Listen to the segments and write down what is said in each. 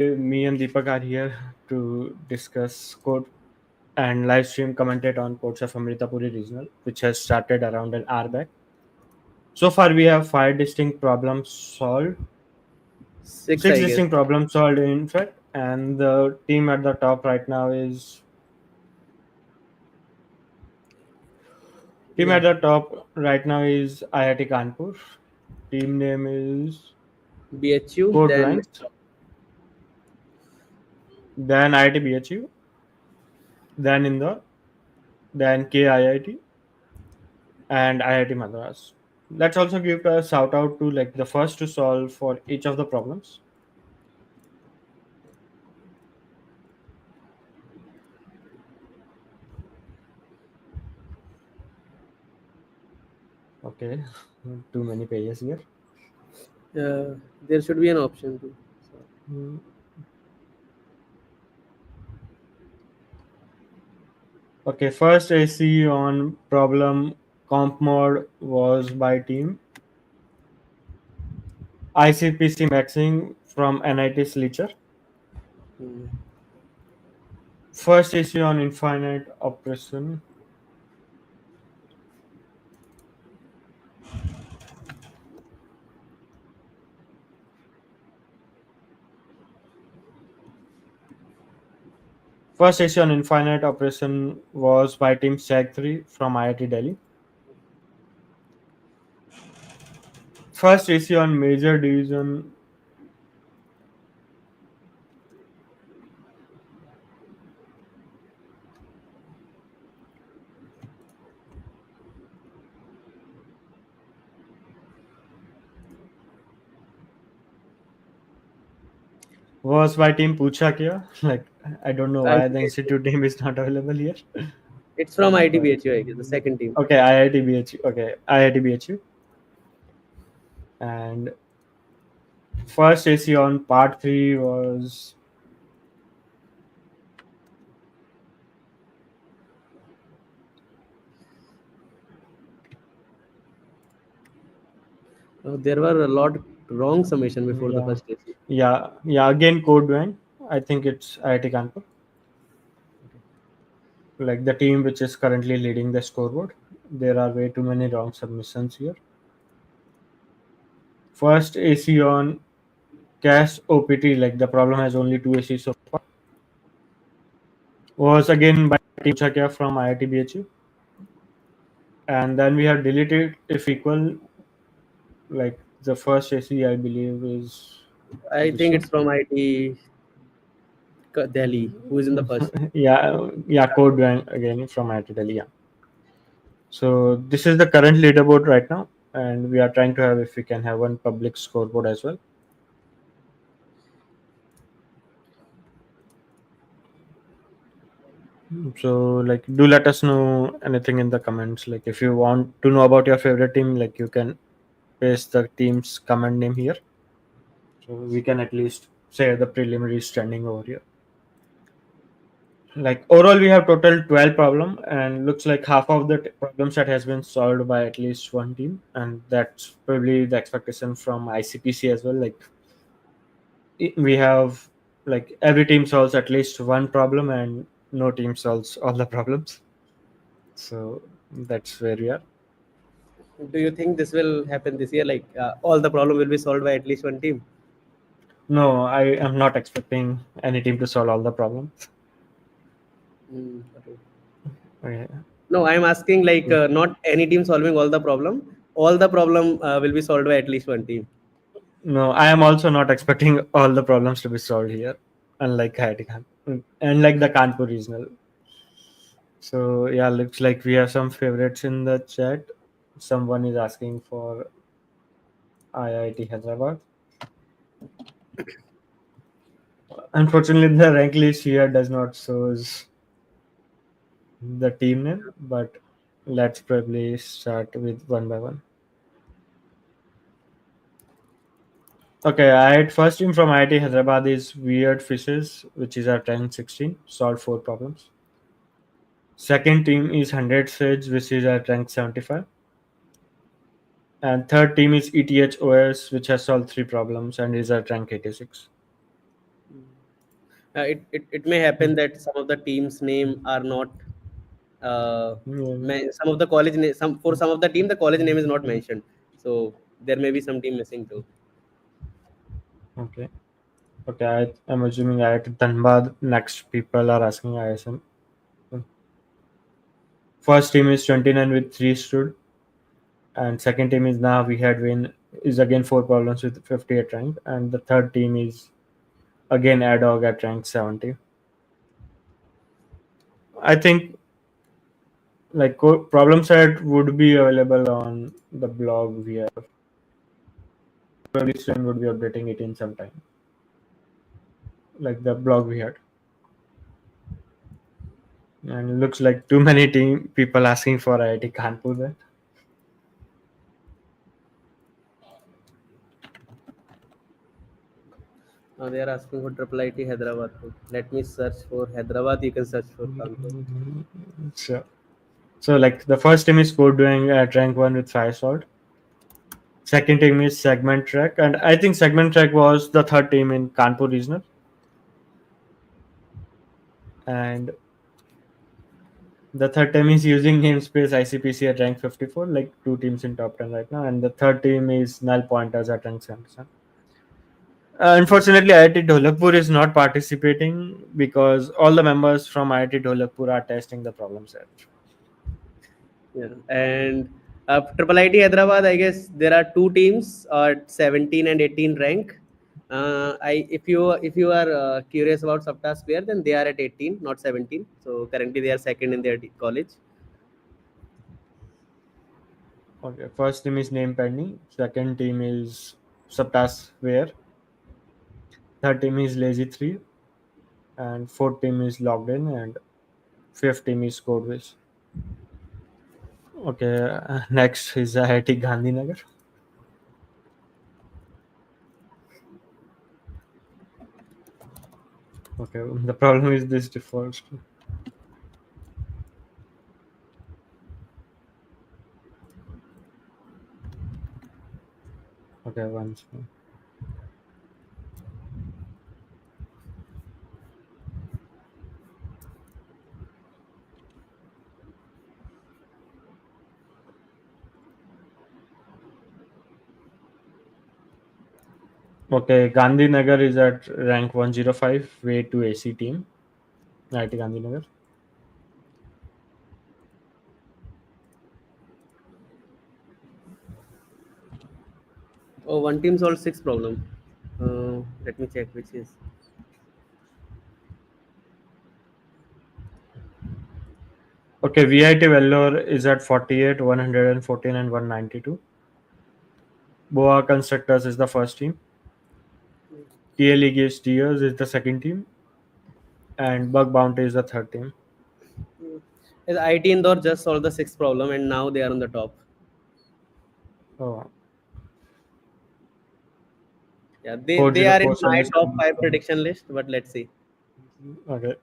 me and Deepak are here to discuss code and live stream commented on Codechef Amritapuri Regional, which has started around an hour back. So far, we have five distinct problems solved, Six, six I guess. distinct problems solved, in fact, and the team at the top right now is Yeah. IIT Kanpur. Team name is BHU, Code then Drawings, then IIT BHU, then Indore, then KIIT, and IIT Madras. Let's also give a shout out to like the first to solve for each of the problems. Okay, too many pages here. there should be an option too. So, Hmm. Okay, first AC on problem comp mode was by team ICPC Maxing from NIT Sleecher. hmm. First issue on infinite operation First issue on infinite operation was by team SAG3 from IIT Delhi. First issue on major division was by team Pucha Kya. Like, I don't know why the ITBHU. institute name is not available here. It's from But ITBHU, I guess, the second team. okay, IIT BHU. Okay, IIT BHU. And first AC on part 3 was There were a lot wrong summation before the yeah, first AC. again code went. I think it's IIT Kanpur, like the team which is currently leading the scoreboard. There are way too many wrong submissions here. First AC on cache OPT, like the problem has only two ACs so far, was again by Team Chakya from IIT BHU. And then we have deleted if equal, like the first AC I believe is I this think one. it's from IT Delhi, who is in the first. Code went again from IIT Delhi. Yeah. So this is the current leaderboard right now, and we are trying to have if we can have one public scoreboard as well. So like do let us know anything in the comments. Like if you want to know about your favorite team, like you can paste the team's comment name here. So we can at least say the preliminary standing over here. Like overall we have total 12 problem and looks like half of the problem set has been solved by at least one team, and that's probably the expectation from ICPC as well. Like we have like every team solves at least one problem and no team solves all the problems. So that's where we are. Do you think this will happen this year? Like all the problem will be solved by at least one team? No, I am not expecting any team to solve all the problems. Okay. Okay. No, I'm asking like not any team solving all the problem. All the problem will be solved by at least one team. No, I am also not expecting all the problems to be solved here, unlike IIT and like the Kanpur regional. So yeah, looks like we have some favorites in the chat. Someone is asking for IIT Hyderabad. Unfortunately, the rank list here does not shows the team name, but let's probably start with one by one. Okay, I had first team from IIT Hyderabad is Weird Fishes, which is at rank 16, solved four problems. Second team is 100 Sage, which is at rank 75. And third team is ETH OS, which has solved three problems and is at rank 86. It may happen that some of the teams name are not Yeah. some of the college name, some for some of the team the college name is not mentioned, so there may be some team missing too. Okay. Okay. I'm assuming at Dhanbad next people are asking ISM. First team is 29 with 3 stood, and second team is now we had win is again 4 problems with 58 rank, and the third team is again Adog at rank 70. I think like problem set would be available on the blog we have. Probably soon would be updating it in some time, like the blog we had. And it looks like too many team people asking for IIT Kanpur there. They are asking for triple IT Hyderabad too. Let me search for Hyderabad, you can search for Kanpur. So, so like the first team is code doing at rank 1 with 5 salt. Second team is segment track, and I think segment track was the third team in Kanpur regional. And the third team is using namespace ICPC at rank 54, like two teams in top 10 right now. And the third team is null pointers at rank 77. Unfortunately, IIT Dholakpur is not participating because all the members from IIT Dholakpur are testing the problem set. Yeah, and Triple IT Hyderabad, I guess there are two teams at 17 and 18 rank. If you are curious about Sapta's player, then they are at 18, not 17. So currently they are second in their college. Okay, first team is name pending. Second team is subtask where. Third team is lazy 3. And fourth team is logged in. And fifth team is codewiz. Okay, next is IIT Gandhinagar. Okay, the problem is this defaults. Okay, once more. Okay, Gandhinagar is at rank 105, way to AC team. IIT Gandhinagar. Oh, one team solved six problem. Let me check which is. Okay, VIT Vellore is at 48, 114, and 192. Boa Constructors is the first team. TLE Gives Tears is the second team. And Bug Bounty is the third team. Is IT Indore just solved the sixth problem and now they are on the top. Oh, Yeah, they are in 4047 my is top coming five from. prediction list, but let's see. Okay.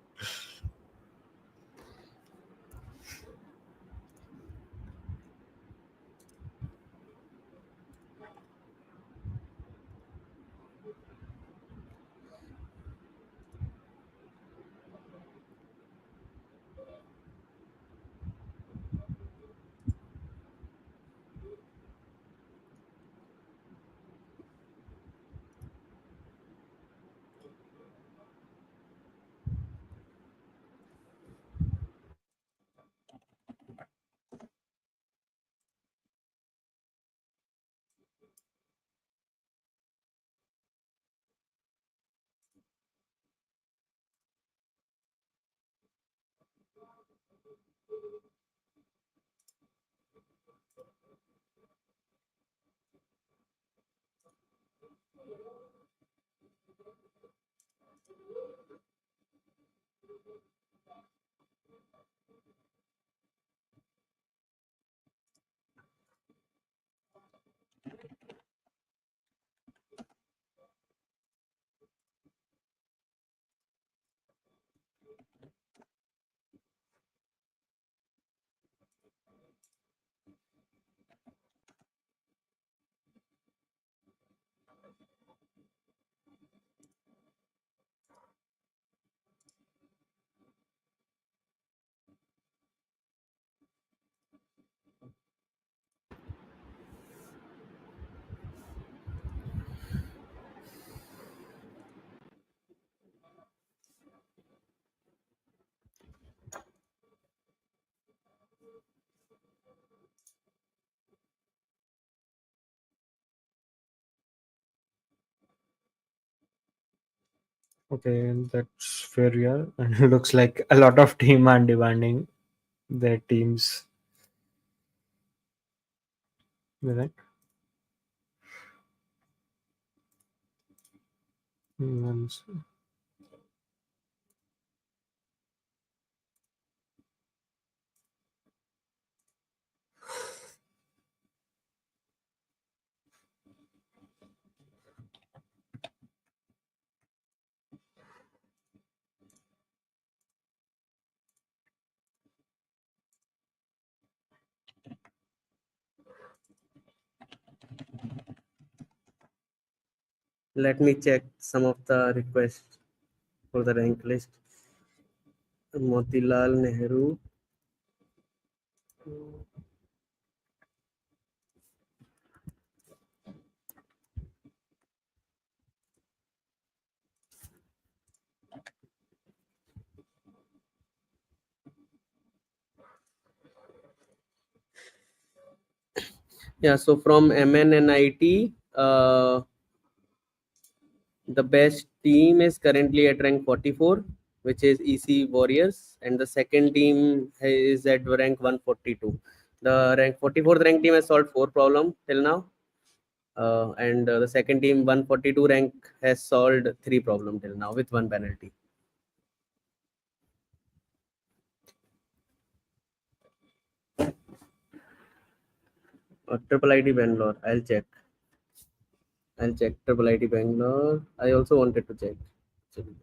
Okay, that's fair, yeah. And it looks like a lot of team are demanding their teams. Right? Mm, Let me check some of the requests for the rank list. Motilal Nehru. Yeah, so from MNNIT, the best team is currently at rank 44, which is EC Warriors, and the second team is at rank 142. The rank 44th rank team has solved 4 problems till now, and the second team 142 rank has solved 3 problems till now with 1 penalty. Triple IT Bangalore. I'll check. Triple IT Bangalore. I also wanted to check. Actually.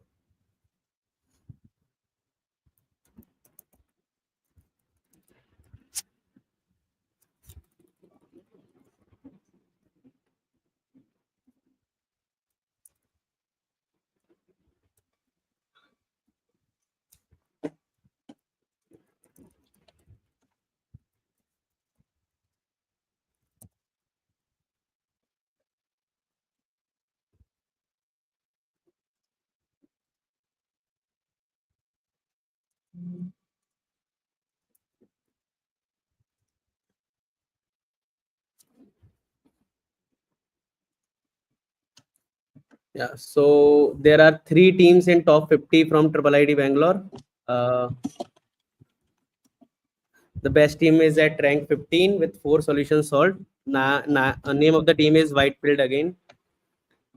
Yeah, so there are 3 teams in top 50 from Triple IT Bangalore. Uh, the best team is at rank 15 with 4 solutions solved. Name of the team is White Pilled again.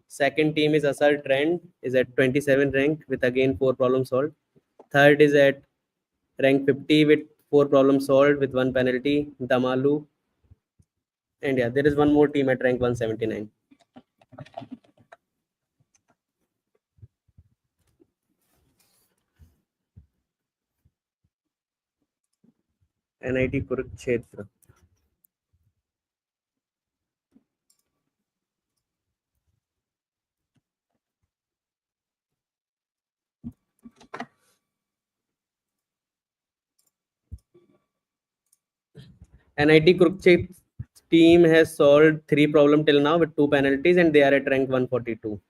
Second team is Assault Trend, is at 27 rank with again 4 problems solved. Third is at rank 50 with 4 problems solved with 1 penalty, Damalu. And yeah, there is one more team at rank 179. NIT Kurukshetra. NIT Kurukshetra team has solved 3 problems till now with 2 penalties, and they are at rank 142.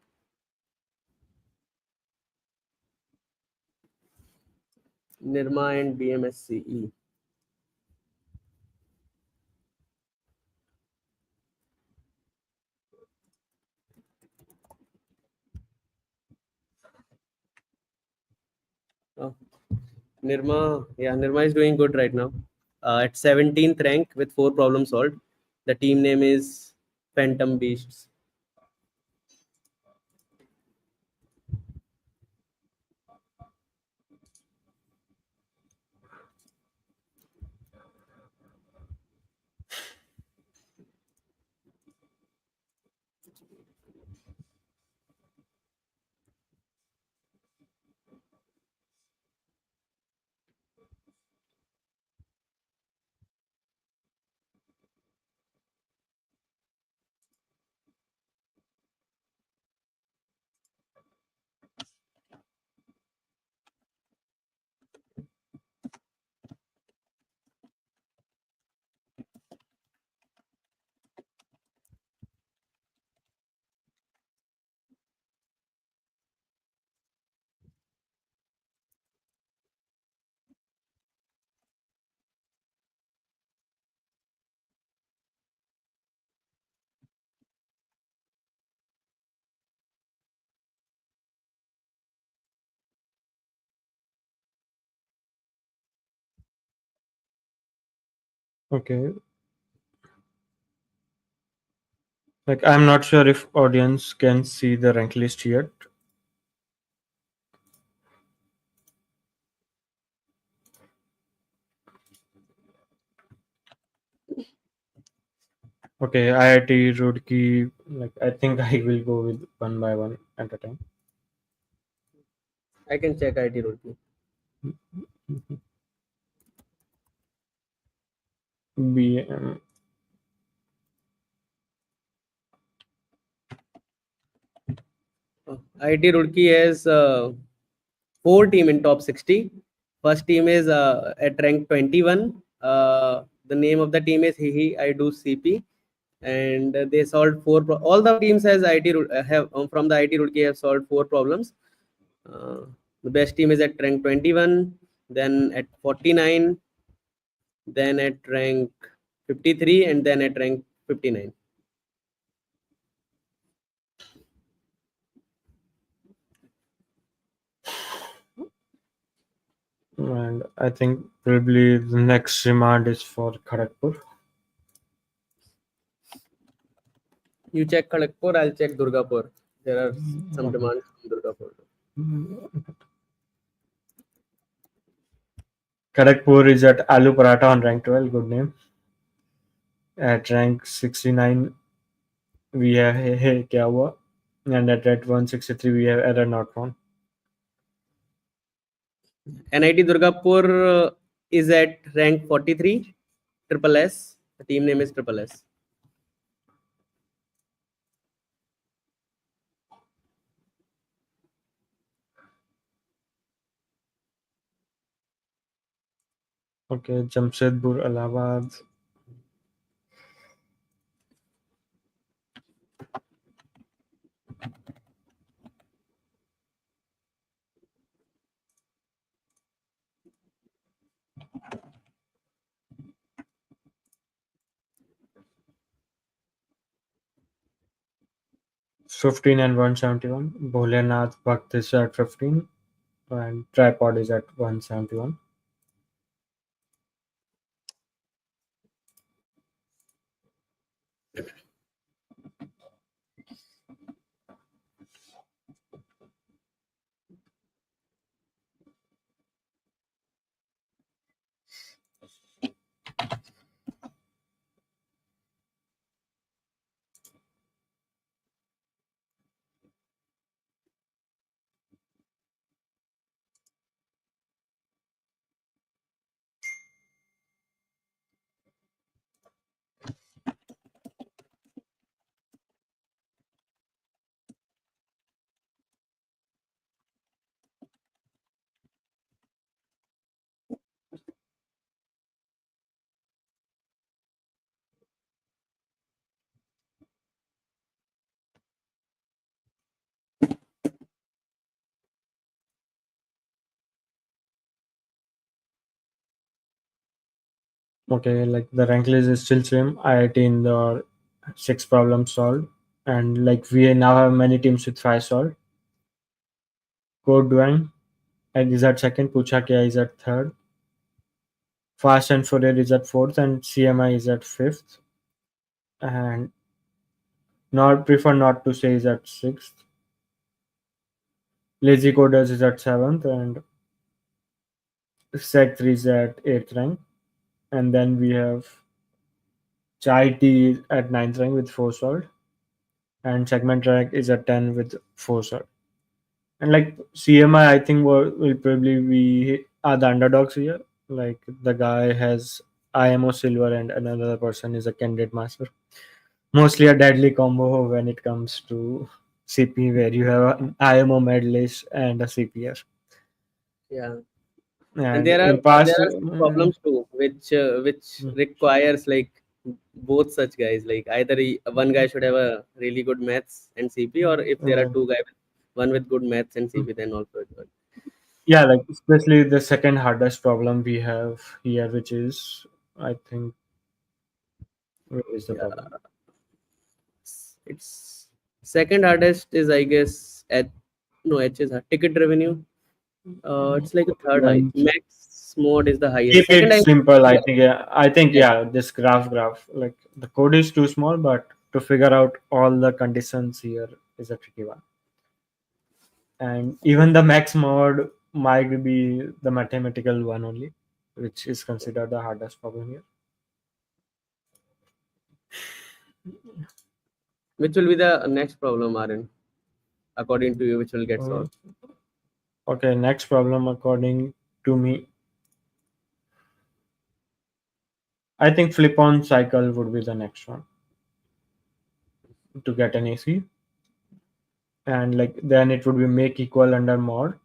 Nirma and BMSCE. Oh, Nirma is doing good right now. At 17th rank with 4 problems solved. The team name is Phantom Beasts. Okay. Like I'm not sure if audience can see the rank list yet. Okay, IIT Roorkee. Like I think I will go with one by one at a time. I can check IT Roorkee. BM. IT Roorkee has four team in top 60. First team is at rank 21. The name of the team is He I Do CP, and they solved all the teams has have from the IT Roorkee have solved four problems. The best team is at rank 21, then at 49, then at rank 53, and then at rank 59. And I think probably the next demand is for Kharagpur. You check Kharagpur, I'll check Durgapur. There are some Okay. demands from Durgapur. Kharagpur is at Aloo Paratha on rank 12. Good name. At rank 69, we have Hey Kya Hua. And at rank 163, we have Error Not Found. NIT Durgapur is at rank 43, Triple S. The team name is Triple S. Okay, Jamshedpur, Allahabad. Fifteen and 171. Bholenath Bhakt is at 15. And Tripod is at 171. Okay, like the rank list is still same. IIT in the 6 problems solved. And like we now have many teams with 5 solved. Code Dwang and is at second. Pucha Kya is at third. Fast and Fourier is at fourth. And CMI is at fifth. And not prefer not to say is at sixth. Lazy Coders is at seventh. And Sec 3 is at eighth rank. And then we have Chai Tea at ninth rank with 4 solved. And Segment Track is at 10 with 4 solved. And like CMI, I think will probably be are the underdogs here. Like the guy has IMO silver and another person is a candidate master. Mostly a deadly combo when it comes to CP, where you have an IMO medalist and a CPR. Yeah, and And there are in past, some problems too, which requires like both such guys. Like either one guy should have a really good maths and CP, or if there are uh, two guys, one with good maths and CP, then also it works. yeah, like especially the second hardest problem we have here, which is I think where is the Yeah, problem? it's second hardest is I guess at no H is hard. Ticket revenue. It's like a third high. Lunch. mode is the Keep highest. Second, it I simple. I think, yeah. I think, yeah. yeah. This graph, like the code is too small, but to figure out all the conditions here is a tricky one. And even the max mode might be the mathematical one only, which is considered the hardest problem here. Which will be the next problem, Arun, according to you, which will get Uh, solved? okay, next problem according to me, I think flip on cycle would be the next one to get an AC. And like then it would be make equal under mod,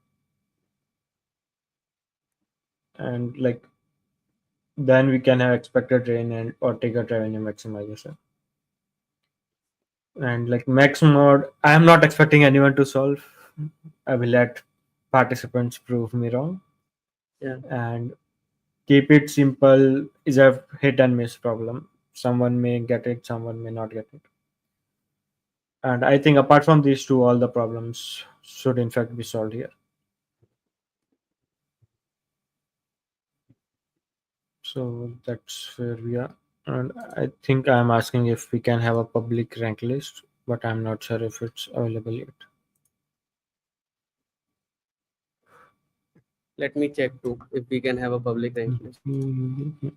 and like then we can have expected rain and or ticket revenue maximization. And like max mod, I am not expecting anyone to solve. I will let participants prove me wrong. Yeah. And keep it simple is a hit and miss problem. Someone may get it, someone may not get it. And I think apart from these two, all the problems should in fact be solved here. So that's where we are. And I think I'm asking if we can have a public rank list, but I'm not sure if it's available yet. Let me check too if we can have a public rank list. Mhm.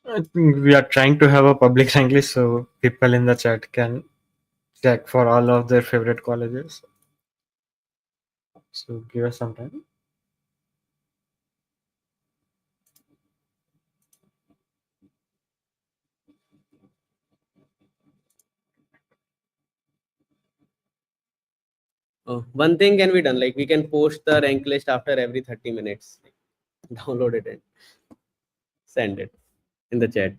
I think we are trying to have a public rank list so people in the chat can check for all of their favorite colleges. So give us some time. Oh, one thing can be done, like we can post the rank list after every 30 minutes. Download it and send it in the chat.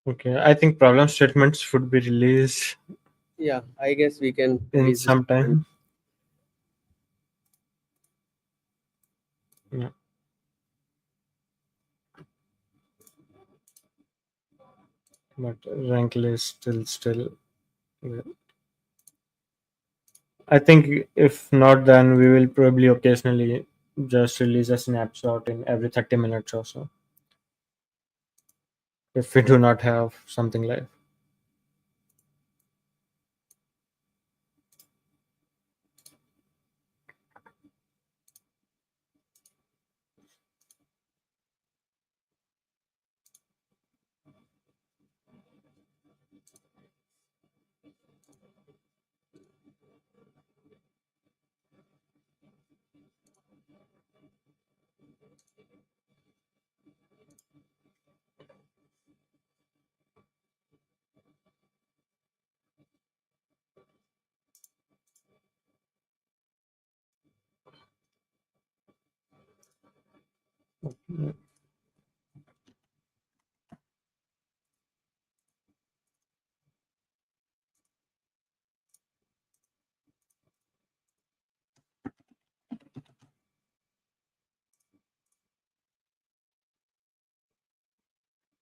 Okay, I think problem statements should be released Yeah, I guess we can in release this some statement. time. Yeah, but rank list still. Yeah. I think if not, then we will probably occasionally just release a snapshot in every 30 minutes or so if we do not have something live.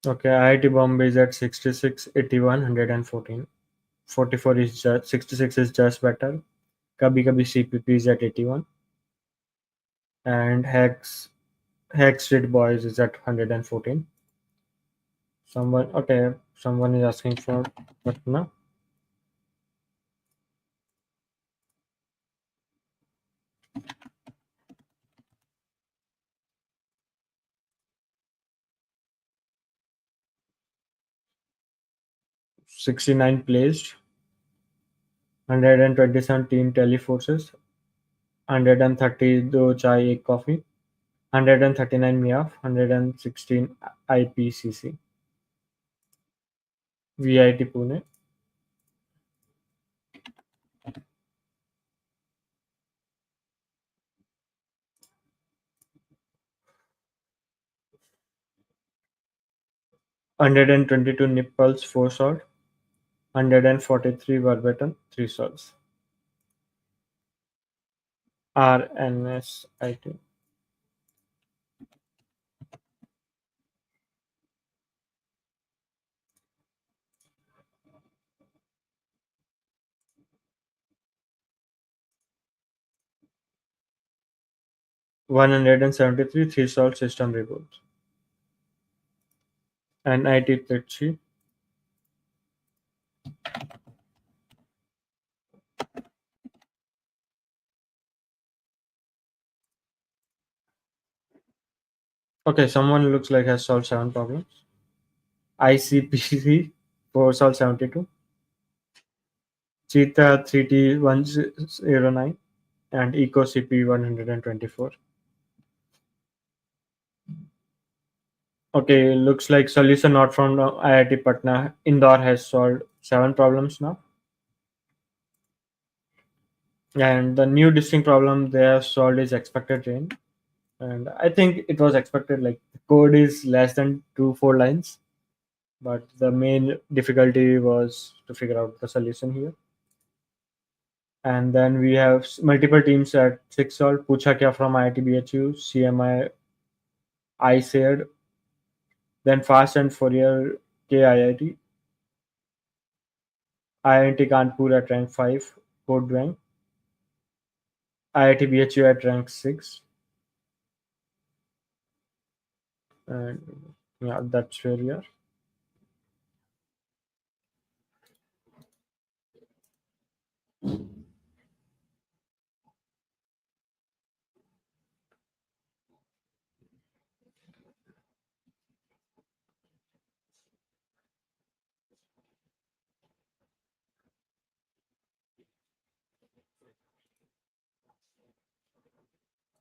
Okay, IIT Bombay is at 66, 81, 114. 44 is just 66 is just better. Kabhi Kabhi CPP is at 81, and Hex Street Boys is at 114. Someone is asking for Patna. 69 placed, 127 team teleforces, 130 do chai ek coffee, 139 MIAF, 116 IPCC, VIT Pune, 122 Nippals 4 salt, 143 verbatim 3 salts. RNSIT. 173 3 salt system reboot. NIT Trichy. Okay, someone looks like has solved 7 problems. ICPC 4 solved 72. Cheetah 3T109 and EcoCP 124. Okay, looks like solution not from IIT Patna. Indore has solved 7 problems now. And the new distinct problem they have solved is expected rain. And I think it was expected, like the code is less than 2 4 lines, but the main difficulty was to figure out the solution here. And then we have multiple teams at 6 solved. Pucha Kya from IIT BHU, CMI I said, then Fast and Fourier KIIT, IIT Kanpur at rank 5, code rank, IIT BHU at rank 6, and yeah, that's where we are.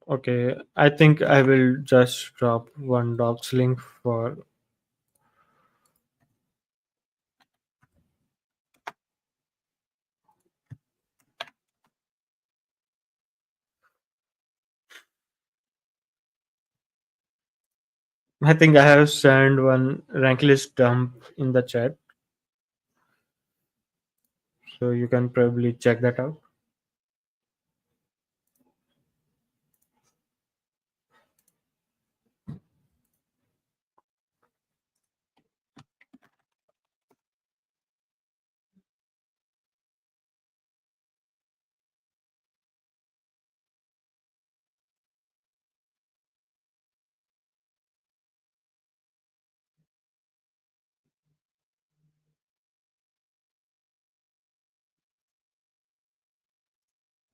Okay, I think I will just drop one docs link for. I think I have sent one rank list dump in the chat, so you can probably check that out.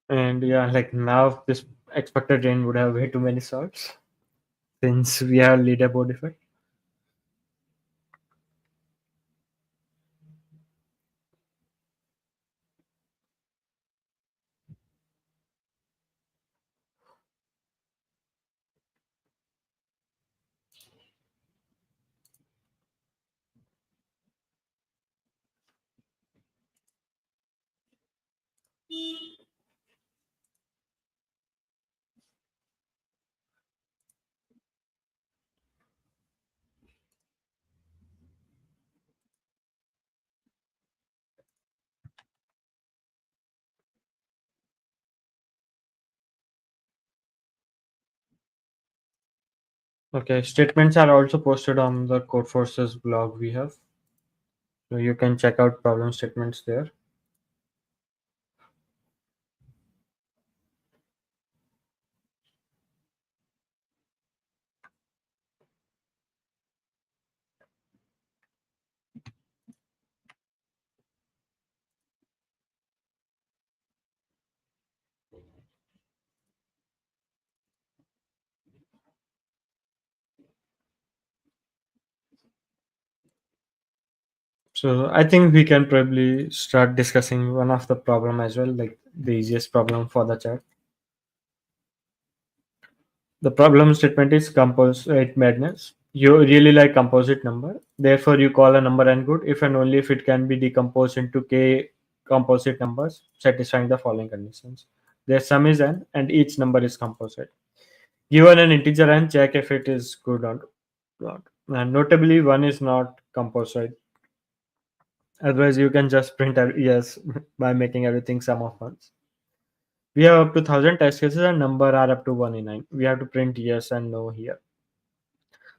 And yeah, like now this expected rain would have way too many salts since we have leaderboard effect. Okay, statements are also posted on the Code Forces blog we have, so you can check out problem statements there. So I think we can probably start discussing one of the problem as well, like the easiest problem for the chat. The problem statement is composite madness. You really like composite number, therefore you call a number n good if and only if it can be decomposed into k composite numbers satisfying the following conditions. Their sum is n and each number is composite. Given an integer n, check if it is good or not. And notably, one is not composite. Otherwise, you can just print yes by making everything sum of ones. We have up to 1,000 test cases and number are up to 1 in 9. We have to print yes and no here.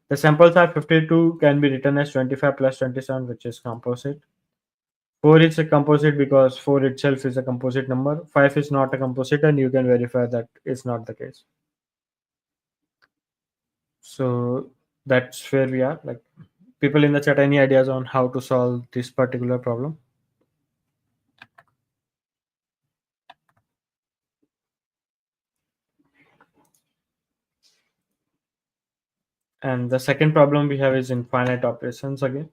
The samples are 52 can be written as 25 plus 27, which is composite. 4 is a composite because 4 itself is a composite number. 5 is not a composite, and you can verify that it's not the case. So that's where we are. Like, people in the chat, any ideas on how to solve this particular problem? And the second problem we have is infinite operations again.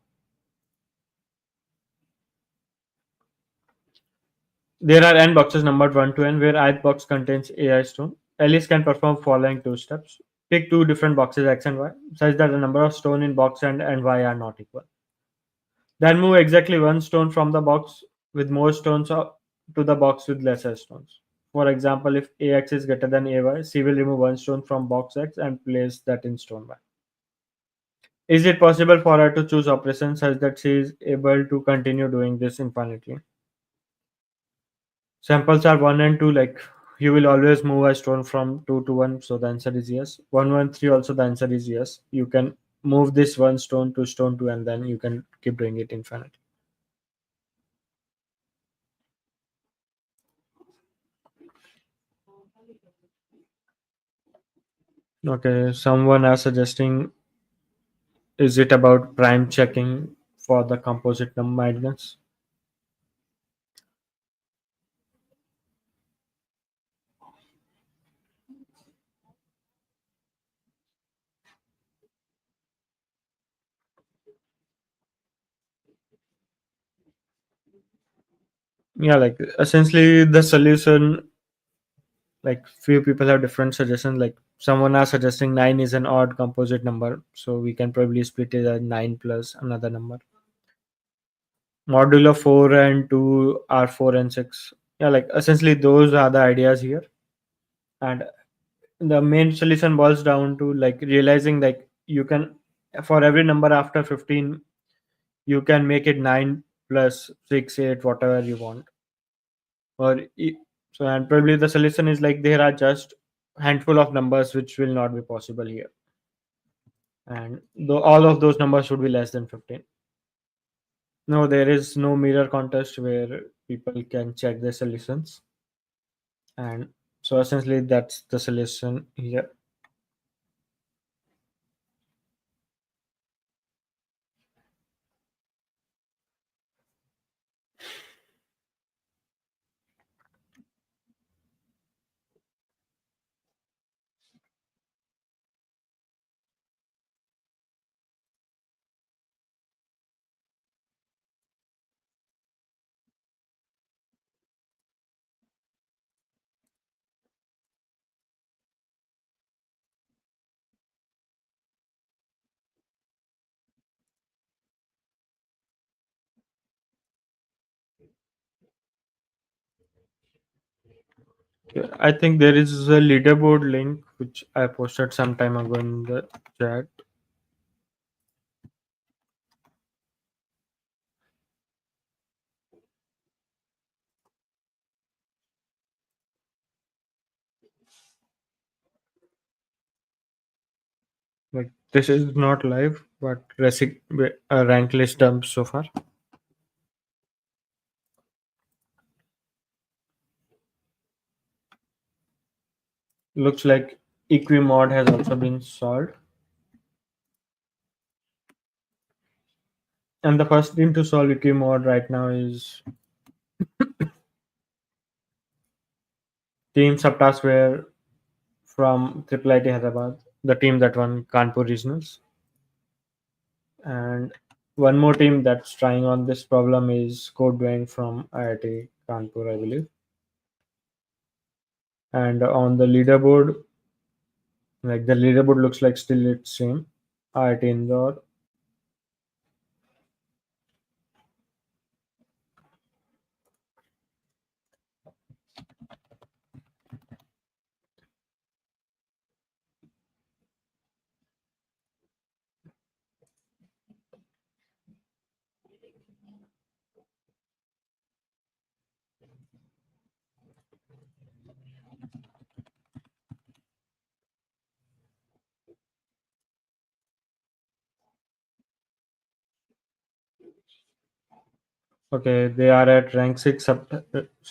There are n boxes numbered 1 to n where ith box contains AI stone. Alice can perform following two steps. Pick two different boxes x and y such that the number of stone in box and y are not equal. Then move exactly one stone from the box with more stones to the box with lesser stones. For example, if ax is greater than ay, she will remove one stone from box x and place that in stone y. Is it possible for her to choose operations such that she is able to continue doing this infinitely? Samples are 1 and 2, like you will always move a stone from 2 to 1, so the answer is yes. 1, 1, 3 also the answer is yes. You can move this one stone to stone 2 and then you can keep doing it infinitely. Okay, someone are suggesting, is it about prime checking for the composite number madness? Yeah, like essentially the solution, like few people have different suggestions. Like someone are suggesting 9 is an odd composite number, so we can probably split it as 9 plus another number. Modulo 4 and 2 are 4 and 6. Yeah, like essentially those are the ideas here. And the main solution boils down to like realizing like you can for every number after 15, you can make it 9 plus 6, 8, whatever you want. Or so, and probably the solution is like there are just handful of numbers which will not be possible here, and though all of those numbers should be less than 15. No, there is no mirror contest where people can check their solutions, and so essentially that's the solution here. Okay, I think there is a leaderboard link which I posted some time ago in the chat. Like this is not live, but rank list dump so far. Looks like Equimod has also been solved. And the first team to solve Equimod right now is Team Subtaskware from Triple IT Hyderabad, the team that won Kanpur Regionals. And one more team that's trying on this problem is Codechef from IIT Kanpur, I believe. And on the leaderboard, like the leaderboard looks like still it's same. IIT Indore. Okay, they are at rank 6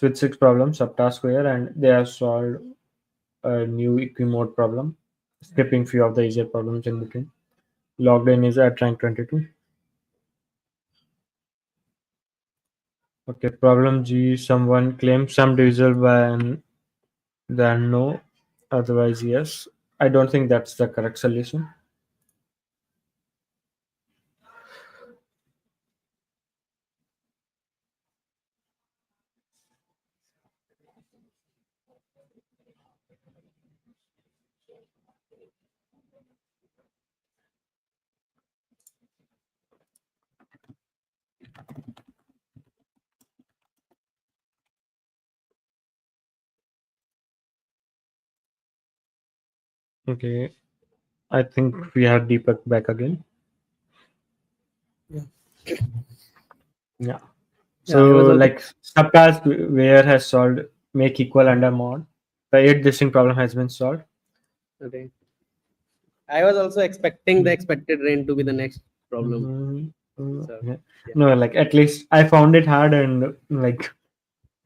with 6 problems, subtask square, and they have solved a new Equimode problem, skipping few of the easier problems in between. Logged in is at rank 22. Okay, problem G, someone claims some divisible by an then no, otherwise yes. I don't think that's the correct solution. Okay, I think we have Deepak back again. Yeah. Yeah. Yeah, I was So also like subtask where has solved make equal under mod. The 8 distinct problem has been solved. okay. I was also expecting the expected rain to be the next problem. Mhm. So Yeah. yeah. No, like at least I found it hard, and like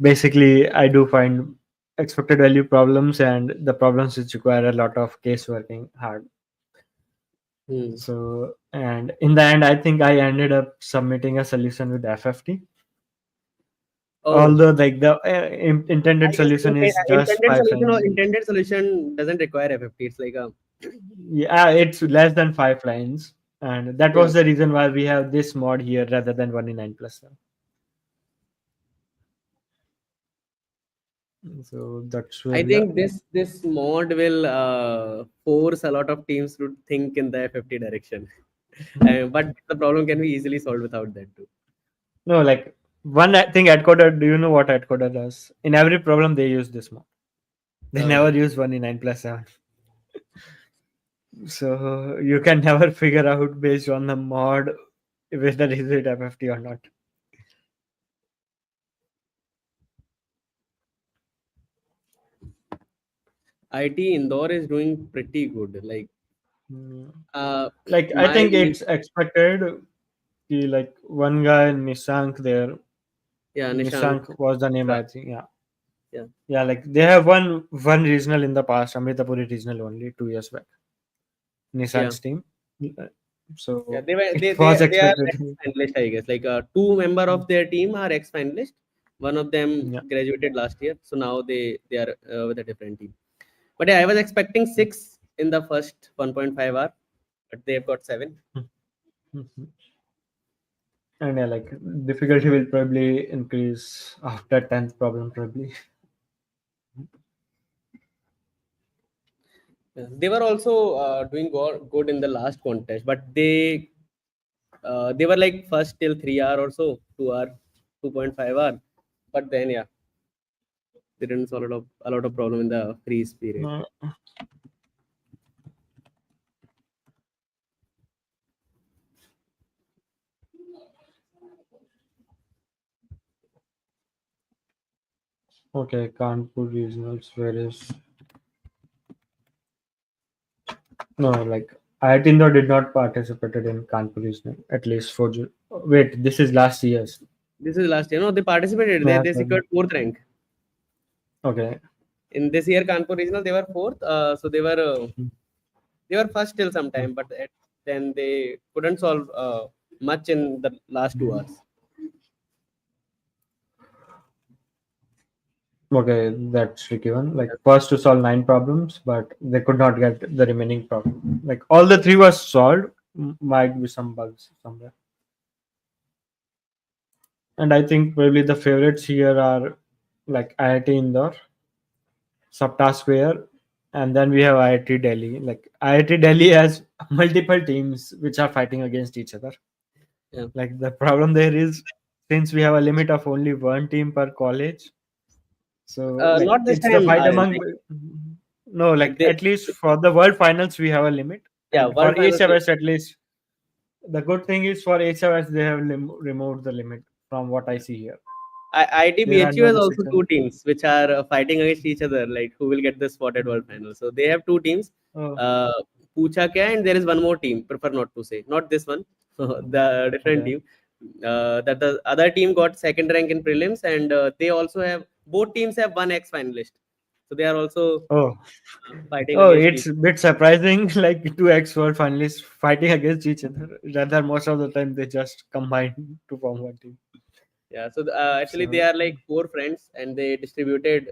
basically I do find expected value problems and the problems which require a lot of case working hard. Hmm. So, and in the end, I think I ended up submitting a solution with FFT. Oh, Although, like the I intended guess solution is just intended 5 solution or lines. intended solution doesn't require FFT. It's like a Yeah, it's less than 5 lines, and that yeah. was the reason why we have this mod here rather than 1 in 9 plus 7. So that's where I we are. think this mod will force a lot of teams to think in the FFT direction. But the problem can be easily solved without that too. No, like one thing AdCoder. Do you know what AdCoder does? In every problem, they use this mod. They Oh, never use 1 in 9 plus 7. So you can never figure out based on the mod whether is it FFT or not. IT Indore is doing pretty good. Mm. Uh, Like I my think it's expected. Like one guy Nishank there. yeah, Nishank. Nishank was the name, Mishra. I think. Yeah, Yeah, yeah. Like they have one regional in the past, Amritapuri regional only 2 years back. yeah, Nishank's team. Uh, yeah. So They were it was they are expected. ex-finalist, I guess. Two member of their team are ex-finalist. One of them Yeah. graduated last year, so now they are with a different team. But yeah, I was expecting six in the first 1.5 hour, but they've got seven. Mhm. And yeah, like difficulty will probably increase after 10th problem probably. Yeah. They were also doing good in the last contest, but they were like first till 3 hour or so, 2 hour, 2.5 hour. But then yeah, they didn't solve a lot of problem in the freeze period. Uh, okay, Kanpur regionals, where is no like IIT Indore did not participated in Kanpur regional at least for wait, this is last year's. This is last year. No, they participated. They Yeah, they secured fourth rank okay. in this year. Kanpur regional they were fourth. So they were first till some time, but then they couldn't solve much in the last 2 hours. Okay, that's tricky one. Like first to solve 9 problems, but they could not get the remaining problem. Like all the three was solved, might be some bugs somewhere. And I think probably the favorites here are like IIT Indore, Subtaskware, and then we have IIT Delhi. Like IIT Delhi has multiple teams which are fighting against each other. Yeah. Like the problem there is since we have a limit of only one team per college, so like Not this it's the time. fight among Like no, like they, at least for the world finals we have a limit, yeah, and for world finals. HFS at least the good thing is for HFS they have removed the limit from what I see here. There are IIT no has also restrictions. two teams which are fighting against each other, like who will get the spot at world final. So they have two teams. Oh, Uh, Pucha Kya, and there is one more team. Prefer not to say, not this one, the different okay. team. That the other team got second rank in prelims, and they also have both teams have one ex finalist. So they are also Oh, fighting oh, against it's each. a bit surprising. Like two ex world finalists fighting against each other. Rather, most of the time they just combine to form one team. Yeah, so actually they So, are like four friends, and they distributed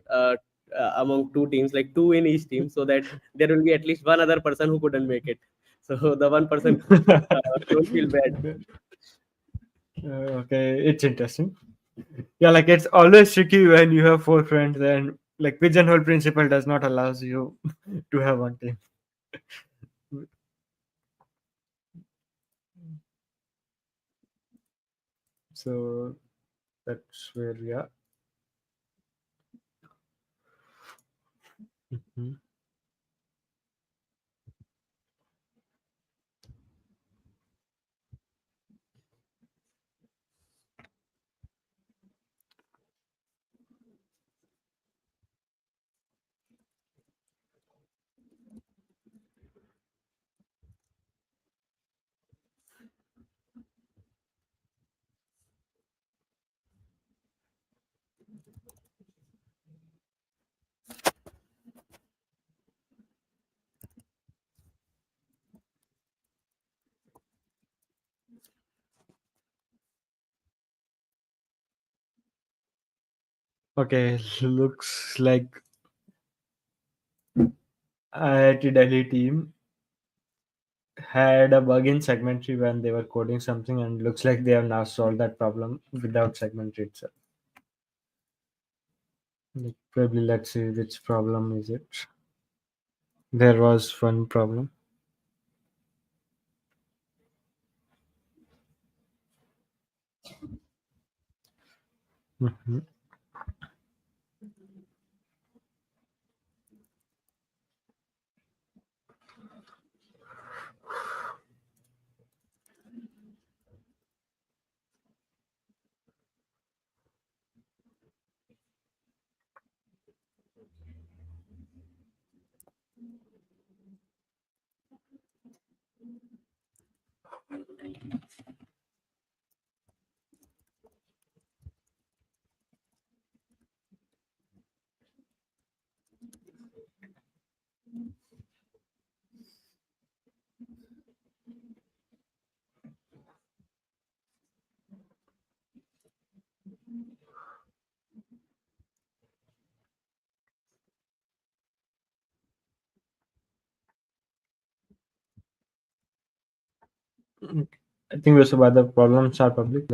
among two teams, like two in each team, so that there will be at least one other person who couldn't make it. So the one person don't feel bad. okay, it's interesting. Yeah, like it's always tricky when you have four friends and like pigeonhole principle does not allows you to have one team. So that's where we are. Mhm. Okay, looks like IIT Delhi team had a bug in segmentary when they were coding something, and looks like they have now solved that problem without segmentary itself. Like, probably let's see which problem is it. There was one problem. Mhm. I think most of the problems are public.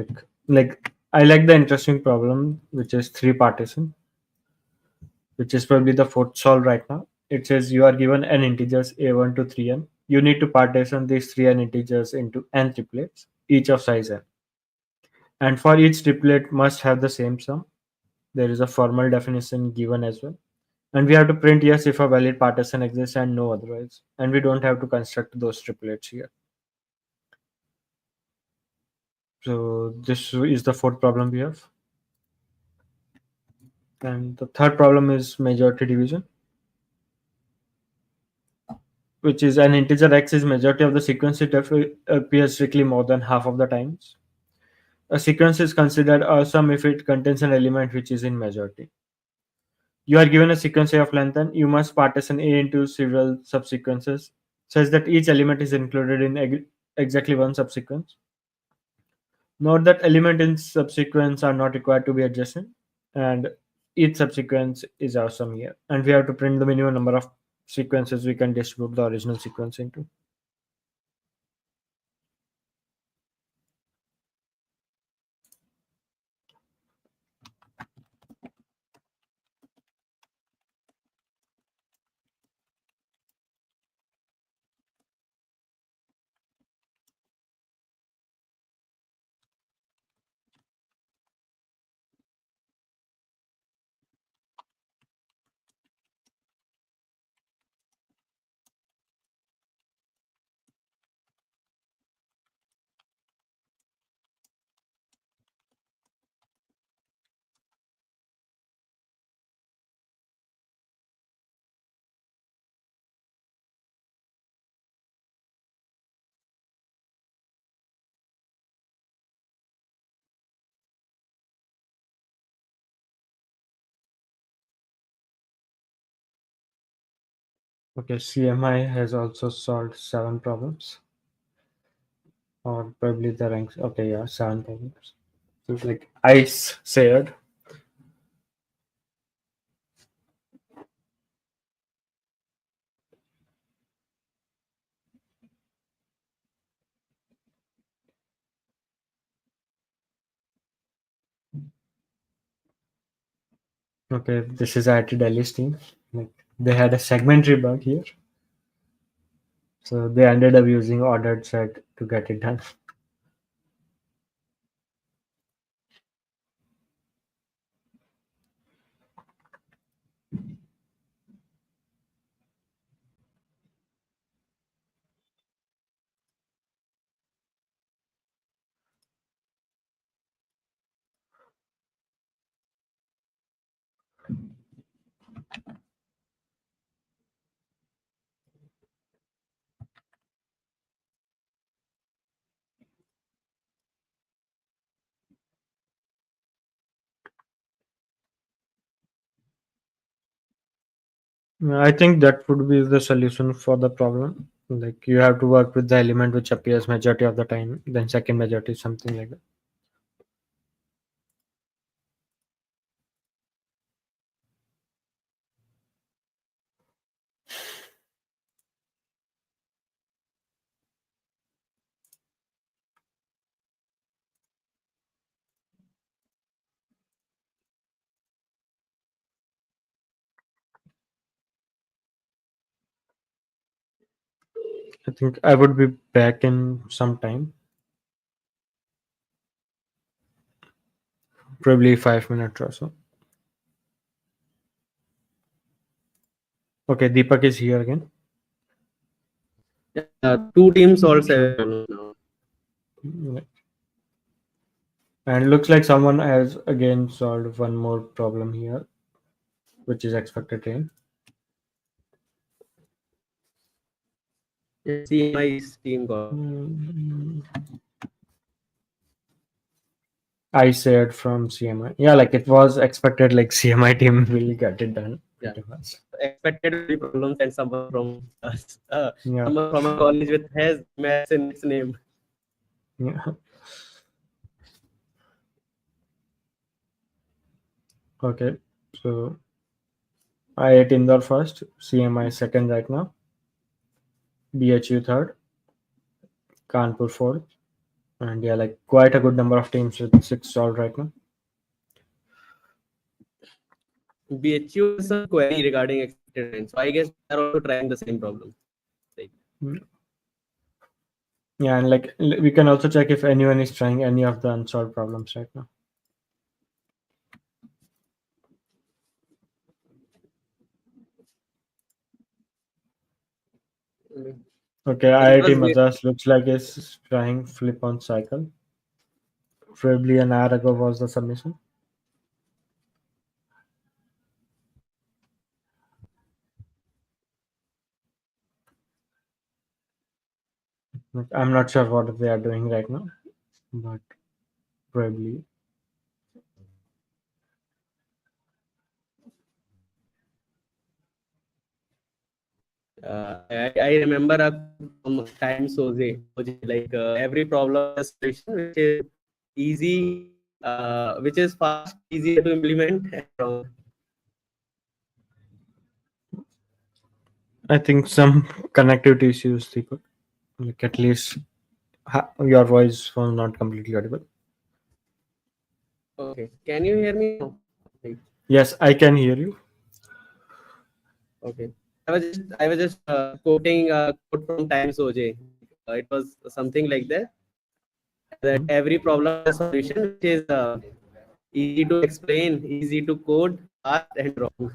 Like I like the interesting problem, which is three partition, which is probably the fourth solve right now. It says you are given n integers a1 to 3n. You need to partition these 3n integers into n triplets, each of size n. And for each triplet must have the same sum. There is a formal definition given as well. And we have to print yes if a valid partition exists and no otherwise. And we don't have to construct those triplets here. So this is the fourth problem we have. And the third problem is majority division, which is an integer x is majority of the sequence. It appears strictly more than half of the times. A sequence is considered awesome if it contains an element which is in majority. You are given a sequence A of length n. You must partition A into several subsequences such that each element is included in exactly one subsequence. Note that element in subsequence are not required to be adjacent, and each subsequence is awesome here. And we have to print the minimum number of sequences we can distribute the original sequence into. Okay, CMI has also solved 7 problems, or probably the ranks. Okay, yeah, 7 problems. So it's like ice shared. Okay, this is IIT Delhi's team. Like they had a segmentary bug here, so they ended up using ordered set to get it done. I think that would be the solution for the problem. Like you have to work with the element which appears majority of the time, then second majority, something like that. I think I would be back in some time, probably 5 minutes or so. Okay, Deepak is here again. Two teams solved 7 problems now. And looks like someone has again solved one more problem here, which is expected rain. Yeah, CMI's team got. I said from CMI. Yeah, like it was expected, like CMI team will get it done. Yeah. Pretty much. Expected 3 problems and someone from us. Yeah. Someone from a college with has maths in its name. Yeah. Okay. So I ate Indore first, CMI second right now, BHU third, Kanpur 4. And yeah, like quite a good number of teams with 6 solved right now. BHU has some query regarding expected range. So I guess they are also trying the same problem. Like, Mm. Yeah, and like we can also check if anyone is trying any of the unsolved problems right now. mm, Okay, because IIT Madras looks like it's trying flip on cycle. Probably an hour ago was the submission. Like, I'm not sure what they are doing right now, but probably. I remember a time Soze, like every problem has a solution which is easy, which is fast, easier to implement. And wrong. I think some connectivity issues, Deepak. Like at least your voice was not completely audible. Okay, can you hear me now? Like, Yes, I can hear you. okay, I was just quoting a quote from Times OJ. It was something like that. That Mhm. every problem has a solution which is easy to explain, easy to code, fast and wrong.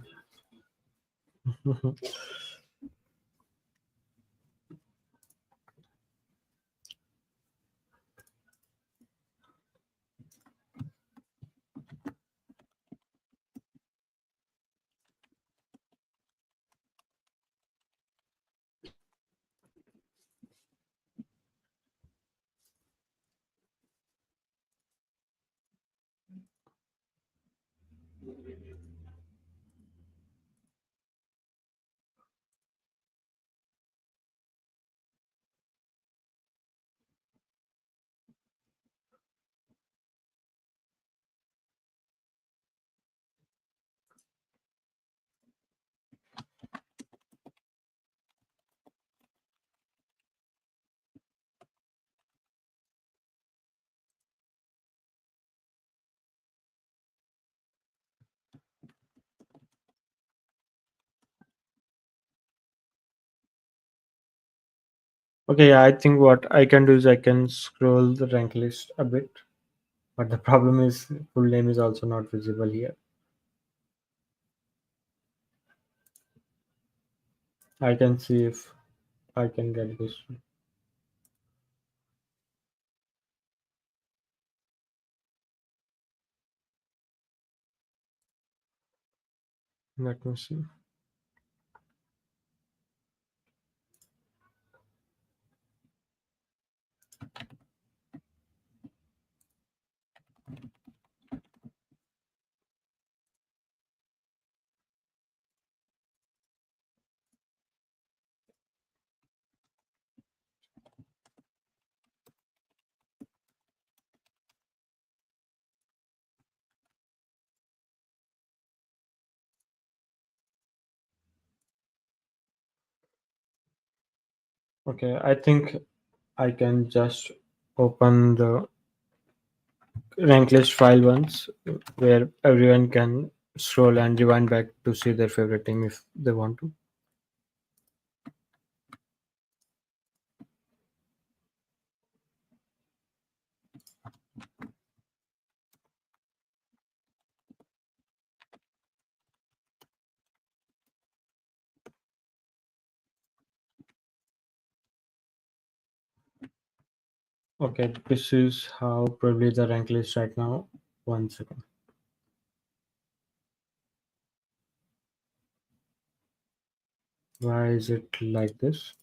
Okay, yeah, I think what I can do is I can scroll the rank list a bit, but the problem is full name is also not visible here. I can see if I can get this. Let me see. Okay, I think I can just open the rank list file once where everyone can scroll and rewind back to see their favorite team if they want to. Okay, this is how probably the rank list right now. One second. Why is it like this?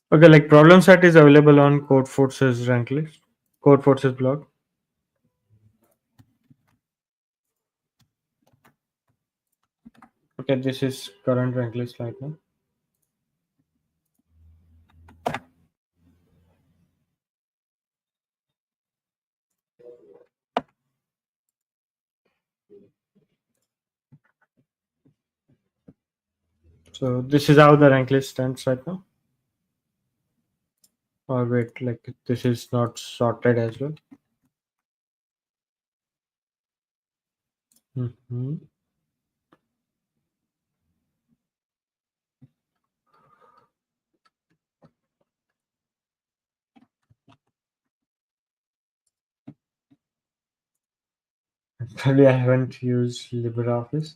Okay, like problem set is available on Code Forces rank list, Code Forces blog. Okay, this is current rank list right now. So this is how the rank list stands right now. Or wait, like this is not sorted as well. Hmm. Actually, I haven't used LibreOffice.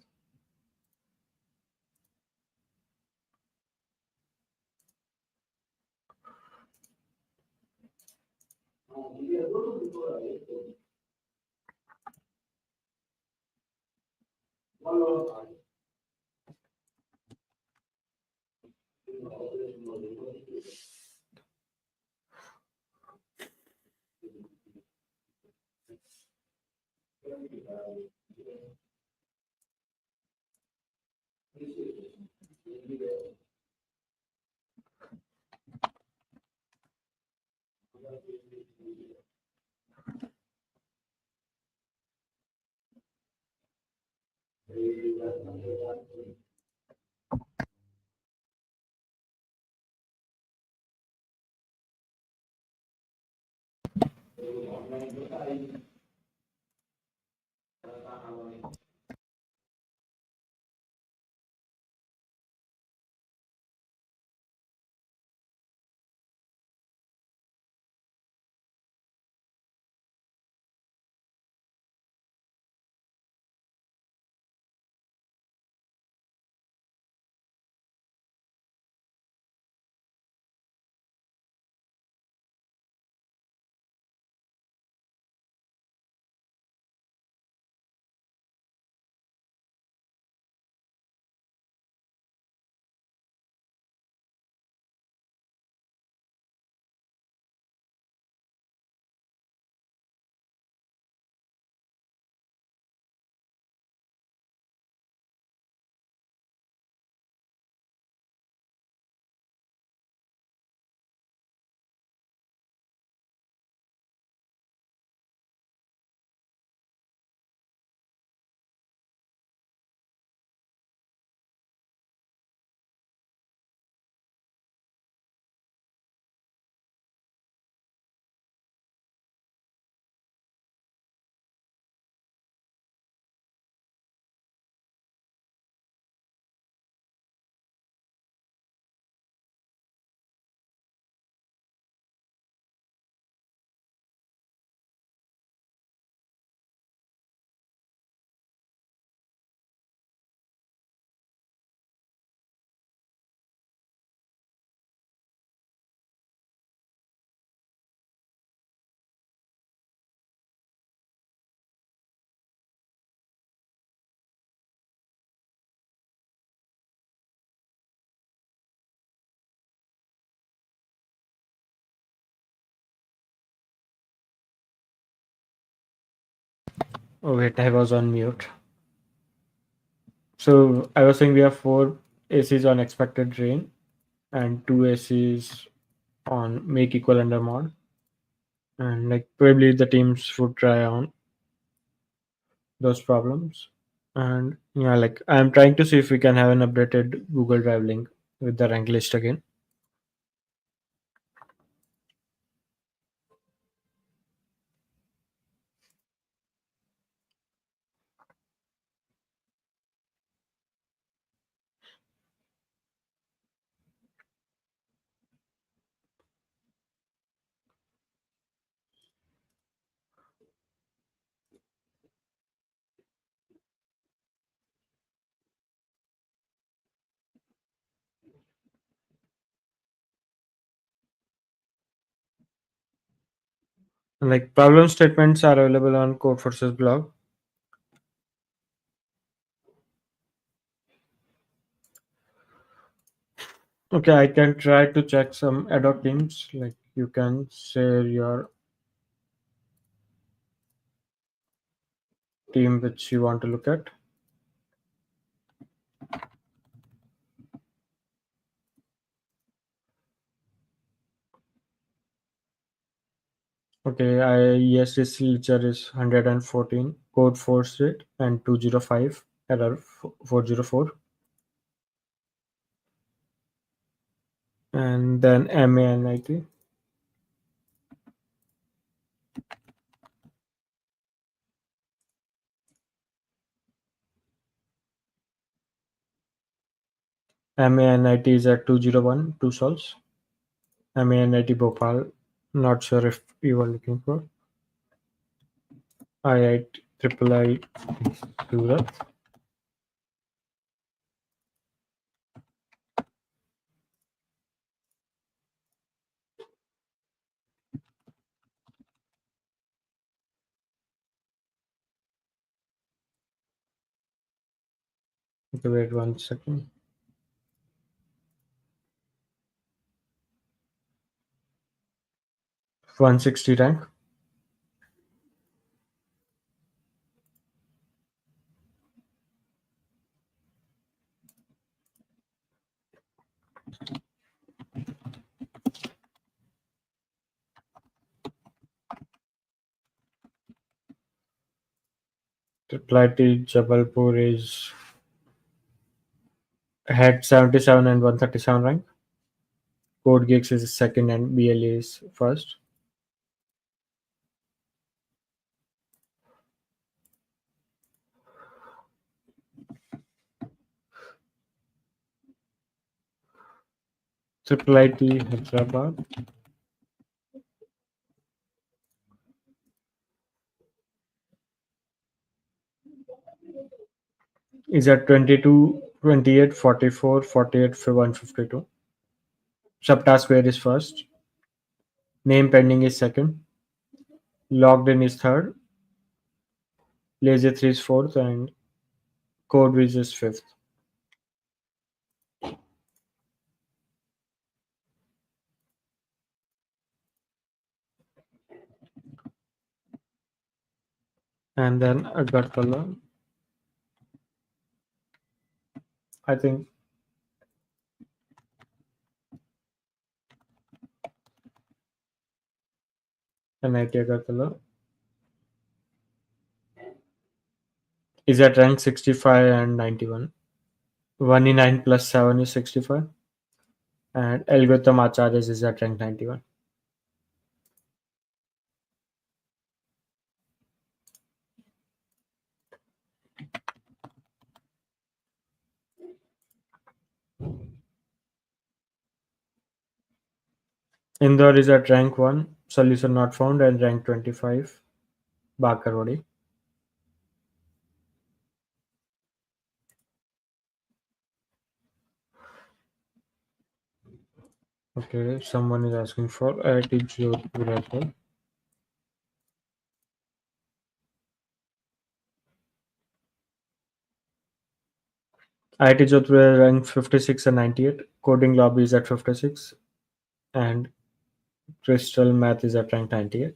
Oh wait, I was on mute. So I was saying we have four ACs on expected rain and two ACs on make equal under mod. And like probably the teams would try on those problems. And yeah, like I'm trying to see if we can have an updated Google Drive link with the rank list again. And like problem statements are available on Codeforces blog. Okay, I can try to check some ad hoc teams. Like you can share your team which you want to look at. Okay, I yes, this ledger is 114, code 4 state and 205, error 404, and then MANIT. MANIT is at 201, two solves. MANIT Bhopal, not sure if you were looking for. IIT Triple I Surat. Okay, wait 1 second. 160 rank. Triple IT Jabalpur is had 77 and 137 rank. Code Geeks is second and BLA is first. Triple IT Hyderabad is at 22, 28, 44, 48, 152. Subtask where is first. Name pending is second. Logged in is third. Lazy 3 is fourth and Code Wiz is fifth. And then Agartala. I think NIT Agartala is at rank 65 and 91. 1E9 plus 7 is 65. And Elgotam Acharyas is at rank 91. Indore is at rank 1, solution not found, and rank 25, Bakarwadi. Okay, someone is asking for IIT Jodhpur as well. IIT Jodhpur rank 56 and 98. Coding Lobby is at 56. And Crystal Math is at rank 98.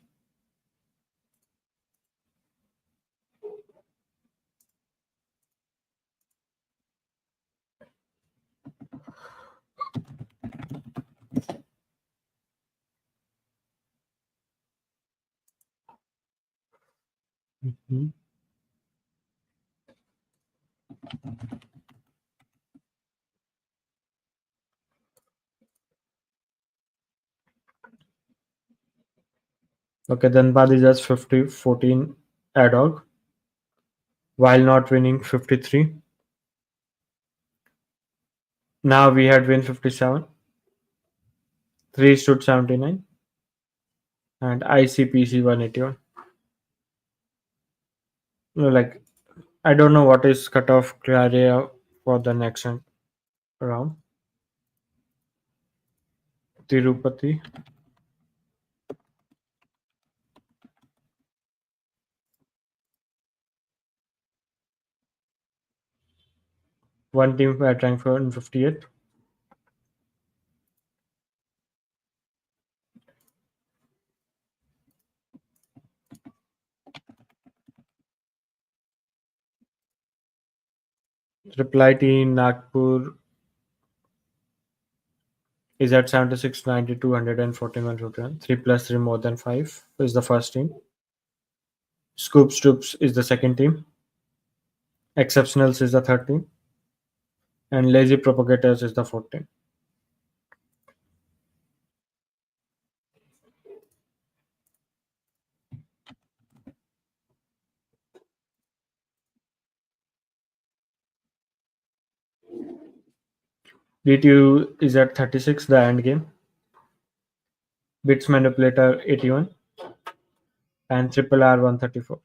Mhm. Okay, then Bad is at 50, 14 ad hoc, while not winning 53. Now we had win 57. 3 stood 79. And ICPC 181. No, like, I don't know what is cutoff criteria for the next round. Tirupati. One team at rank 458. Reply T Nagpur is at 76, 92, 114, 151. 3 plus 3 more than 5 is the first team. Scoops Troops is the second team. Exceptionals is the third team. And Lazy Propagators is the fourth team. D2 is at 36, the end game. Bits Manipulator 81 and Triple R 134.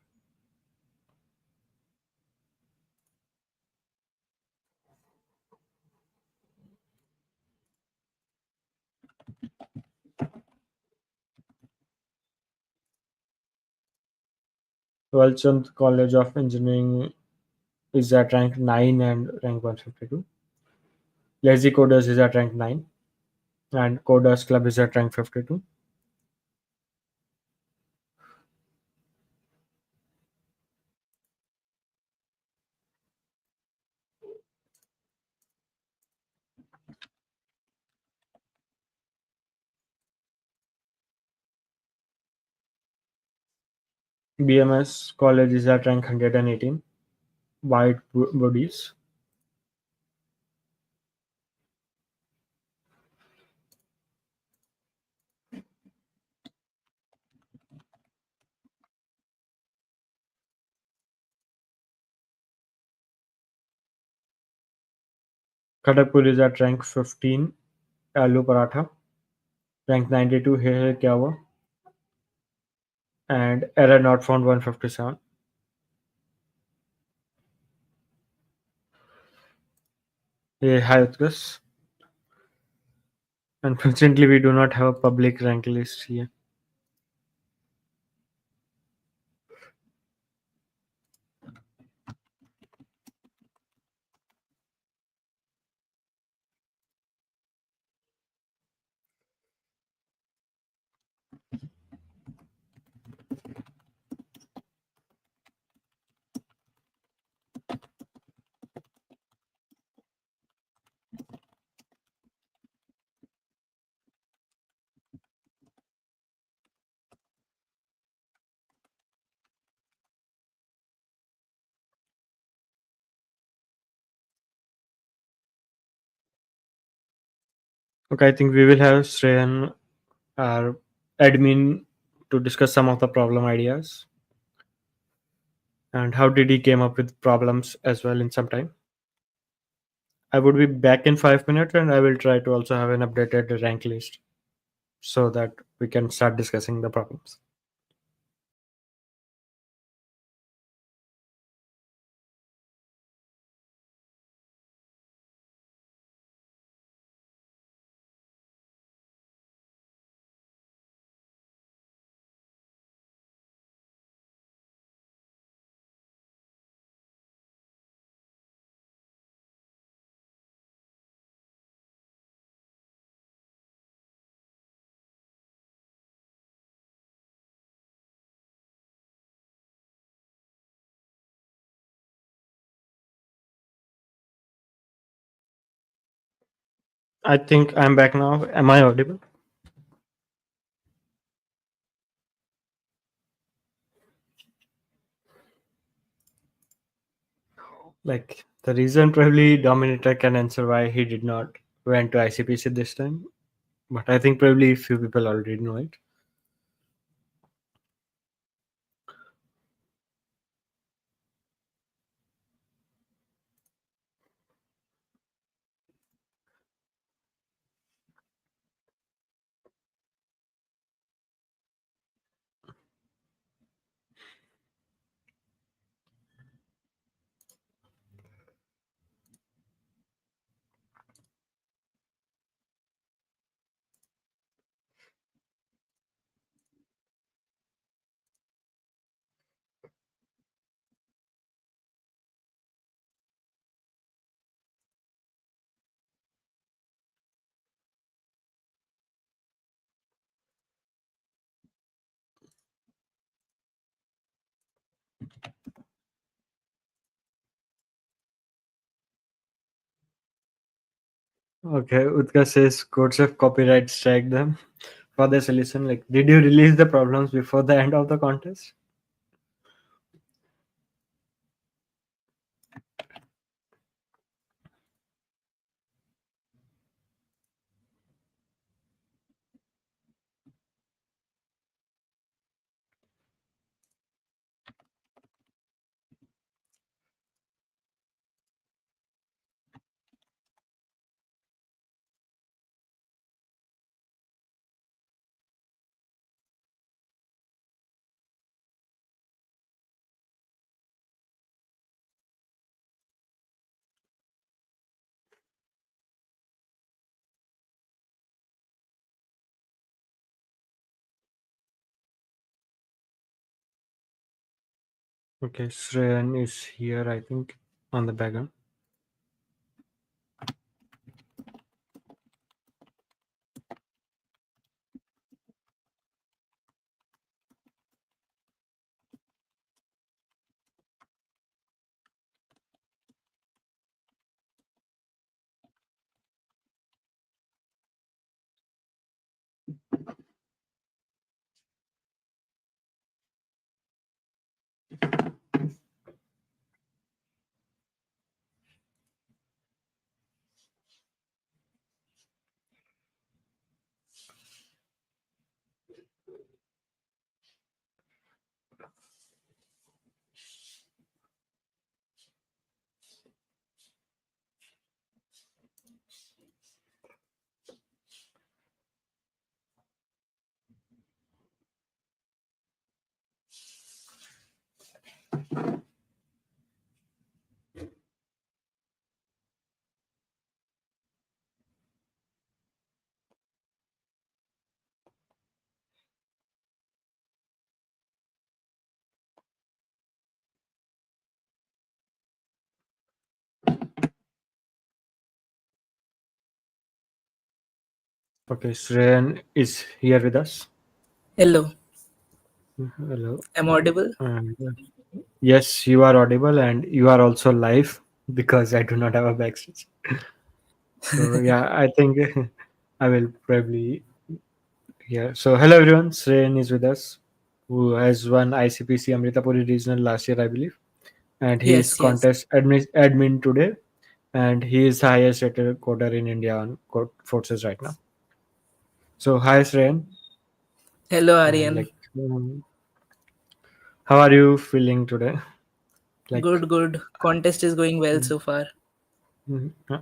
Walchand College of Engineering is at rank 9 and rank 152. Lazy Coders is at rank 9 and Coders Club is at rank 52. BMS College is at rank 118. White Bodies. Khatagpur is at rank 15. Aloo Paratha. Rank 92. Hey Hey Kya Hua. And error not found 157. Hey Hi Utkas. Unfortunately, we do not have a public rank list here. Okay, I think we will have Shreyan, our admin, to discuss some of the problem ideas and how did he came up with problems as well in some time. I would be back in 5 minutes and I will try to also have an updated rank list so that we can start discussing the problems. I think I'm back now. Am I audible? Like the reason probably Dominator can answer why he did not went to ICPC this time, but I think probably few people already know it. Okay, Utka says Codechef copyright strike them for the solution. Like, did you release the problems before the end of the contest? Okay, Shreyan is here, I think, on the background. Okay, Shreyan is here with us. Hello, Hello. am I audible? And yes, you are audible and you are also live because I do not have a backstage. So yeah, I think I will probably yeah. So hello everyone, Shreyan is with us, who has won ICPC Amritapuri Regional last year, I believe, and he is Yes, yes. contest admin today, and he is the highest rated coder in India on code forces right now. So hi Shreyan, Hello, and Aryan. like, how are you feeling today? Like, Good, good. Contest is going well mm, so far. yeah.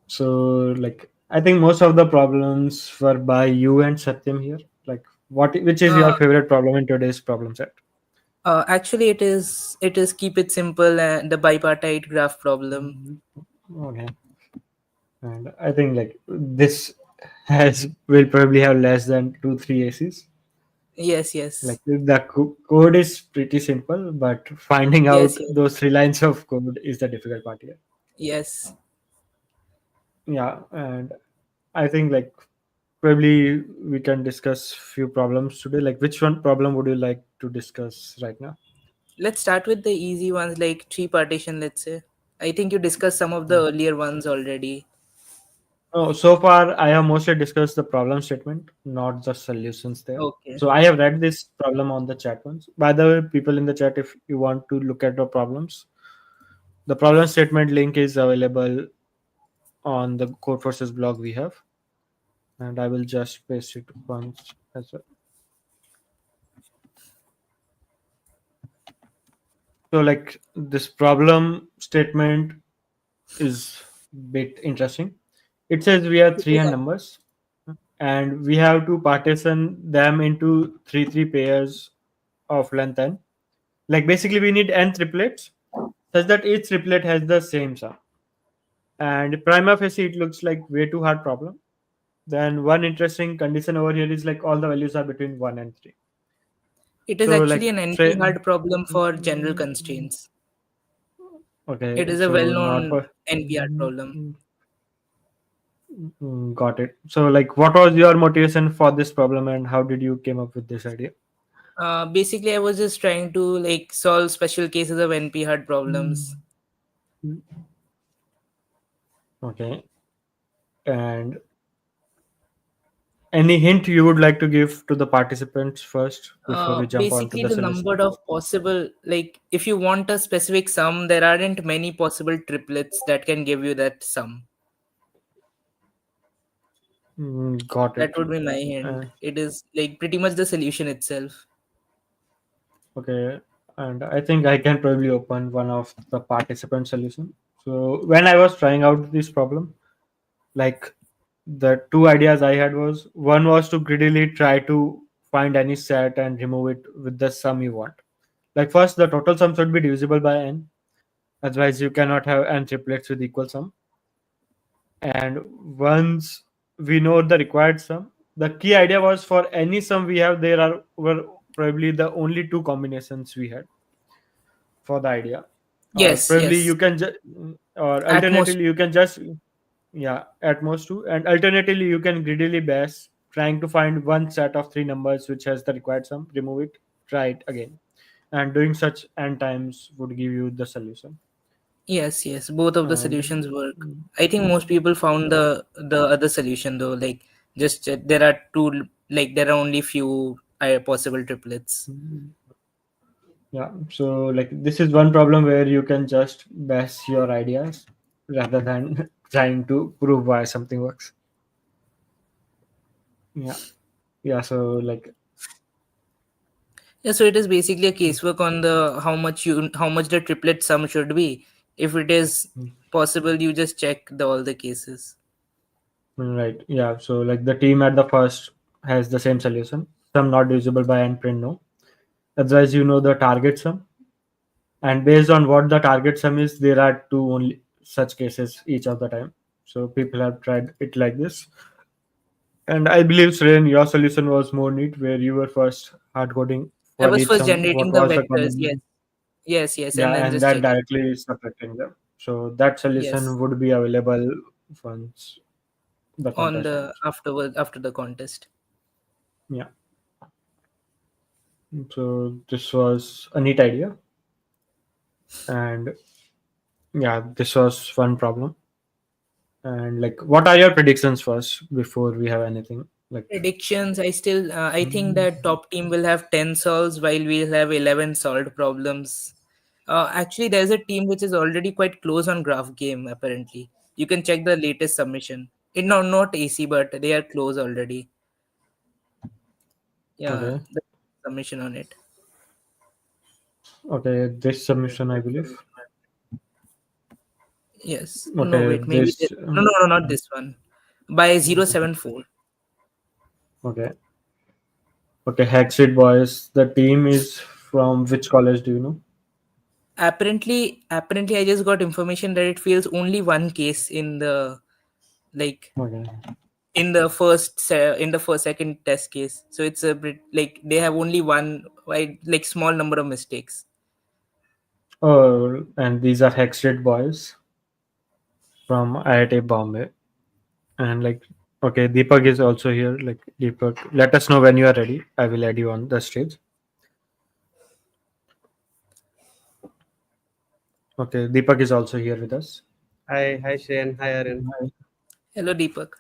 So like, I think most of the problems were by you and Satyam here. Like, which is Uh, your favorite problem in today's problem set? Actually, it is keep it simple and the bipartite graph problem. Mhm. Okay, and I think like this has will probably have less than 2 3 aces. Yes, yes, Like the code is pretty simple, but finding yes, out yes, those 3 lines of code is the difficult part here. yes. Yeah, and I think like probably we can discuss few problems today. Like which one problem would you like to discuss right now? Let's start with the easy ones like tree partition. Let's say. I think you discussed some of the Mm. earlier ones already. Oh, so far I have mostly discussed the problem statement, not the solutions there. Okay. So I have read this problem on the chat once. By the way, people in the chat, if you want to look at the problems, the problem statement link is available on the Code Forces blog we have, and I will just paste it once as well. So like this problem statement is bit interesting. It says we have It three is. hand numbers and we have to partition them into three pairs of length n. Like basically we need n triplets such that each triplet has the same sum. And prima facie it looks like way too hard problem. Then one interesting condition over here is like all the values are between 1 and 3. It is So actually like an NP hard problem for general constraints. okay, It is a so not well-known for NP hard problem. got it. So like what was your motivation for this problem and how did you came up with this idea? Basically, I was just trying to like solve special cases of NP hard problems. Okay. And any hint you would like to give to the participants first before we jump on to Basically, the the number solution? of possible, like, if you want a specific sum, there aren't many possible triplets that can give you that sum. Got That it. would be my hint. Uh, It is like pretty much the solution itself. okay, and I think I can probably open one of the participant solution. So when I was trying out this problem, like the two ideas I had was one was to greedily try to find any set and remove it with the sum you want. Like first, the total sum should be divisible by n. Otherwise, you cannot have n triplets with equal sum. And once we know the required sum, the key idea was for any sum we have, there are were probably the only two combinations we had for the idea. Or Yes, probably yes. you can just, or At most, alternatively, you can just, yeah, at most two. And alternatively, you can greedily base trying to find one set of three numbers which has the required sum, remove it, try it again. And doing such n times would give you the solution. yes, yes. Both of the And solutions work. I think most people found the other solution though. Like, just there are two. Like, there are only few possible triplets. yeah, so like this is one problem where you can just base your ideas rather than trying to prove why something works. Yeah, yeah. So like, Yeah, so it is basically a casework on the how much the triplet sum should be. If it is possible, you just check all the cases. right, yeah. So like the team at the first has the same solution. Sum not divisible by n print no. Otherwise, you know the target sum, and based on what the target sum is, there are two only such cases each of the time. So people have tried it like this. And I believe, Sren, your solution was more neat, where you were first hard coding I for was each first sum what generating the was the vectors. Yes, common, yes, yes, yeah, and then and just that checking. directly subtracting them. So that Yes, solution would be available once the on contest the ends. afterward after the contest. Yeah. So this was a neat idea, and yeah, this was one problem. And like, what are your predictions first before we have anything like? Predictions. I think that top team will have 10 solves while we'll have 11 solved problems. Actually, there's a team which is already quite close on Graph Game. Apparently, you can check the latest submission. It no not AC, but they are close already. Yeah, Okay, the submission on it. okay, this submission I believe. Yes. No, Okay, wait. Maybe this. no, no, no, not this one. By 074. Okay. Okay, Hackseed Boys. The team is from which college? Do you know? Apparently, I just got information that it feels only one case in the like Okay. in the first second test case. So it's a bit like they have only one like small number of mistakes. Oh, and these are Hackseed Boys from IIT Bombay. And like, okay, Deepak is also here. Like, Deepak, let us know when you are ready. I will add you on the stage. Okay, Deepak is also here with us. Hi Shane, hi Arun. Hi. Hello, Deepak.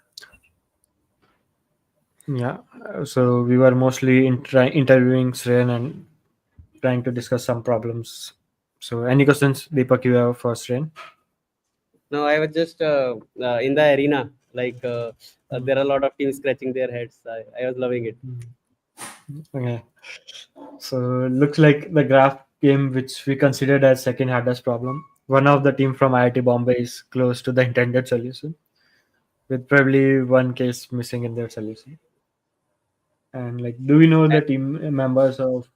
Yeah. So we were mostly interviewing Sren and trying to discuss some problems. So any questions, Deepak, you have for Sren? No, I was just in the arena. Like there are a lot of teams scratching their heads. I was loving it. Okay. So looks like the graph game, which we considered as second hardest problem. One of the team from IIT Bombay is close to the intended solution, with probably one case missing in their solution. And like, do we know the team members of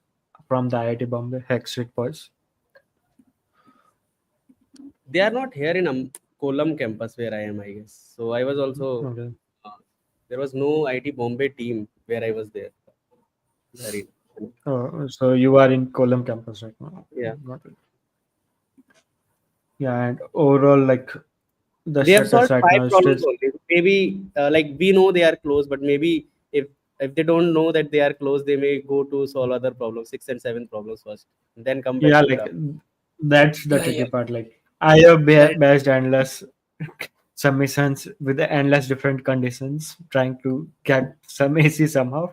from the IIT Bombay Hex Street Boys? They are not here in Kollam campus where I am, I guess. So I was also Okay. uh, there was no IT Bombay team where I was there. The arena. Oh, so you are in Kollam campus right now. Yeah, Got it. Yeah, and overall, like the they have status solved right five now is still. problems only. Maybe like we know they are close, but maybe if they don't know that they are close, they may go to solve other problems, six and seven problems first, and then come back Yeah, to like graph. that's the Yeah, tricky yeah. part. Like I have That best endless submissions with the endless different conditions, trying to get some AC somehow.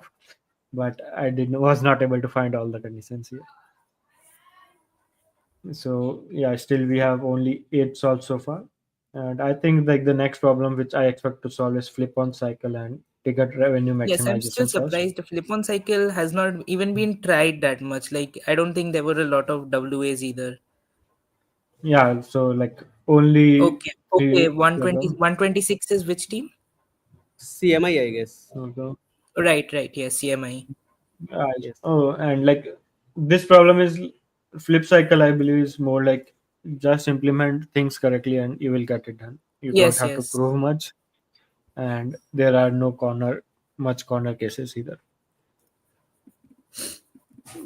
But I didn't was not able to find all the conditions here. So yeah, still we have only 8 solved so far. And I think like the next problem which I expect to solve is flip on cycle and ticket revenue Yes, I'm still maximization first. surprised the flip-on cycle has not even been tried that much. Like, I don't think there were a lot of WAs either. Yeah, so like only Okay, okay, three 120, problem. 126 is which team? CMI, I guess. So, Right, right, yes, CMI. Yes. oh, and like this problem is flip cycle, I believe, is more like just implement things correctly and you will get it done. You don't Yes, have to yes. prove much, and there are no much corner cases either.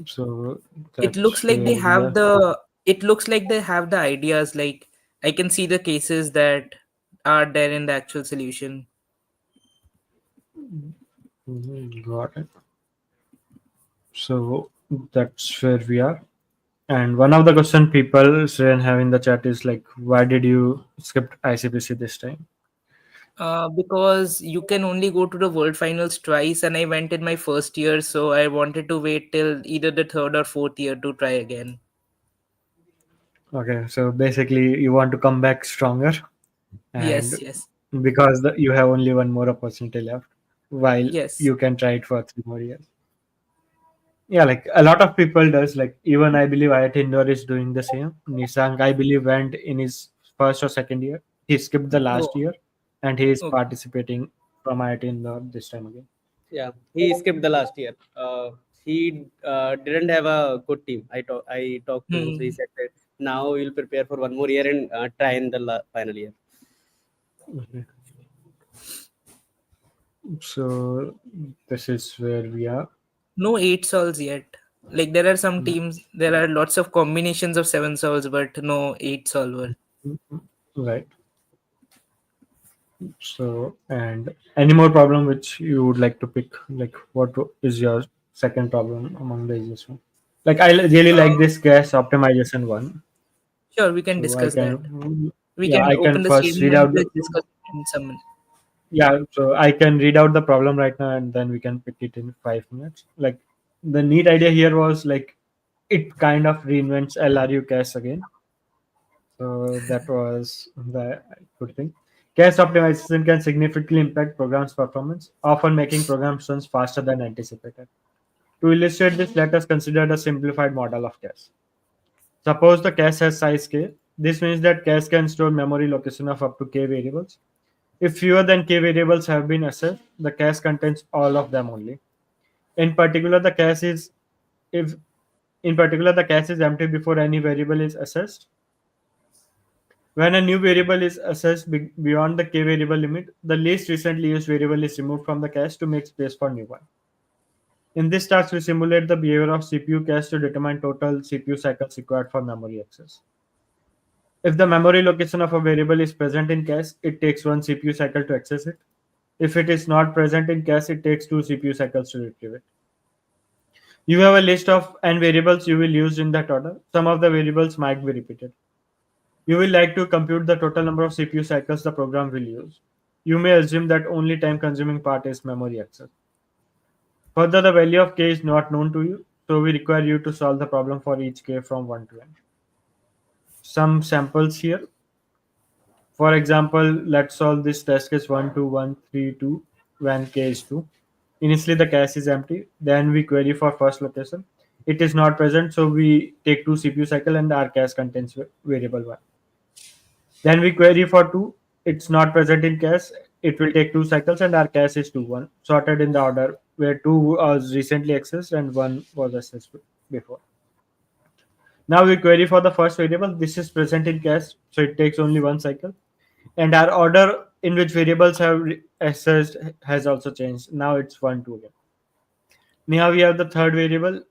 So It looks that's like they where we have are. the it looks like they have the ideas. Like, I can see the cases that are there in the actual solution. Got it. So that's where we are. And one of the question people say and have in the chat is like, why did you skip ICPC this time? Because you can only go to the world finals twice, and I went in my first year, so I wanted to wait till either the third or fourth year to try again. Okay, so basically you want to come back stronger, and Yes, yes, because you have only one more opportunity left, while yes. you can try it for 3 more years. Yeah, like a lot of people does. Like even I believe IIT Indore is doing the same. Nisang, I believe, went in his first or second year. He skipped the last Oh, year, and he is okay. participating from IIT Indore this time again. Yeah, he skipped the last year. He didn't have a good team. I talked to him, so he Hmm. said that now we'll prepare for one more year and try in the final year. Okay. So this is where we are. No 8 solves yet. Like, there are some teams, there are lots of combinations of 7 solves, but no 8 solver. Right. So, and any more problem which you would like to pick? Like, what is your second problem among the easiest one? Like, I really like Uh, this gas optimization one. sure, we can So I discuss that. can, We yeah, can I can open the first stream read and out the, just discuss it in some. yeah, so I can read out the problem right now and then we can pick it in 5 minutes. Like, the neat idea here was like, it kind of reinvents LRU cache again. So that was the good thing. Cache optimization can significantly impact programs' performance, often making programs run faster than anticipated. To illustrate this, let us consider the simplified model of cache. Suppose the cache has size k. This means that cache can store memory location of up to k variables. If fewer than k variables have been accessed, the cache contains all of them only. In particular, the cache is if in particular the cache is empty before any variable is accessed. When a new variable is accessed beyond the k variable limit, the least recently used variable is removed from the cache to make space for new one. In this task, we simulate the behavior of CPU cache to determine total CPU cycles required for memory access. If the memory location of a variable is present in cache, it takes one CPU cycle to access it. If it is not present in cache, it takes two CPU cycles to retrieve it. You have a list of n variables you will use in that order. Some of the variables might be repeated. You will like to compute the total number of CPU cycles the program will use. You may assume that only time consuming part is memory access. Further, the value of k is not known to you, so we require you to solve the problem for each k from 1 to n. Some samples here. For example, let's solve this test case 12132 when k is 2. Initially, the cache is empty. Then we query for first location. It is not present, so we take 2 CPU cycle and our cache contains variable 1. Then we query for 2. It's not present in cache. It will take 2 cycles and our cache is 2 1. Sorted in the order where 2 was recently accessed and 1 was accessed before. Now we query for the first variable. This is present in cache, so it takes only 1 cycle. And our order in which variables have accessed has also changed. Now it's 1 2 again. Now we have the third variable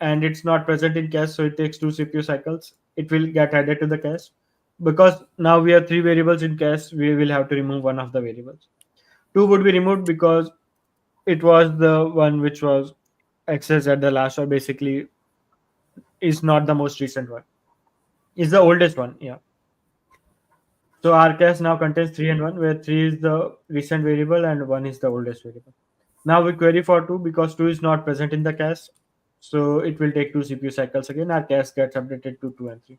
and it's not present in cache, so it takes 2 CPU cycles. It will get added to the cache. Because now we have 3 variables in cache, we will have to remove one of the variables. 2 would be removed because it was the one which was accessed at the last, or basically is not the most recent one. Is the oldest one, yeah. So our cache now contains 3 and 1, where 3 is the recent variable and 1 is the oldest variable. Now we query for 2 because 2 is not present in the cache. So it will take 2 CPU cycles again. Our cache gets updated to 2 and 3.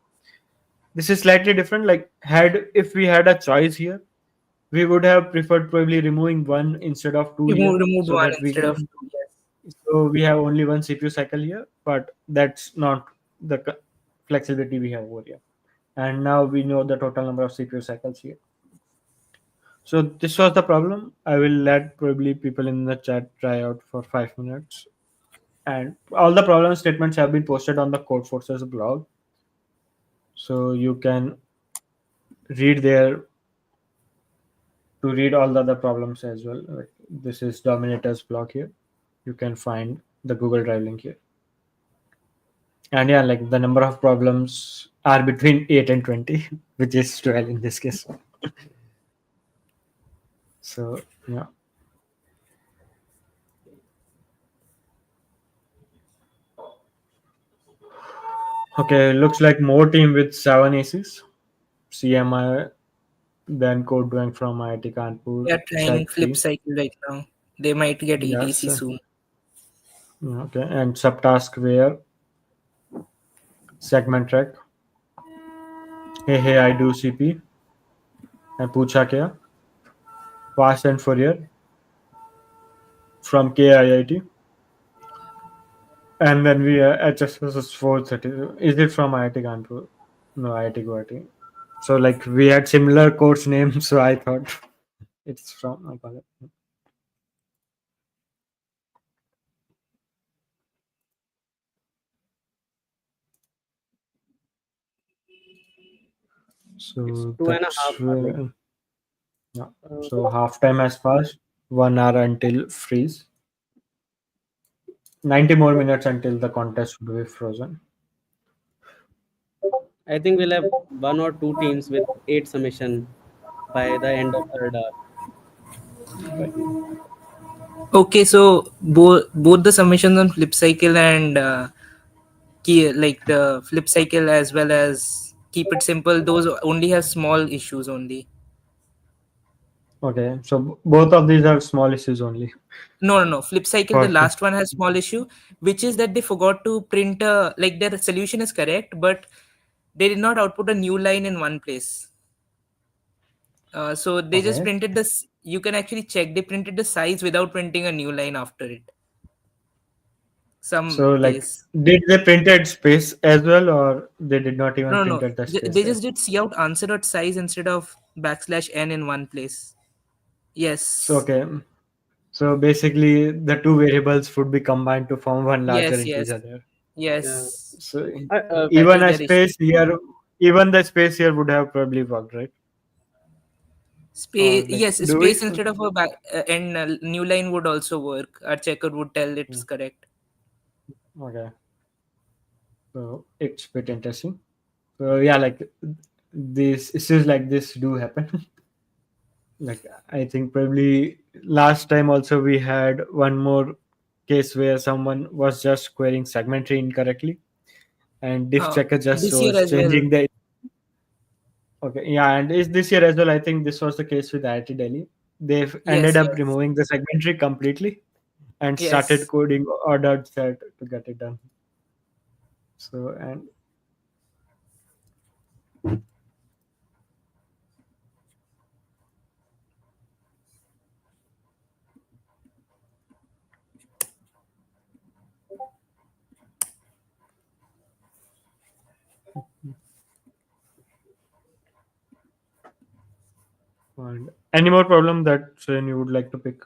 This is slightly different. Like had if we had a choice here, we would have preferred probably removing 1 instead of 2 here, Removed so one that instead of two. Yes. we have only one CPU cycle here, but that's not the flexibility we have over here. And now we know the total number of CPU cycles here. So this was the problem. I will let probably people in the chat try out for 5 minutes. And all the problem statements have been posted on the Code Forces blog. So you can read there to read all the other problems as well. Like, this is Dominator's blog here. You can find the Google Drive link here. And yeah, like the number of problems are between 8 and 20, which is 12 in this case. So yeah. Okay, looks like more team with 7 aces. CMI, then code doing from IIT They Kanpur, are trying Sec flip 3. cycle right now. They might get Yes. ETC soon. Okay, and subtask where segment track. Hey, I do CP. And पूछा क्या? Fast and Fourier from KIIT. And then we HSS 430. Is it from IIT Kanpur? No, IIT Guwahati. So like we had similar course names, so I thought it's from my college. So It's two and a that's half hours. yeah. So half time has passed. 1 hour until freeze. 90 more minutes until the contest would be frozen. I think we'll have one or two teams with 8 submission by the end of third hour. Right. Okay, so both the submissions on flip cycle and key, like the flip cycle as well as keep it simple, those only have small issues only. Okay, so both of these are small issues only. No. Flip cycle, the For last one has small issue, which is that they forgot to print a, like their solution is correct, but they did not output a new line in one place. So they just okay, printed this. You can actually check. They printed the size without printing a new line after it. Some so like case. did they printed space as well, or they did not even No. printed the space They there? just did cout answer dot size instead of backslash n in one place. So Yes. okay, so basically the two variables would be combined to form one larger Yes. integer there. Yeah. Yes. So That even is a their issue. space here, even the space here would have probably worked, right? Or Space, like yes, do it. space instead of a back and new line would also work. Our checker would tell it's Hmm, correct. okay, so it's bit interesting. So yeah, like these issues like this do happen. Like I think probably last time also we had one more case where someone was just querying segment tree incorrectly, and diff checker just This year was as well. changing the. Okay, yeah, and is this year as well? I think this was the case with IIT Delhi. They've ended up Yes. removing the segment tree completely and started Yes. coding ordered set to get it done. So and and any more problem that Sren you would like to pick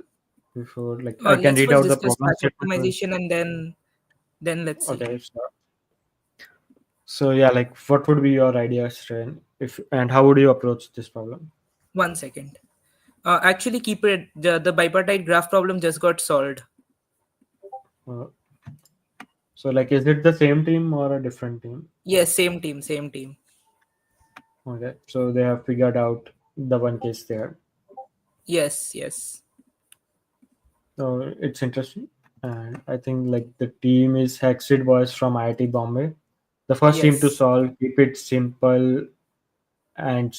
before like I can Let's read first out the discuss problem batch statement. optimization and then let's see. Okay, so yeah, like what would be your ideas, Sren, if and how would you approach this problem? 1 second. Actually, keep it. The bipartite graph problem just got solved. Uh, so like is it the same team or a different team? Yes, same team, same team. Okay, so they have figured out the one case there. Yes. So it's interesting, and I think like the team is Hexed Boys from IIT Bombay. The first team to Yes. solve, keep it simple, and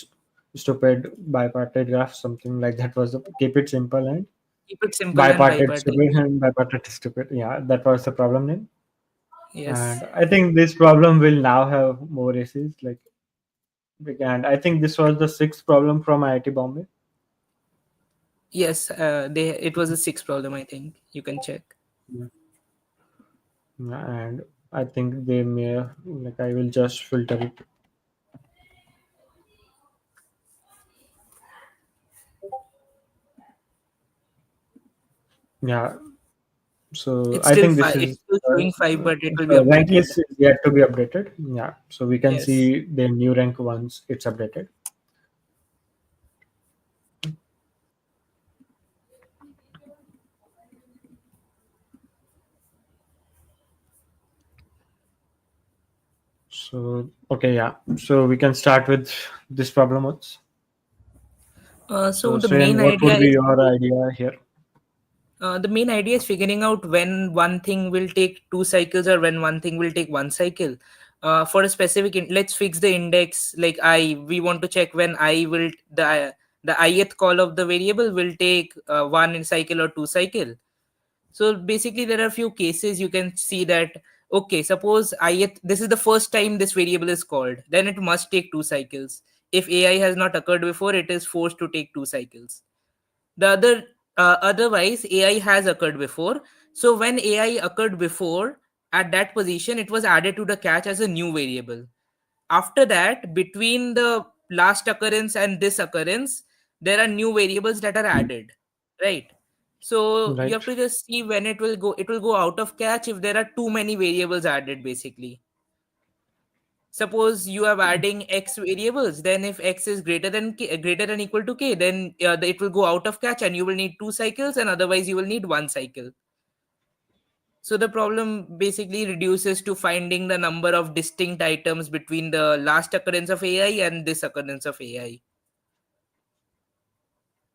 stupid bipartite graph, something like that was the keep it simple and Keep it simple and bipartite bipartite. stupid and bipartite stupid. Yeah, that was the problem name. Yes. And I think this problem will now have more issues. Like, and I think this was the sixth problem from IIT Bombay. Yes, they it was a sixth problem, I think. You can check. Yeah. And I think they may like I will just filter it. Yeah. So It's I still think this five. It's is still showing five, but it will be the rank updated. list is yet to be updated. Yeah. So we can Yes. see the new rank once it's updated. So okay, yeah. So we can start with this problem. So So the Sren, main what idea would be is your idea here? figuring out when one thing will take two cycles or when one thing will take one cycle. For a specific, let's fix the index like I. We want to check when I will the ith call of the variable will take one cycle or two cycle. So basically, there are a few cases you can see that. Okay, suppose ith this is the first time this variable is called, then it must take two cycles. If AI has not occurred before, it is forced to take two cycles. The otherwise AI has occurred before. So when AI occurred before, at that position it was added to the cache as a new variable. After that, between the last occurrence and this occurrence, there are new variables that are added, right? So you Right. have to just see when it will go out of cache if there are too many variables added, basically. Suppose you are adding x variables, then if x is greater than equal to k, then it will go out of cache and you will need two cycles, and otherwise you will need one cycle. So the problem basically reduces to finding the number of distinct items between the last occurrence of AI and this occurrence of AI.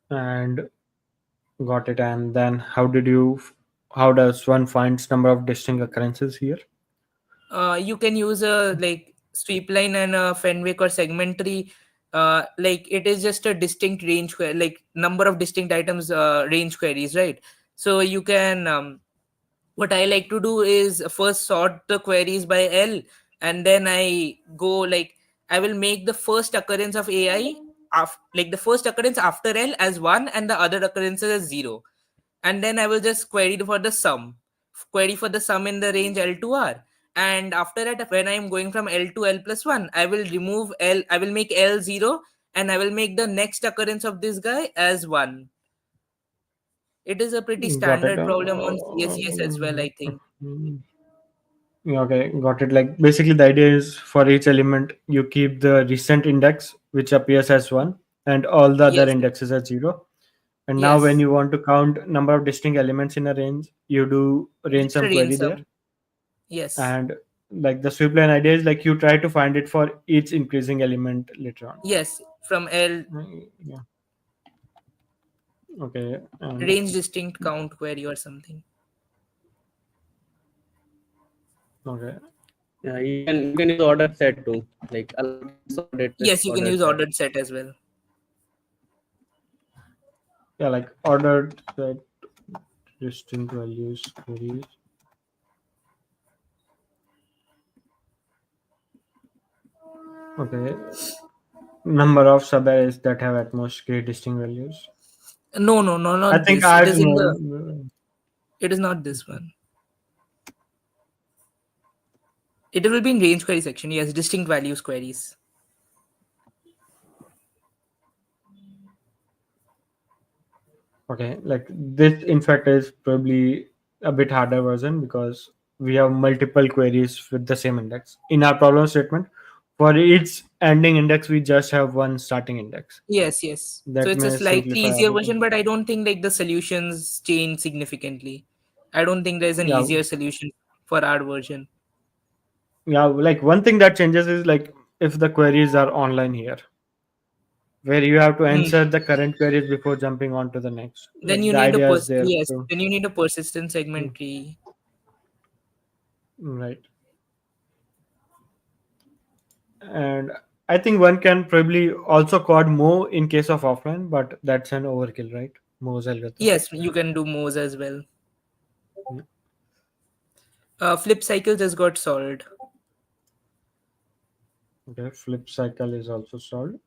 And got it. And then how does one finds number of distinct occurrences here? You can use a like sweep line and a Fenwick or segment tree. Like it is just a distinct like number of distinct items range queries, right? So you can what I like to do is first sort the queries by L, and then I go like I will make the first occurrence of AI like the first occurrence after L as one and the other occurrences as zero. And then I will just query for the sum in the range L to R. And after that, when I am going from L to L plus 1, I will remove L, I will make L 0, and I will make the next occurrence of this guy as 1. It is a pretty Got it. standard problem on CSES as well, I think. Yeah, okay, got it. Like basically, the idea is for each element, you keep the recent index, which appears as one, and all the other Yes, indexes as zero. And now, when yes. you want to count number of distinct elements in a range, you do range Just a sum query there. ransom. Yes. And like the sweep line idea is like you try to find it for each increasing element later on. Yes. From L, Yeah. Okay. And range distinct count query or something. okay. Yeah, you can use order set too, like allocate, sort it with Yes, you can order use set. ordered set as well. Yeah, like ordered set distinct values queries. Okay. Number of subarrays that have at most three distinct values. No, no, no, I not think this. It I is in the. know. It is not this one. It will be in range query section. Yes, distinct values queries. Okay, like this in fact is probably a bit harder version because we have multiple queries with the same index. In our problem statement, for each ending index, we just have one starting index. Yes, yes. So That it's a may slightly simplify easier everything. version, but I don't think like the solutions change significantly. I don't think there's an Yeah, easier solution for our version. yeah. Like one thing that changes is like if the queries are online here, where you have to Hmm. answer the current queries before jumping on to the next. Then Like you the need a idea is there yes. to Then you need a persistent mm, segment tree. right. And I think one can probably also quad Mo in case of offline, but that's an overkill, right? Mo's algorithm. Yes, you can do Mo's as well. Yeah. Flip cycle just got solved. Okay, flip cycle is also solved.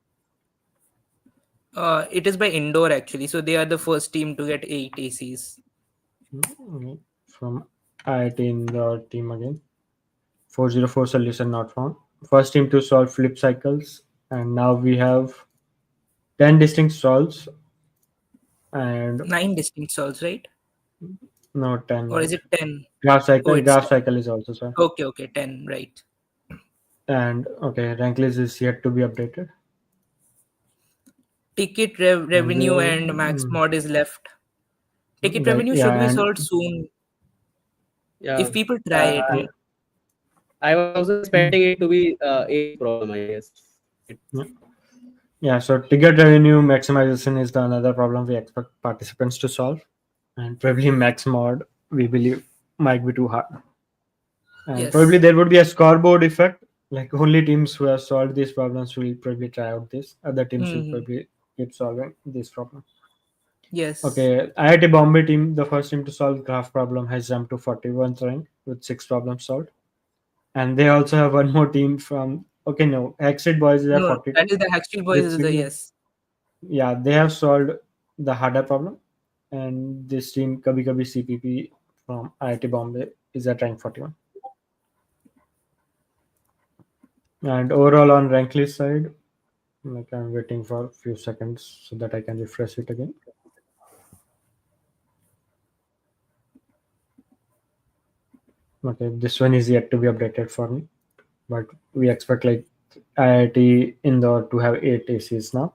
It is by indoor actually, so they are the first team to get 8 ACs. Okay. From IIT in the team again. 404 solution not found. First team to solve flip cycles, and now we have 10 distinct solves and 9 distinct solves, right? no 10 Or is like it 10? graph Oh, cycle. it's Graph 10. cycle is also solved. Okay, okay, 10, right. And okay, rank list is yet to be updated. Ticket And revenue and max mod is left. Ticket right, revenue yeah, should be and solved soon Yeah. if people try it. Uh, I was also expecting it to be AC's problem, I guess. yeah. Yeah, so ticket revenue maximization is the another problem we expect participants to solve, and probably max mod we believe might be too hard. And probably Yes. there would be a scoreboard effect. Like only teams who have solved these problems will probably try out this. Other teams will Hmm. probably keep solving this problem. Yes. Okay, IIT Bombay team, the first team to solve graph problem, has jumped to 41st rank with 6 problems solved. And they also have one more team from okay no Exit Boys is at No, that 42 is the Hackstreet Boys with is the significant. yes. Yeah, they have solved the harder problem. And this team, Kabhi Kabhi CPP from IIT Bombay, is at rank 41. And overall, on rank list side, like I'm waiting for a few seconds so that I can refresh it again. Okay, this one is yet to be updated for me, but we expect like IIT Indore to have 8 ACs now,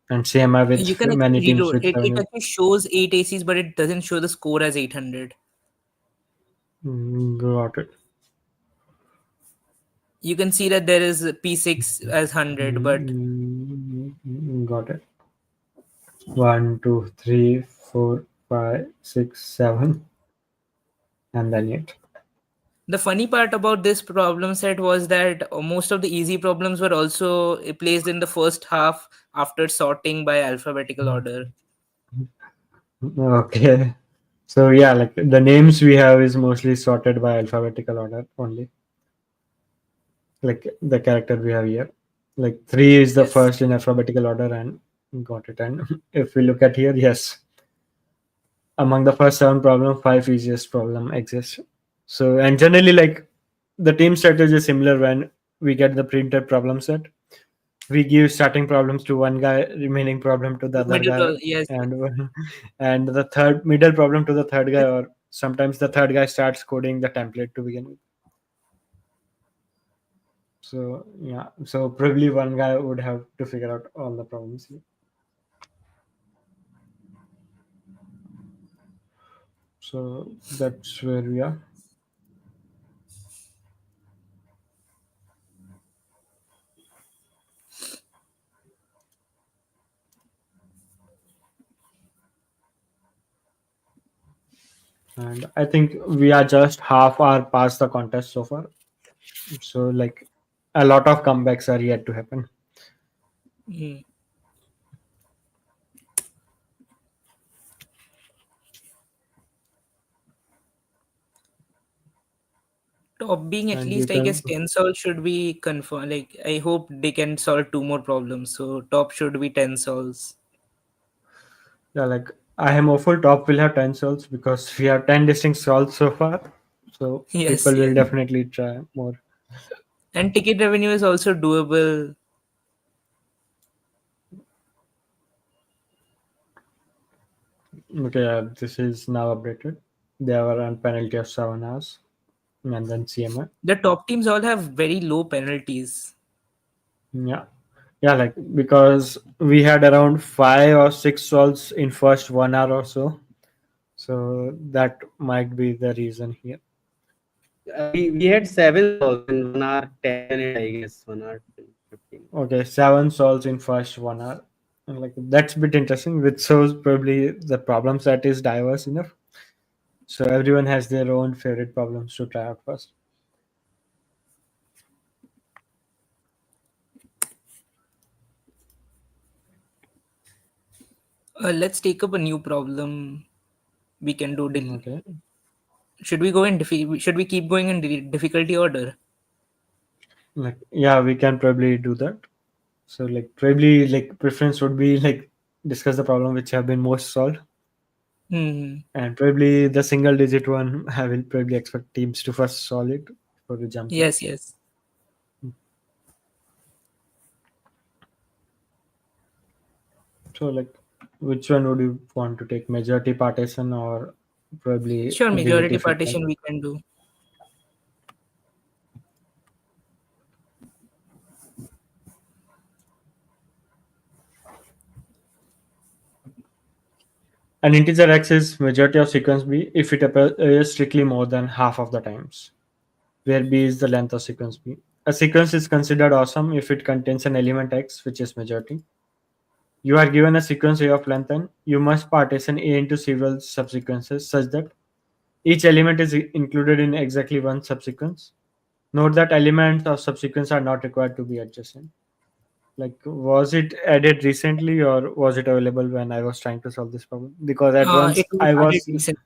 and CMI You with can actually many teams reload. with It 7. actually shows 8 ACs, but it doesn't show the score as 800. Got it. You can see that there is P6 as 100, but Got it. 1, 2, 3, 4, 5, 6, 7, and then 8. the funny part about this problem set was that most of the easy problems were also placed in the first half after sorting by alphabetical order. Okay. So yeah, like the names we have is mostly sorted by alphabetical order only. Like the character we have here. Like 3 is the Yes. first in alphabetical order and got it. And if we look at here, yes, among the first 7 problem, 5 easiest problem exists. So and generally like the team strategy is similar when we get the printed problem set. We give starting problems to one guy, remaining problem to the other guy, Yes, yes. and and the third middle problem to the third guy, or sometimes the third guy starts coding the template to begin with. So yeah, so probably one guy would have to figure out all the problems here. So that's where we are. And I think we are just half hour past the contest so far. So like a lot of comebacks are yet to happen. Mm. Top being at And you least, I guess, can 10 solve should be confirmed. Like, I hope they can solve 2 more problems. So, top should be 10 solves. yeah, like I am hopeful top will have 10 solves because we have 10 distinct solves so far. So people Yes, will yes. definitely try more. And ticket revenue is also doable. Okay, this is now updated. They were on penalty of 7 hours and then CMI. The top teams all have very low penalties. Yeah. Yeah, like because we had around 5 or 6 solves in first 1 hour or so. So that might be the reason here. We had 7 solves in 1 hour 10 minutes, I guess. 1 hour 15. Okay, 7 solves in first 1 hour. And like that's a bit interesting, which shows probably the problem set is diverse enough. So everyone has their own favorite problems to try out first. Let's take up a new problem. We can do. Okay. Should we go in? Should we keep going in difficulty order? Like, yeah, we can probably do that. So like probably like preference would be like discuss the problem which have been most solved, Hmm. and probably the single digit one I will probably expect teams to first solve it before we jump in. Yes, yes. So like which one would you want to take, majority partition or probably Sure, majority relative equal? partition we can do. An integer x is majority of sequence b if it appears strictly more than half of the times, where b is the length of sequence b. A sequence is considered awesome if it contains an element x, which is majority. You are given a sequence A of length n. You must partition A into several subsequences such that each element is included in exactly one subsequence. Note that elements of subsequence are not required to be adjacent. Like, was it added recently or was it available when I was trying to solve this problem? Because at once It was I added was, recently.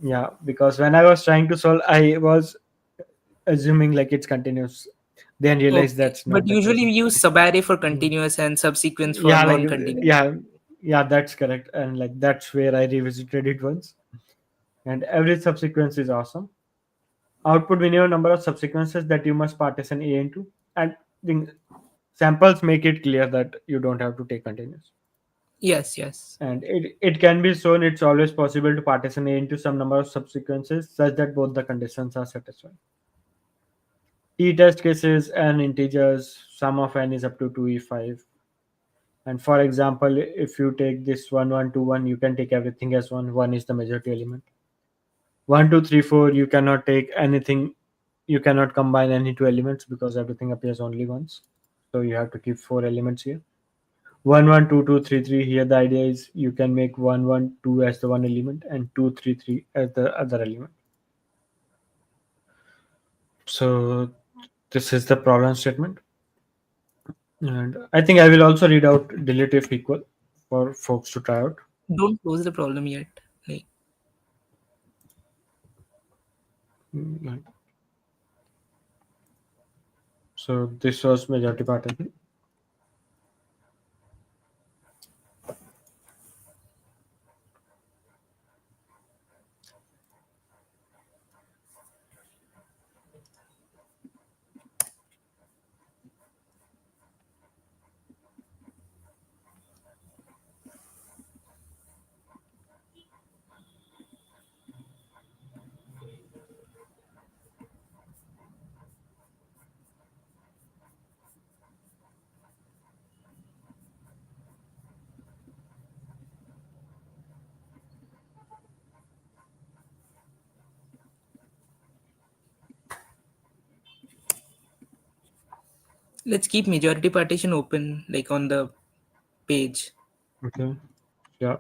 yeah, because when I was trying to solve, I was assuming like it's continuous. Then realized Okay, that's but not the usually case. we use subarray for Mm. continuous and subsequence for Yeah, like, non-continuous. yeah, yeah, that's correct. And like, that's where I revisited it once. And every subsequence is awesome. Output minimum number of subsequences that you must partition A into, and the samples make it clear that you don't have to take continuous. Yes, yes. And it can be shown it's always possible to partition A into some number of subsequences such that both the conditions are satisfied. T-test cases and integers, sum of n is up to 2e5. And for example, if you take this 1 1 2 1, you can take everything as 1. 1 is the majority element. 1 2 3 4, you cannot take anything, you cannot combine any two elements because everything appears only once, so you have to keep four elements here. 1 1 2 2 3 3, here the idea is you can make 1 1 2 as the one element and 2 3 3 as the other element. So this is the problem statement, and I think I will also read out delete if equal for folks to try out. Don't close the problem yet. Like, Like, so this was majority partition. let's keep majority partition open, like on the page. Okay, yeah.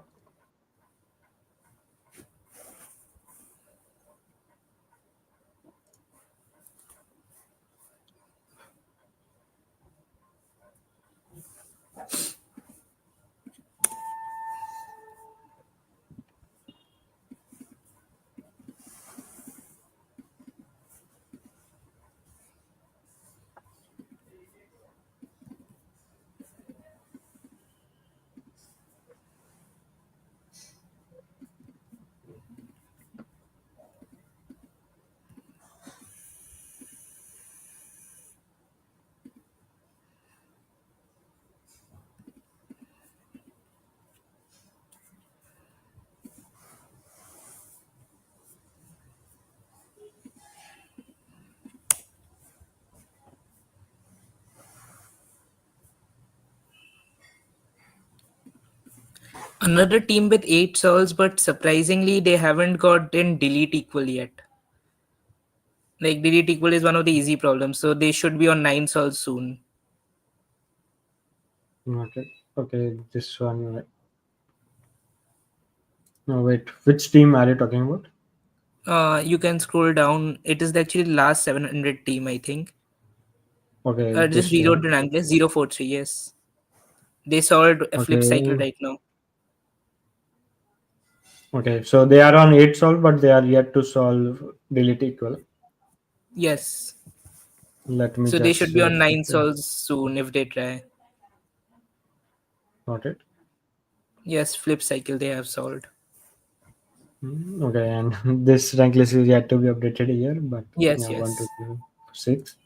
Another team with 8 solves, but surprisingly, they haven't gotten delete equal yet. Like, delete equal is one of the easy problems, so they should be on 9 solves soon. Okay, okay, this one. No, wait, which team are you talking about? You can scroll down. It is actually the last 700 team, I think. Okay, Just this reload one. the rank list. 043, yes. They solved a flip cycle Okay, right now. Okay, so they are on 8 solved, but they are yet to solve delete equal. Yes. Let me So they just should be on check 9 it. solves soon if they try. Got it. Yes, flip cycle they have solved. Okay, and this rank list is yet to be updated here, but Yes, yeah, one, two, yes. three, 6,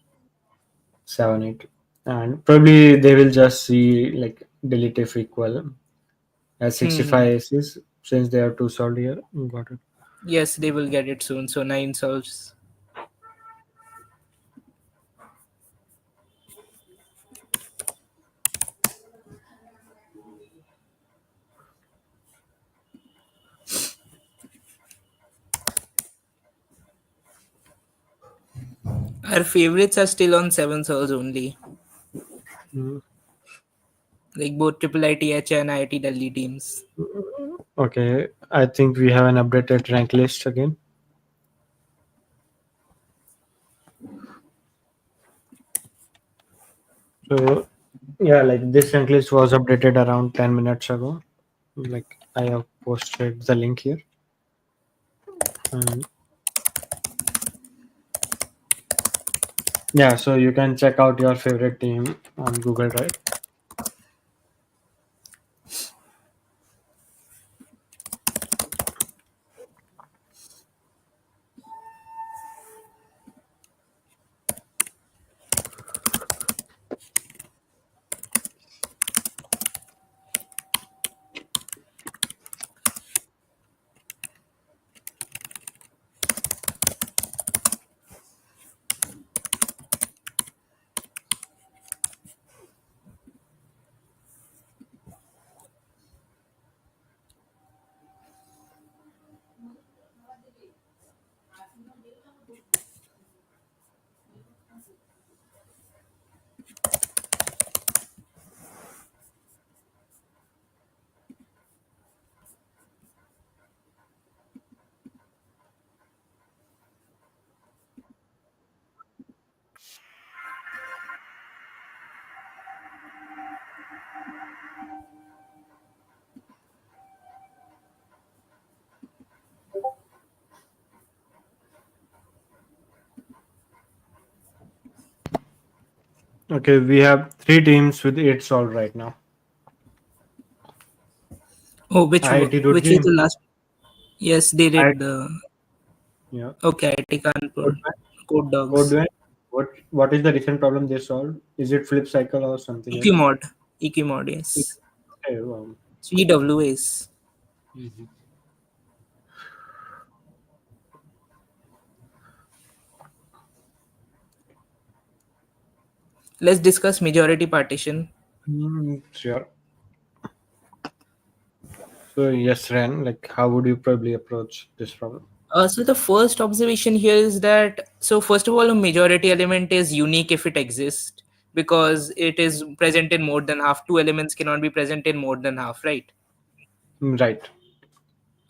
7, 8, and probably they will just see like delete if equal as Hmm. 65 aces since they are two solved here. Got it. Yes, they will get it soon. So 9 solves. Our favorites are still on 7 solves only. Mm, Like both Triple ITH and IIT Delhi teams. Okay, I think we have an updated rank list again. So yeah, like this rank list was updated around 10 minutes ago. Like I have posted the link here. And yeah, so you can check out your favorite team on Google Drive. Okay, we have three teams with 8 solved right now. Oh, IIT which is Roorkee, the last? Yes, they I did. yeah. Okay, IIT Kanpur. Code Code dogs. Code what is the recent problem they solved? Is it flip cycle or something else? Eqmod. Eqmod, yes. Okay, 3WAs. mhm. Let's discuss majority partition. Sure. So yes, Ren, like how would you probably approach this problem? So the first observation here is that, so first of all, a majority element is unique if it exists because it is present in more than half. Two elements cannot be present in more than half, right? Right.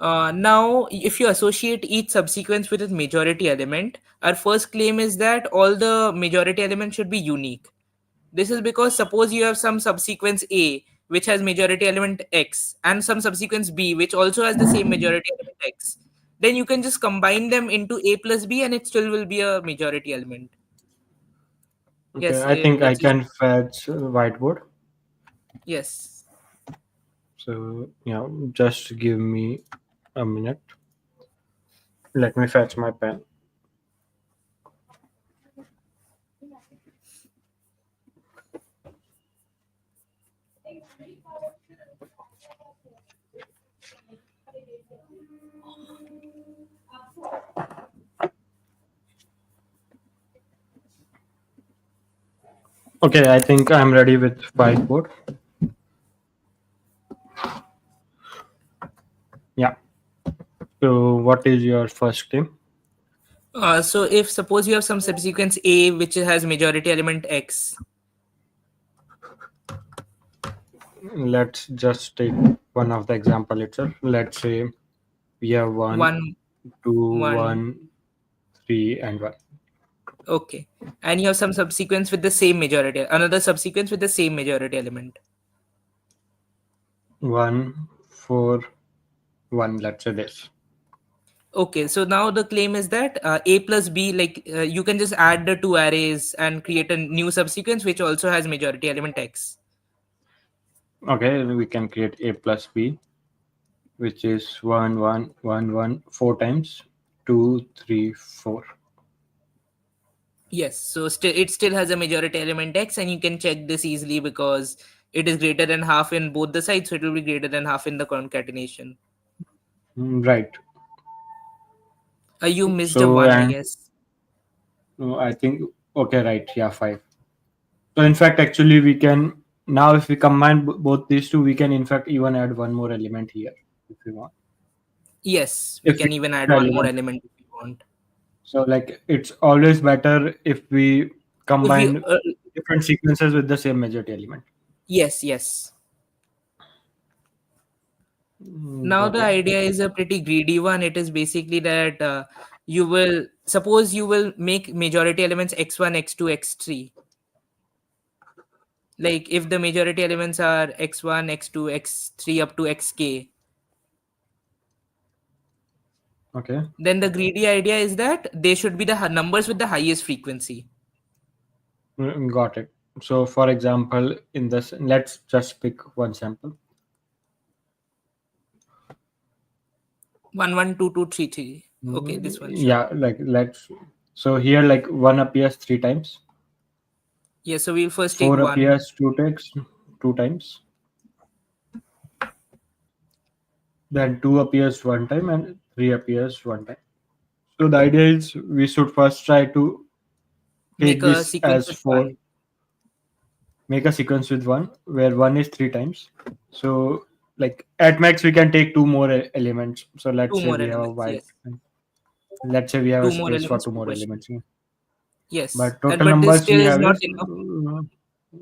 Now, if you associate each subsequence with its majority element, our first claim is that all the majority elements should be unique. This is because suppose you have some subsequence A which has majority element X and some subsequence B which also has the same majority element X, then you can just combine them into A plus B and it still will be a majority element. Okay, Yes, I think I let's just, can fetch whiteboard. yes. So yeah, just give me a minute. Let me fetch my pen. Okay, I think I'm ready with whiteboard. Yeah. So what is your first team? So if suppose you have some subsequence A which has majority element X, Let's just take one of the example itself. Let's say we have one, one, two, one, one, three, and one. okay, and you have some subsequence with the same majority, another subsequence with the same majority element. One, four, 1. Let's say this. Okay, so now the claim is that a plus b, like you can just add the two arrays and create a new subsequence which also has majority element x. Okay, we can create a plus b, which is 1 1 1 1 4 times 2 3 4. Yes, so still it still has a majority element x, and you can check this easily because it is greater than half in both the sides, so it will be greater than half in the concatenation. Right. You missed a So, one, I and guess. I think, okay, right. Yeah, 5. So, in fact, actually, we can now, if we combine both these two, we can, in fact, even add one more element here if we want. Yes, we If we can even add one more element. element if you want. So, like, it's always better if we If we combine different sequences with the same majority element. yes, yes. Now Got the it. idea is a pretty greedy one. It is basically that you will suppose you will make majority elements x1, x2, x3. Like if the majority elements are x1, x2, x3 up to xk, Okay. then the greedy idea is that they should be the numbers with the highest frequency. Got it. So, for example, in this, let's just pick one sample. 1 1 2 2 3 3. Okay, this one, sure. Yeah, like let's. So here, like 1 appears 3 times, Yeah, so we'll first take 4 1. appears 2 times, then 2 appears 1 time, and 3 appears 1 time. So the idea is we should first try to take Make a this sequence as with 4, 1. make a sequence with 1 where 1 is 3 times. So like at max we can take 2 more elements. So let's Two say more we have a elements, white. yes. Let's say we have a Two more space for elements 2 per more question. elements. Yeah. Yes. But And total but this numbers still we is have not is enough.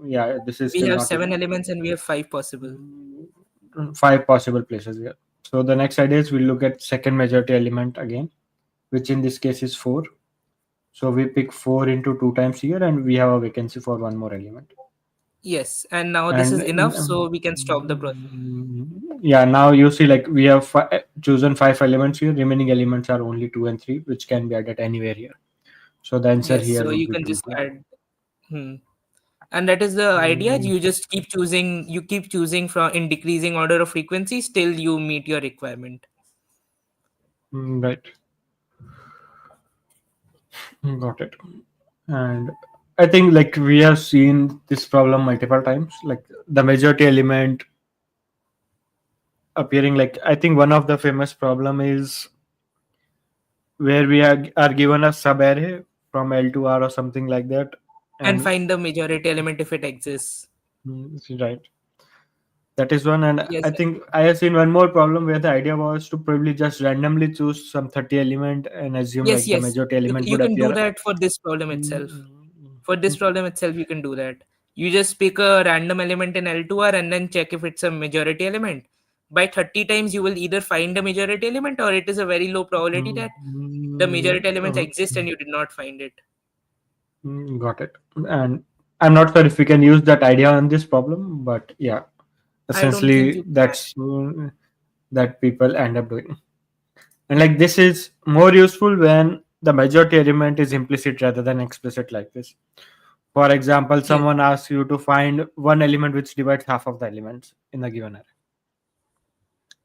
yeah, this is We still have not 7 enough. elements and we have 5 possible. 5 possible places here. So the next idea is we look at second majority element again, which in this case is 4. So we pick 4 into 2 times here, and we have a vacancy for one more element. Yes. And now this is And enough, so we can stop the process. yeah, now you see like we have chosen 5 elements here. Remaining elements are only 2 and 3, which can be added anywhere here. So the answer Yes. here So would you be can 2 just here. add. Hmm. And that is the idea. You just keep choosing. You keep choosing from in decreasing order of frequency. Still, you meet your requirement. Right. Got it. And I think like we have seen this problem multiple times. Like the majority element appearing, like I think one of the famous problem is where are given a sub array from L to R or something like that. And And find the majority element if it exists. right, that is one. And Yes. I think I have seen one more problem where the idea was to probably just randomly choose some 30 element and assume Yes. like the Yes. majority element You would can do appear. that for this problem itself. Mm, For this problem itself, you can do that. You just pick a random element in L2R and then check if it's a majority element. By 30 times, you will either find a majority element or it is a very low probability that the majority elements exist and you did not find it. Got it. And I'm not sure if we can use that idea on this problem, but yeah, I don't think essentially you can. that's that people end up doing. And like this is more useful when the majority element is implicit rather than explicit like this. For example, Yes. someone asks you to find one element which divides half of the elements in the given array.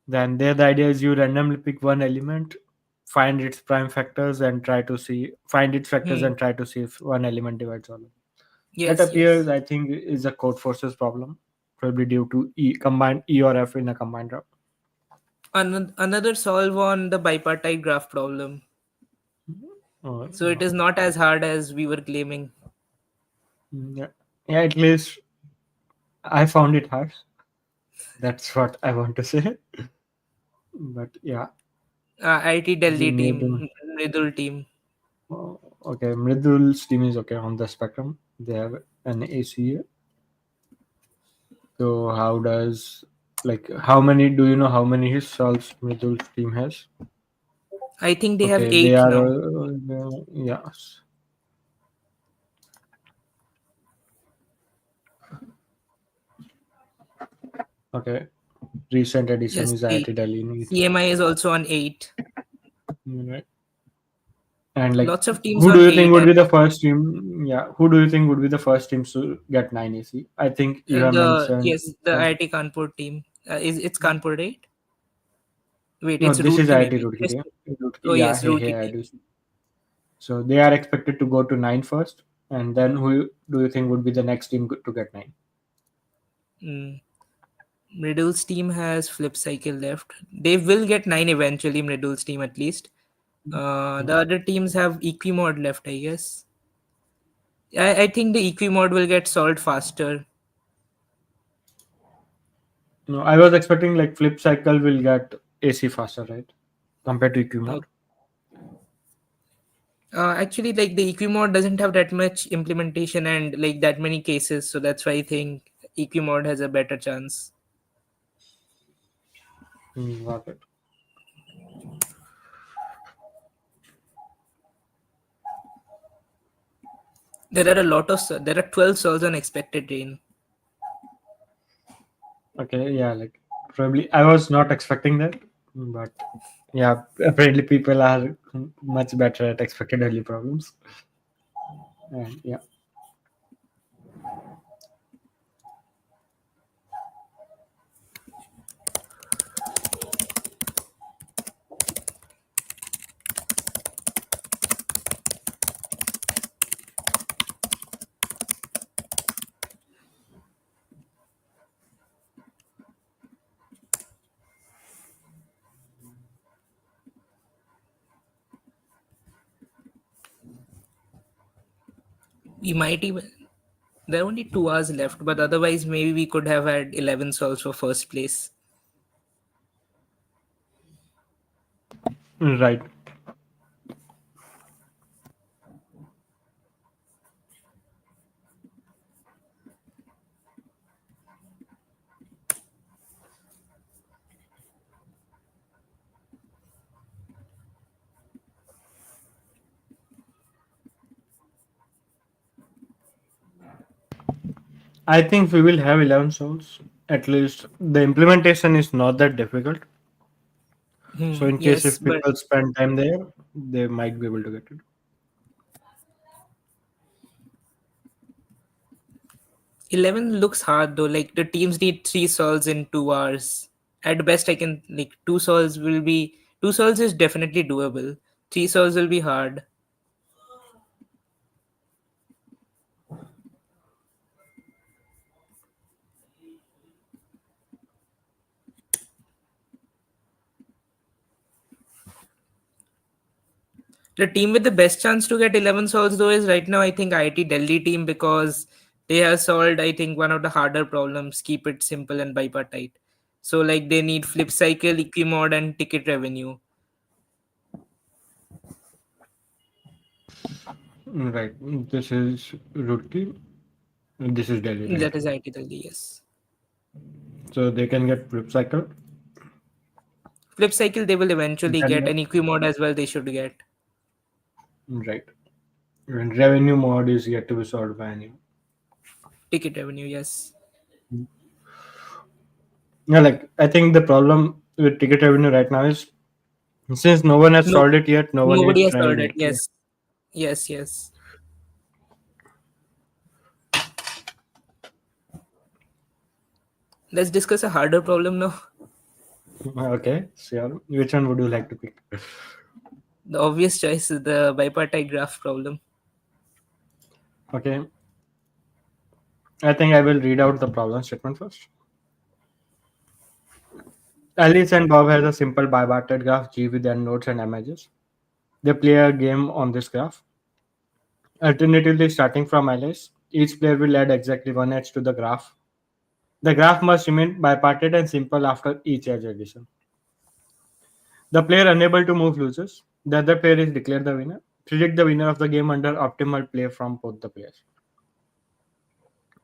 Then there the idea is you randomly pick one element, find its prime factors and try to see find its factors Hmm. and try to see if one element divides all of them. That Yes, appears, yes. I think, is a code forces problem, probably due to combined E or F in a combined route. Another solve on the bipartite graph problem. So it No. is not as hard as we were claiming. Yeah. Yeah, at least I found it hard. That's what I want to say. But yeah, IT we Delhi made team, Mridul team. okay. Mridul's team is okay on the spectrum. They have an ACA. So how does like how many do you know how many his solves Mridul's team has? I think they have Okay, they 8 are now. yes. Okay, recent edition Yes, is IIT Delhi. CMI is also on 8. Right. And like, Lots of teams who do on you think 8. would be the first team? Yeah, who do you think would be the first teams to get 9 AC? I think you have mentioned. The IIT Kanpur team. Is it's Kanpur, right? Wait, No, it's this is Roorkee IIT maybe. Roorkee. Yes. Yeah, Roorkee, Oh yeah, yes, hey, hey, Roorkee I team. do. So they are expected to go to 9 first, and then who do you think would be the next team to get 9? Mm. Mridul's team has Flip Cycle left. They will get 9 eventually. Mridul's team at least. The other teams have Equimod left, I guess. I think the Equimod will get solved faster. No, I was expecting like Flip Cycle will get AC faster, right? Compared to EQ Uh, mode. Actually, like the Equimod doesn't have that much implementation and like that many cases, so that's why I think Equimod has a better chance. Got it. There are 12 souls on expected rain. Okay, yeah, like probably I was not expecting that, but yeah, apparently people are much better at expected early problems. And yeah, We might even There are only 2 hours left, but otherwise maybe we could have had 11 solves for first place. right. I think we will have 11 souls. At least the implementation is not that difficult. So in case Yes, if but people spend time there, they might be able to get it. 11 looks hard though. Like the teams need 3 solves in 2 hours. At best, I can like 2 solves is definitely doable. 3 solves will be hard. The team with the best chance to get 11 solves though is right now I think IIT Delhi team because they have solved I think one of the harder problems. Keep it simple and bipartite. So like they need flip cycle, equimod, and ticket revenue. Right. This is Roorkee. This is Delhi, right? That is IIT Delhi, yes. So they can get flip cycle. Flip cycle they will eventually Then get, an equimod as well they should get. right. And revenue mode is yet to be solved by anyone. Ticket revenue, yes. Yeah, like I think the problem with ticket revenue right now is since no one has No, solved it yet, no one is nobody has trying solved it. it. Yeah. Yes, yes, yes. Let's discuss a harder problem now. Okay, sure. Which one would you like to pick? The obvious choice is the bipartite graph problem. Okay, I think I will read out the problem statement first. Alice and Bob has a simple bipartite graph G with their nodes and images. They play a game on this graph. Alternatively, starting from Alice, each player will add exactly one edge to the graph. The graph must remain bipartite and simple after each edge addition. The player unable to move loses. The other player is declared the winner. Predict the winner of the game under optimal play from both the players.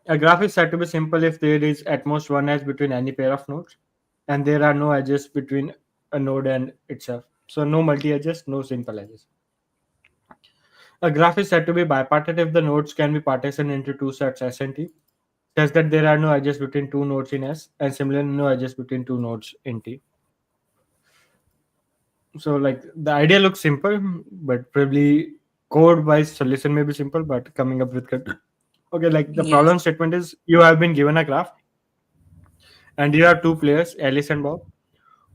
A graph is said to be simple if there is at most one edge between any pair of nodes, and there are no edges between a node and itself. So no multi-edges, no simple edges. A graph is said to be bipartite if the nodes can be partitioned into two sets S and T. says that there are no edges between two nodes in S, and similarly no edges between two nodes in T. So like the idea looks simple, but probably code wise solution may be simple, but coming up with okay, like the Yes. problem statement is you have been given a graph and you have two players, Alice and Bob,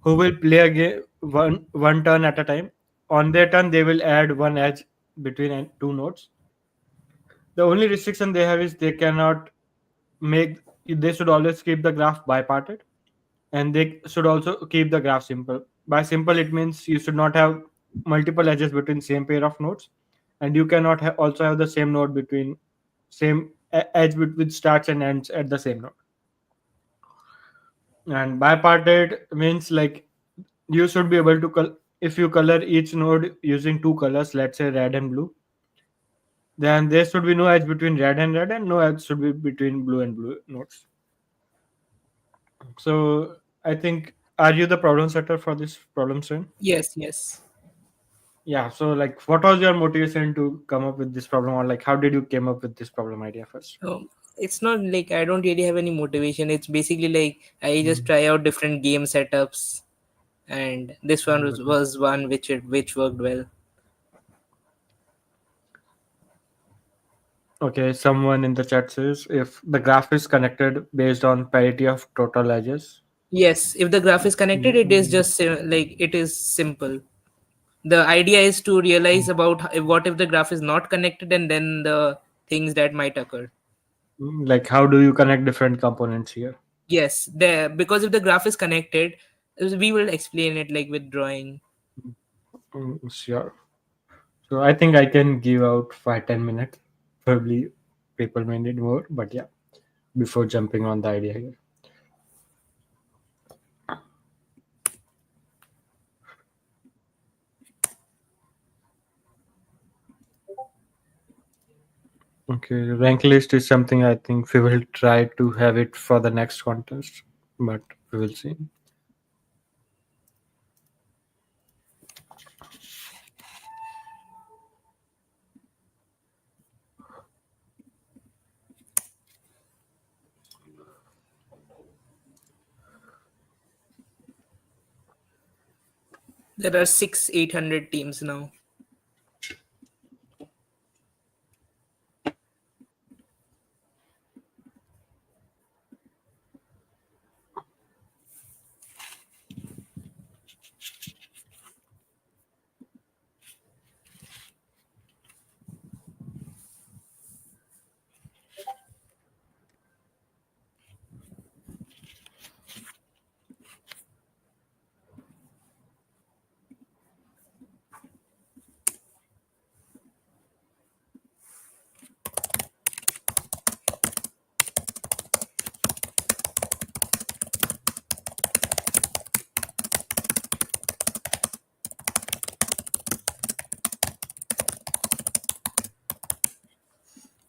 who will play a game one turn at a time. On their turn, they will add one edge between two nodes. The only restriction they have is they cannot make. They should always keep the graph biparted, and they should also keep the graph simple. By simple, it means you should not have multiple edges between same pair of nodes, and you cannot also have the same node between same edge which starts and ends at the same node. And biparted means like you should be able to if you color each node using two colors, let's say red and blue, then there should be no edge between red, and no edge should be between blue and blue nodes. So I think, are you the problem setter for this problem, Sven? Yes, yes. Yeah. So like, what was your motivation to come up with this problem, or like, how did you came up with this problem idea first? It's not like I don't really have any motivation. It's basically like I just Mm. try out different game setups, and this one was one which worked well. Okay. Someone in the chat says if the graph is connected based on parity of total edges. Yes, if the graph is connected, it is Mm, just like it is simple. The idea is to realize about what if the graph is not connected, and then the things that might occur. like, how do you connect different components here? Yes, there, because if the graph is connected, we will explain it like with drawing. Sure. So I think I can give out 5-10 minutes. Probably people may need more, but yeah, before jumping on the idea here. Okay, rank list is something I think we will try to have it for the next contest, but we will see. There are 800 teams now.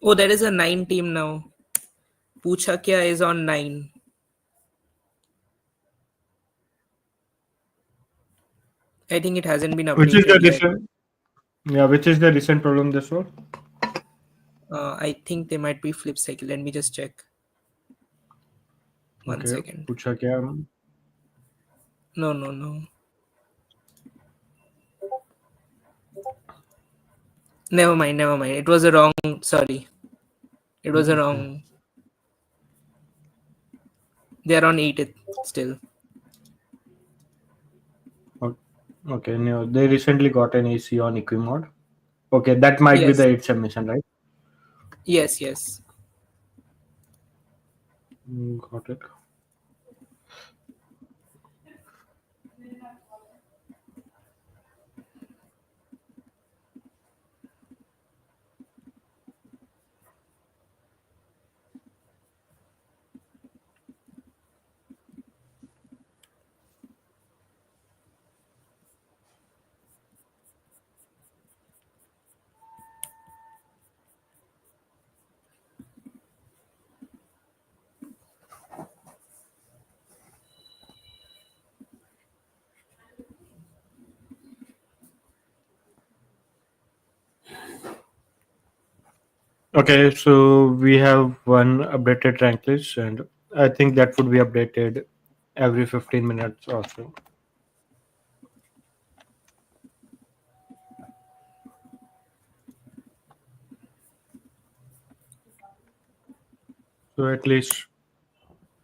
Oh, there is a 9 team now. Pucha Kya is on 9. I think it hasn't been Which is the updated yet. recent? Yeah, which is the recent problem this one? I think they might be flip cycle. Let me just check. One Okay, second. pucha kya? No, no, no. Never mind, never mind. It was a wrong. Sorry. It was a Okay. wrong. They are on 8 still. Okay, no, they recently got an AC on Equimod. Okay, that might be Yes, the 8 submission, right? yes, yes. Got it. Okay, so we have one updated rank list, and I think that would be updated every 15 minutes or so. So at least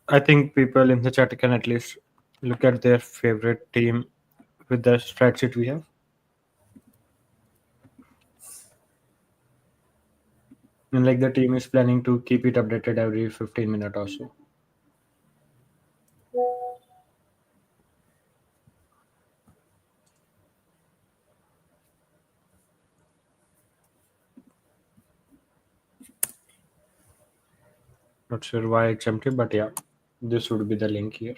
I think people in the chat can at least look at their favorite team with the spreadsheet we have. And like the team is planning to keep it updated every 15 minutes or so. Not sure why it's empty, but yeah, this would be the link here.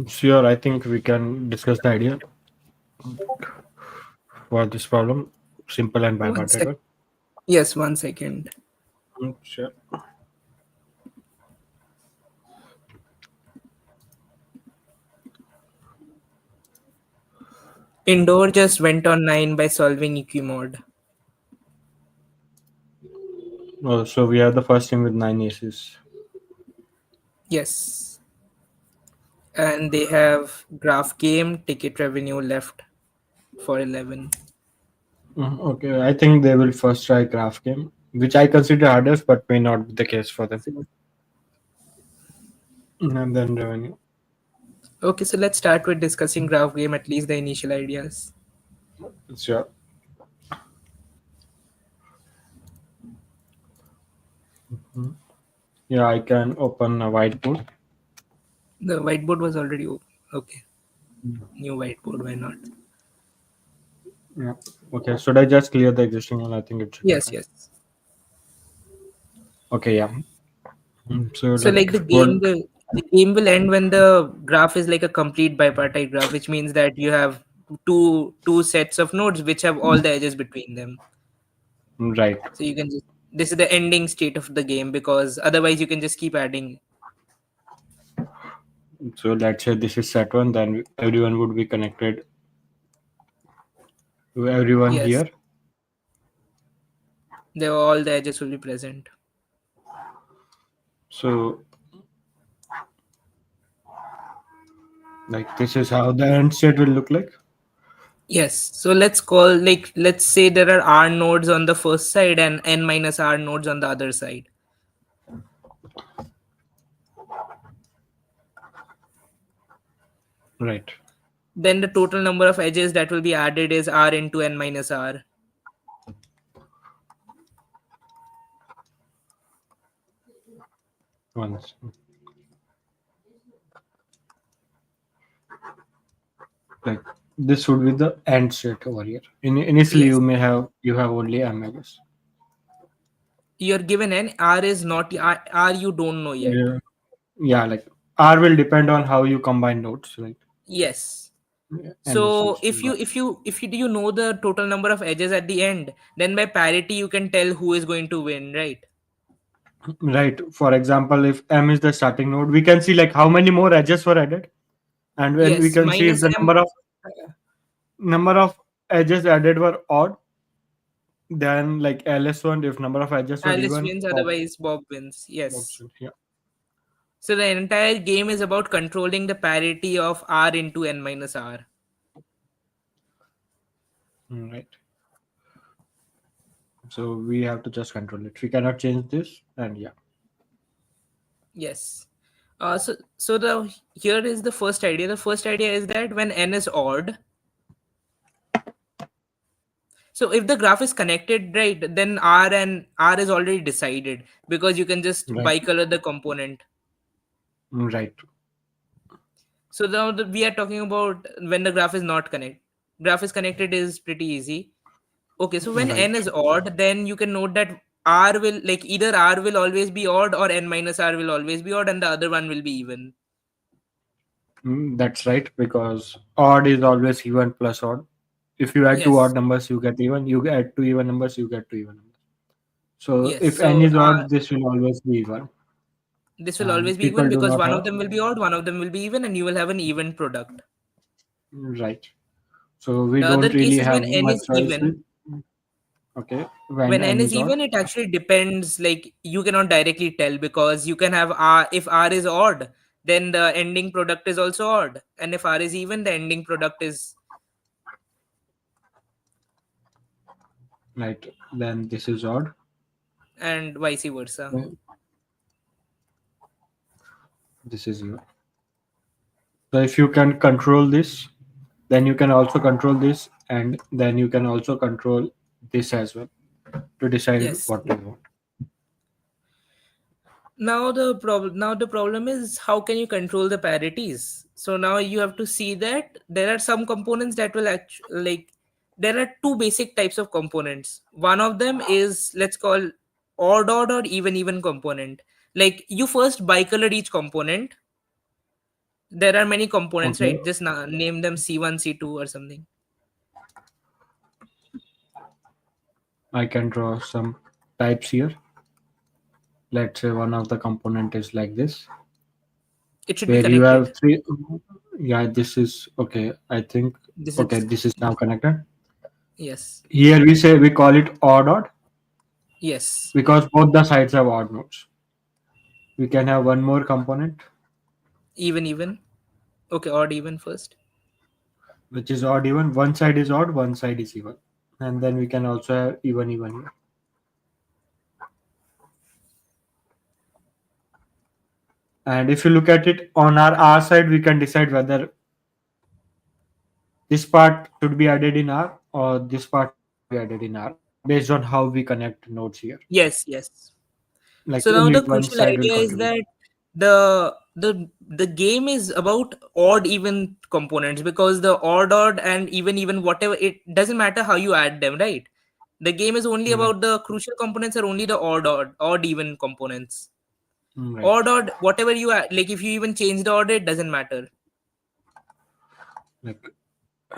Sure, I think we can discuss the idea for this problem, simple and One sec. bipartite. Yes, 1 second. Sure. Indoor just went on 9 by solving Eqmod. Oh, so we have the first team with 9 aces. Yes. And they have graph game, ticket revenue left for 11. Okay, I think they will first try graph game, which I consider hardest, but may not be the case for them. And then revenue. Okay, so let's start with discussing graph game, at least the initial ideas. Sure. Yeah, I can open a whiteboard. The whiteboard was already okay. New whiteboard, why not? Yeah. Okay, should I just clear the existing one? I think it should be Yes, fine. yes. Okay, yeah. So So like like the game, what? the The game will end when the graph is like a complete bipartite graph, which means that you have two sets of nodes which have all the edges between them. Right. So you can just, this is the ending state of the game, because otherwise you can just keep adding. So let's say this is set one, then everyone would be connected to everyone Yes, here. all the edges will be present. So like this is how the end state will look like. Yes. So let's say there are R nodes on the first side and n minus R nodes on the other side. Right. Then the total number of edges that will be added is R into n minus R. Once. Like this would be the end state over here. Initially, Yes. you have only M, I guess. You're given n, R is not R you don't know yet. Yeah. Yeah, like R will depend on how you combine nodes, right? Yes. N So essentially. if you do you know the total number of edges at the end, then by parity you can tell who is going to win, right? Right. For example, if M is the starting node, we can see like how many more edges were added, and when we Yes, can see if minus the m. number of edges added were odd, then like LS one. If number of edges were Alice even, wins, Bob, otherwise Bob wins. Bob's Yes. win. Yeah. So the entire game is about controlling the parity of R into n minus R. Right. So we have to just control it. We cannot change this, and yeah. Yes. So the here is the first idea. The first idea is that when n is odd, so if the graph is connected, right, then R and R is already decided, because you can just Right. bicolor the component. Right. So now we are talking about when the graph is not connected. Graph is connected is pretty easy. Okay, so when n Right. is odd, then you can note that R will, like, either R will always be odd or n minus R will always be odd, and the other one will be even. That's right, because odd is always even plus odd. If you add two odd Yes, numbers, you get even. You add two even numbers, you get two even numbers. So yes. if n So is odd, this will always be even. this will always And be even people do because not one of have. them will be odd, one of them will be even, and you will have an even product. Right. So we The other don't case really is when have n much is choice even. with. Okay. When When n n is is odd. even, it actually depends. Like, you cannot directly tell, because you can have R. If R is odd, then the ending product is also odd, and if R is even, the ending product is, Right. Then this is odd. and vice versa. Then this is even. So if you can control this, then you can also control this, and then you can also control this as well to decide Yes. what you want. Now the problem is, how can you control the parities? So now you have to see that there are some components that will actually, like, there are two basic types of components. One of them is, let's call, odd or even component. Like, you first bicolor each component. There are many components, Okay. right? Just name them C1, C2 or something. I can draw some types here. Let's say one of the component is like this, It should be where you connected. have three. Yeah, this is okay. I think This okay. is, This is now connected. yes, Here we call it odd yes, because both the sides have odd nodes. We can have one more component even. Okay, odd even first. which is odd even. One side is odd, one side is even, and then we can also have even here. And if you look at it on our R side, we can decide whether this part should be added in R or this part should be added in R based on how we connect nodes here. Yes, yes. Like So now only the one crucial side will idea is contribute. that the game is about odd even components, because the odd and even whatever, it doesn't matter how you add them, right? The game is only Right. about the crucial components are only the odd even components. Right. Odd, odd, whatever you add, like if you even change the order, it doesn't matter. Like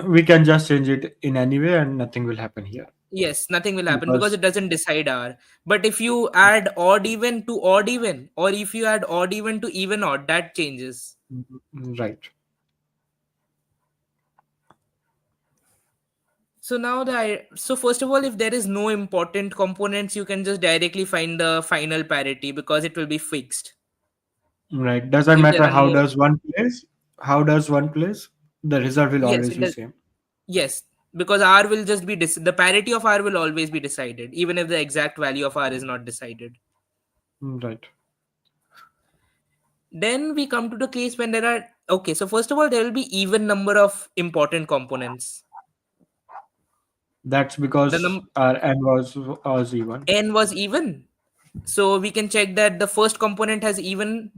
we can just change it in any way and nothing will happen here Yes, nothing will happen because because it doesn't decide R. But if you add odd even to odd even, or if you add odd even to even odd, that changes. right. So now so first of all, if there is no important components, you can just directly find the final parity because it will be fixed. Right. Doesn't If there matter are no, how does one place, the result will yes, always it be does. same. Yes, because R will just be the parity of R will always be decided, even if the exact value of R is not decided. Right. Then we come to the case when there are okay. So first of all, there will be even number of important components. That's The because our n was even. n was even, so we can check that the first component has even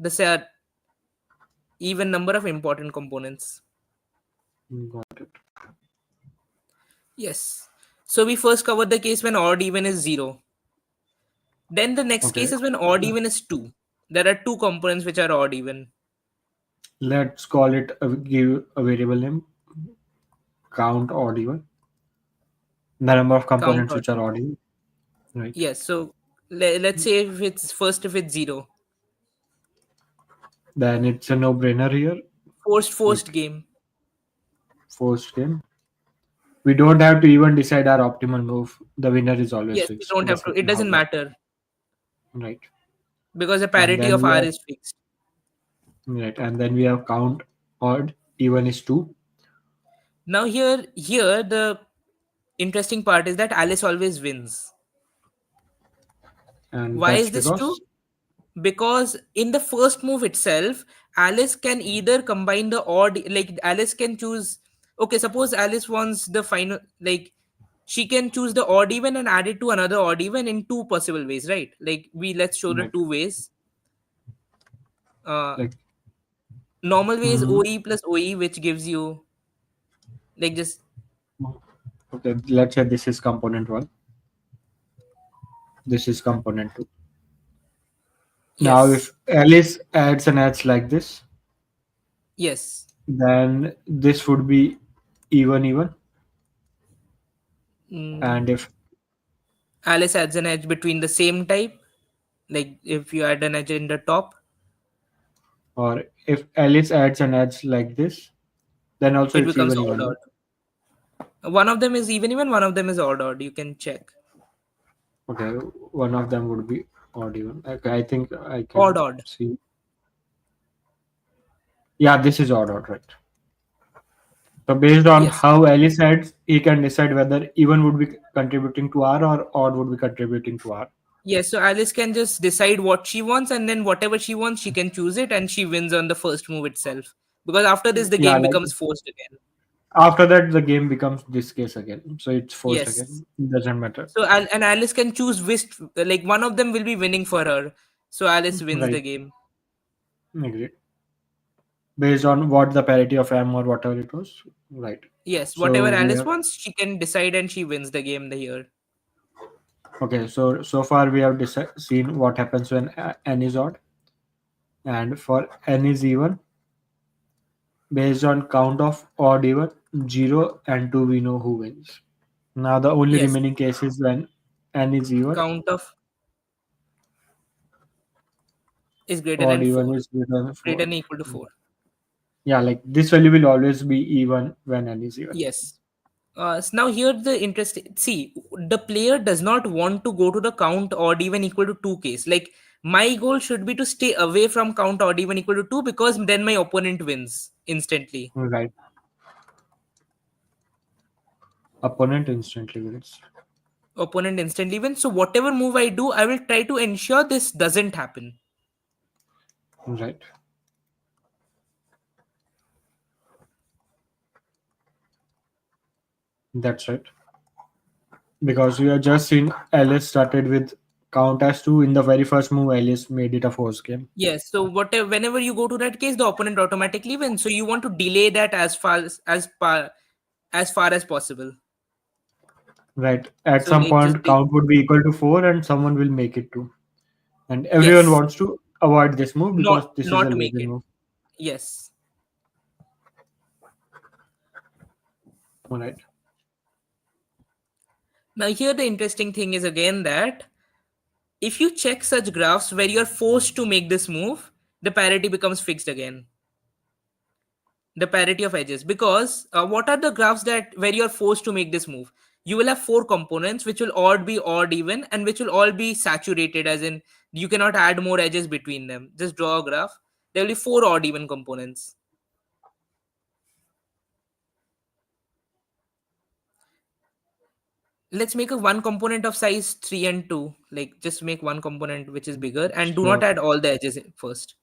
number of important components. Got it. Yes. So we first covered the case when odd even is 0. Then the next Okay. case is when odd even is 2. There are two components which are odd even. Let's call it give a variable name, count odd even. The number of Count components odd which are even. odd even. Right. Yes. So let's say if it's 0. Then it's a no-brainer here. Forced Like game. first game. We don't have to even decide our optimal move. The winner is always Yes, we fixed, don't have to. It irrespective of how doesn't bad. matter Right. because the And parity then of we R have is fixed. right. And then we have count odd even is two. Now here the interesting part is that Alice always wins. And Why that's is this true? because Because in the first move itself, Alice can either combine the odd, like Alice can choose. Okay, suppose Alice wants the final, like she can choose the odd even and add it to another odd even in two possible ways, right? Like let's show the right. two ways. Uh, Like Normal way is mm, OE plus OE, which gives you like just okay, let's say this is component one. This is component two. Now yes, if Alice adds and adds like this, yes. then this would be even. And Mm, if Alice adds an edge between the same type, like if you add an edge in the top, or if Alice adds and adds like this, then also it it's becomes even. odd No? odd. One of them is even, one of them is odd odd. You can check. Okay, one of them would be odd even. Okay, I think I Odd can odd. see. Yeah, this is odd, right? So based on Yes. how Alice adds, he can decide whether even would be contributing to R or odd would be contributing to R. Yes. So Alice can just decide what she wants, and then whatever she wants, she can choose it, and she wins on the first move itself. Because after this, the Yeah, game like becomes forced again. after that the game becomes this case again. So it's forced Yes. again. It doesn't matter. So and Alice can choose which, like one of them will be winning for her. So Alice wins Right. the game. Agreed. Based on what the parity of M or whatever it was. Right. Yes. Whatever So we Alice have wants, she can decide, and she wins the game the here. okay. So far we have seen what happens when N is odd, and for N is even, based on count of odd even, 0 and 2 we know who wins. Now the only Yes. remaining case is when N is even, Count of is greater odd than even 4. is greater than Greater 4. than equal to 4. Yeah, like this value will always be even when N is even. Yes. So now here the interest. See, the player does not want to go to the count odd even equal to 2 case. Like my goal should be to stay away from count odd even equal to 2 because then my opponent wins instantly. Right. Opponent instantly wins. Opponent instantly wins. So whatever move I do, I will try to ensure this doesn't happen. Right. That's right. Because we have just seen Alice started with count as 2 in the very first move. Alice made it a force game. Yes. So whatever, whenever you go to that case, the opponent automatically wins. So you want to delay that as far as possible. Right. At So some like just point, count would be equal to 4 and someone will make it 2. And everyone yes. wants to avoid this move because this is a not make losing it. move. Yes. All right. Now here the interesting thing is again that if you check such graphs where you're forced to make this move, the parity becomes fixed again. The parity of edges, because what are the graphs that where you're forced to make this move? You will have four components which will all be odd even and which will all be saturated, as in you cannot add more edges between them. Just draw a graph. There will be four odd even components. Let's make a one component of size 3 and 2. Like just make one component which is bigger and do not So add all the edges first.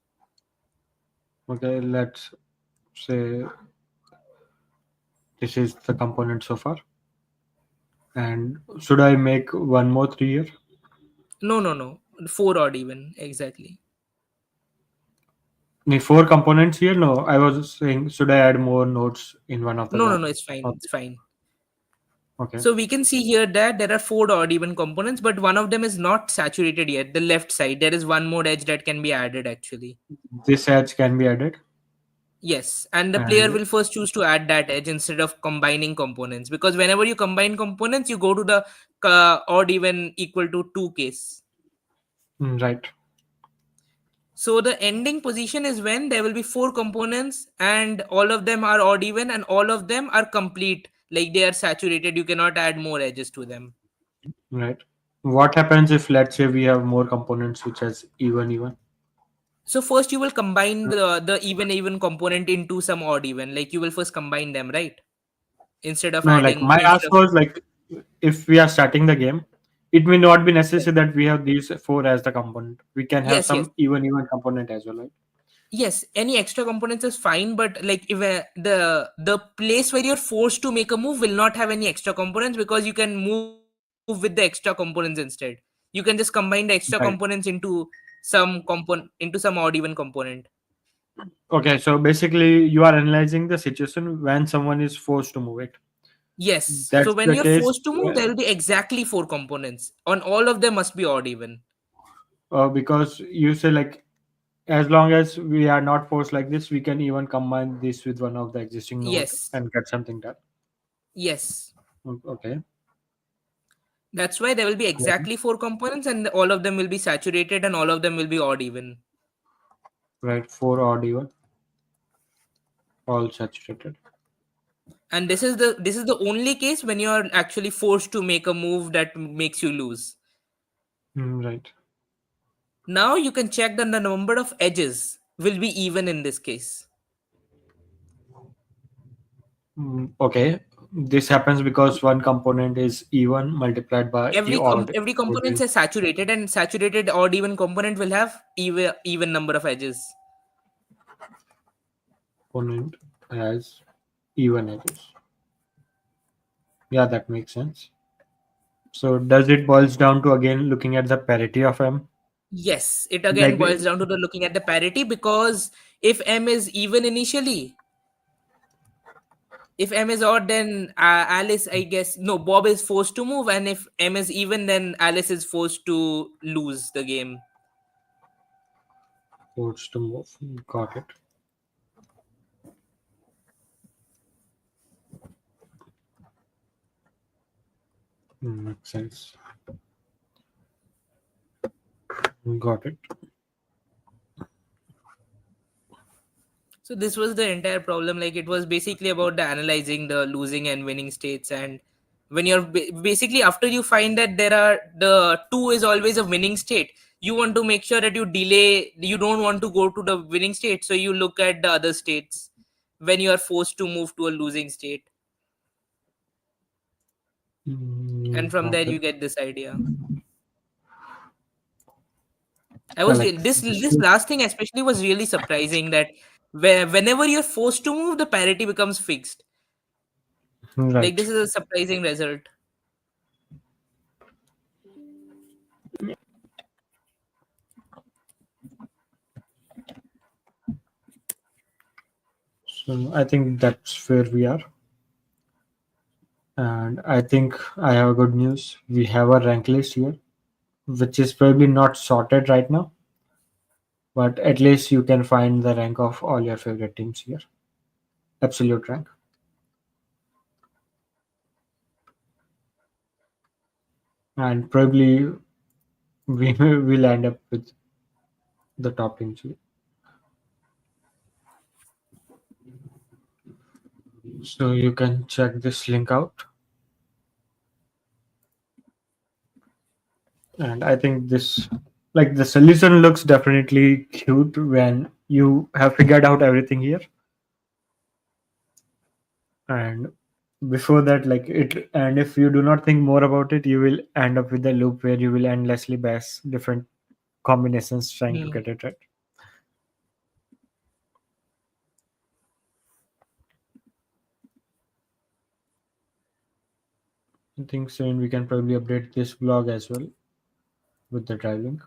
okay, let's say this is the component so far. And should I make one more 3 here? No. Four odd even, exactly. Need four components here? No, I was saying should I add more nodes in one of the No, graph? it's fine. Okay. It's fine. Okay. So we can see here that there are four odd even components, but one of them is not saturated yet. The left side, there is one more edge that can be added actually. This edge can be added. Yes, and the player And will first choose to add that edge instead of combining components, because whenever you combine components, you go to the odd even equal to 2 case. right. So the ending position is when there will be four components and all of them are odd even and all of them are complete, like they are saturated. You cannot add more edges to them. Right. What happens if let's say we have more components which has even? So first you will combine the even component into some odd even. Like you will first combine them, right? Instead of No, like adding my instead ask of was like if we are starting the game, it may not be necessary that we have these four as the component. We can have yes, yes. some even component as well, right? Yes, any extra components is fine, but like if the place where you're forced to make a move will not have any extra components, because you can move with the extra components instead. You can just combine the extra components Right. into some odd even component. Okay, so basically you are analyzing the situation when someone is forced to move it. Yes. So That's when the you're case forced to move, there will be exactly four components. On all of them must be odd even. because you say like as long as we are not forced like this, we can even combine this with one of the existing node Yes. and get something done. Yes. Okay. That's why there will be exactly four components and all of them will be saturated and all of them will be odd even. Right, four odd even, all saturated. And this is the only case when you are actually forced to make a move that makes you lose. Right. Now you can check that the number of edges will be even in this case. Okay. This happens because one component is even multiplied by the odd. Every So component is saturated, and saturated odd even component will have even number of edges. component has even edges. Yeah, that makes sense. So does it boils down to again looking at the parity of M? Yes, it again Like boils down to the looking at the parity, because if m is even initially, if m is odd, then Alice, I guess, no, Bob is forced to move, and if m is even, then Alice is forced to lose the game. forced to move. Got it. Makes sense. Got it. So this was the entire problem. Like it was basically about the analyzing the losing and winning states. And when you're basically, after you find that there are the two is always a winning state, you want to make sure that you delay. You don't want to go to the winning state, so you look at the other states when you are forced to move to a losing state, and from there Got it. you get this idea. Like this This is last thing especially was really surprising, that whenever you're forced to move, the parity becomes fixed. Like right. this is a surprising result. So I think that's where we are. And I think I have good news. We have a rank list here, which is probably not sorted right now. but at least you can find the rank of all your favorite teams here, absolute rank. And probably we will end up with the top teams here. So you can check this link out. And I think this, like, the solution looks definitely cute when you have figured out everything here. And before that, like it, and if you do not think more about it, you will end up with a loop where you will endlessly bash different combinations trying to Hmm. get it right. I think soon we can probably update this blog as well with the drive link.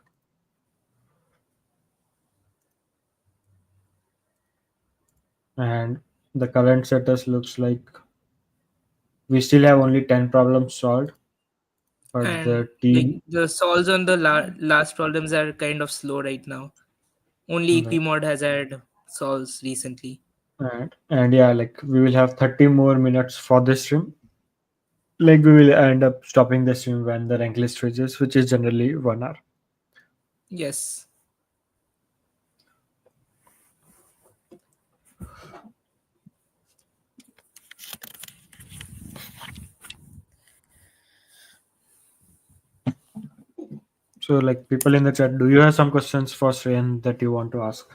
And the current status looks like we still have only 10 problems solved, but And the like team, the solves on the last problems are kind of slow right now. Only right, Equimod has had solves recently. and yeah, like we will have 30 more minutes for this stream. Like we will end up stopping the stream when the rank list reaches, which is generally 1 hour. Yes. So, like, people in the chat, do you have some questions for Sriyan that you want to ask?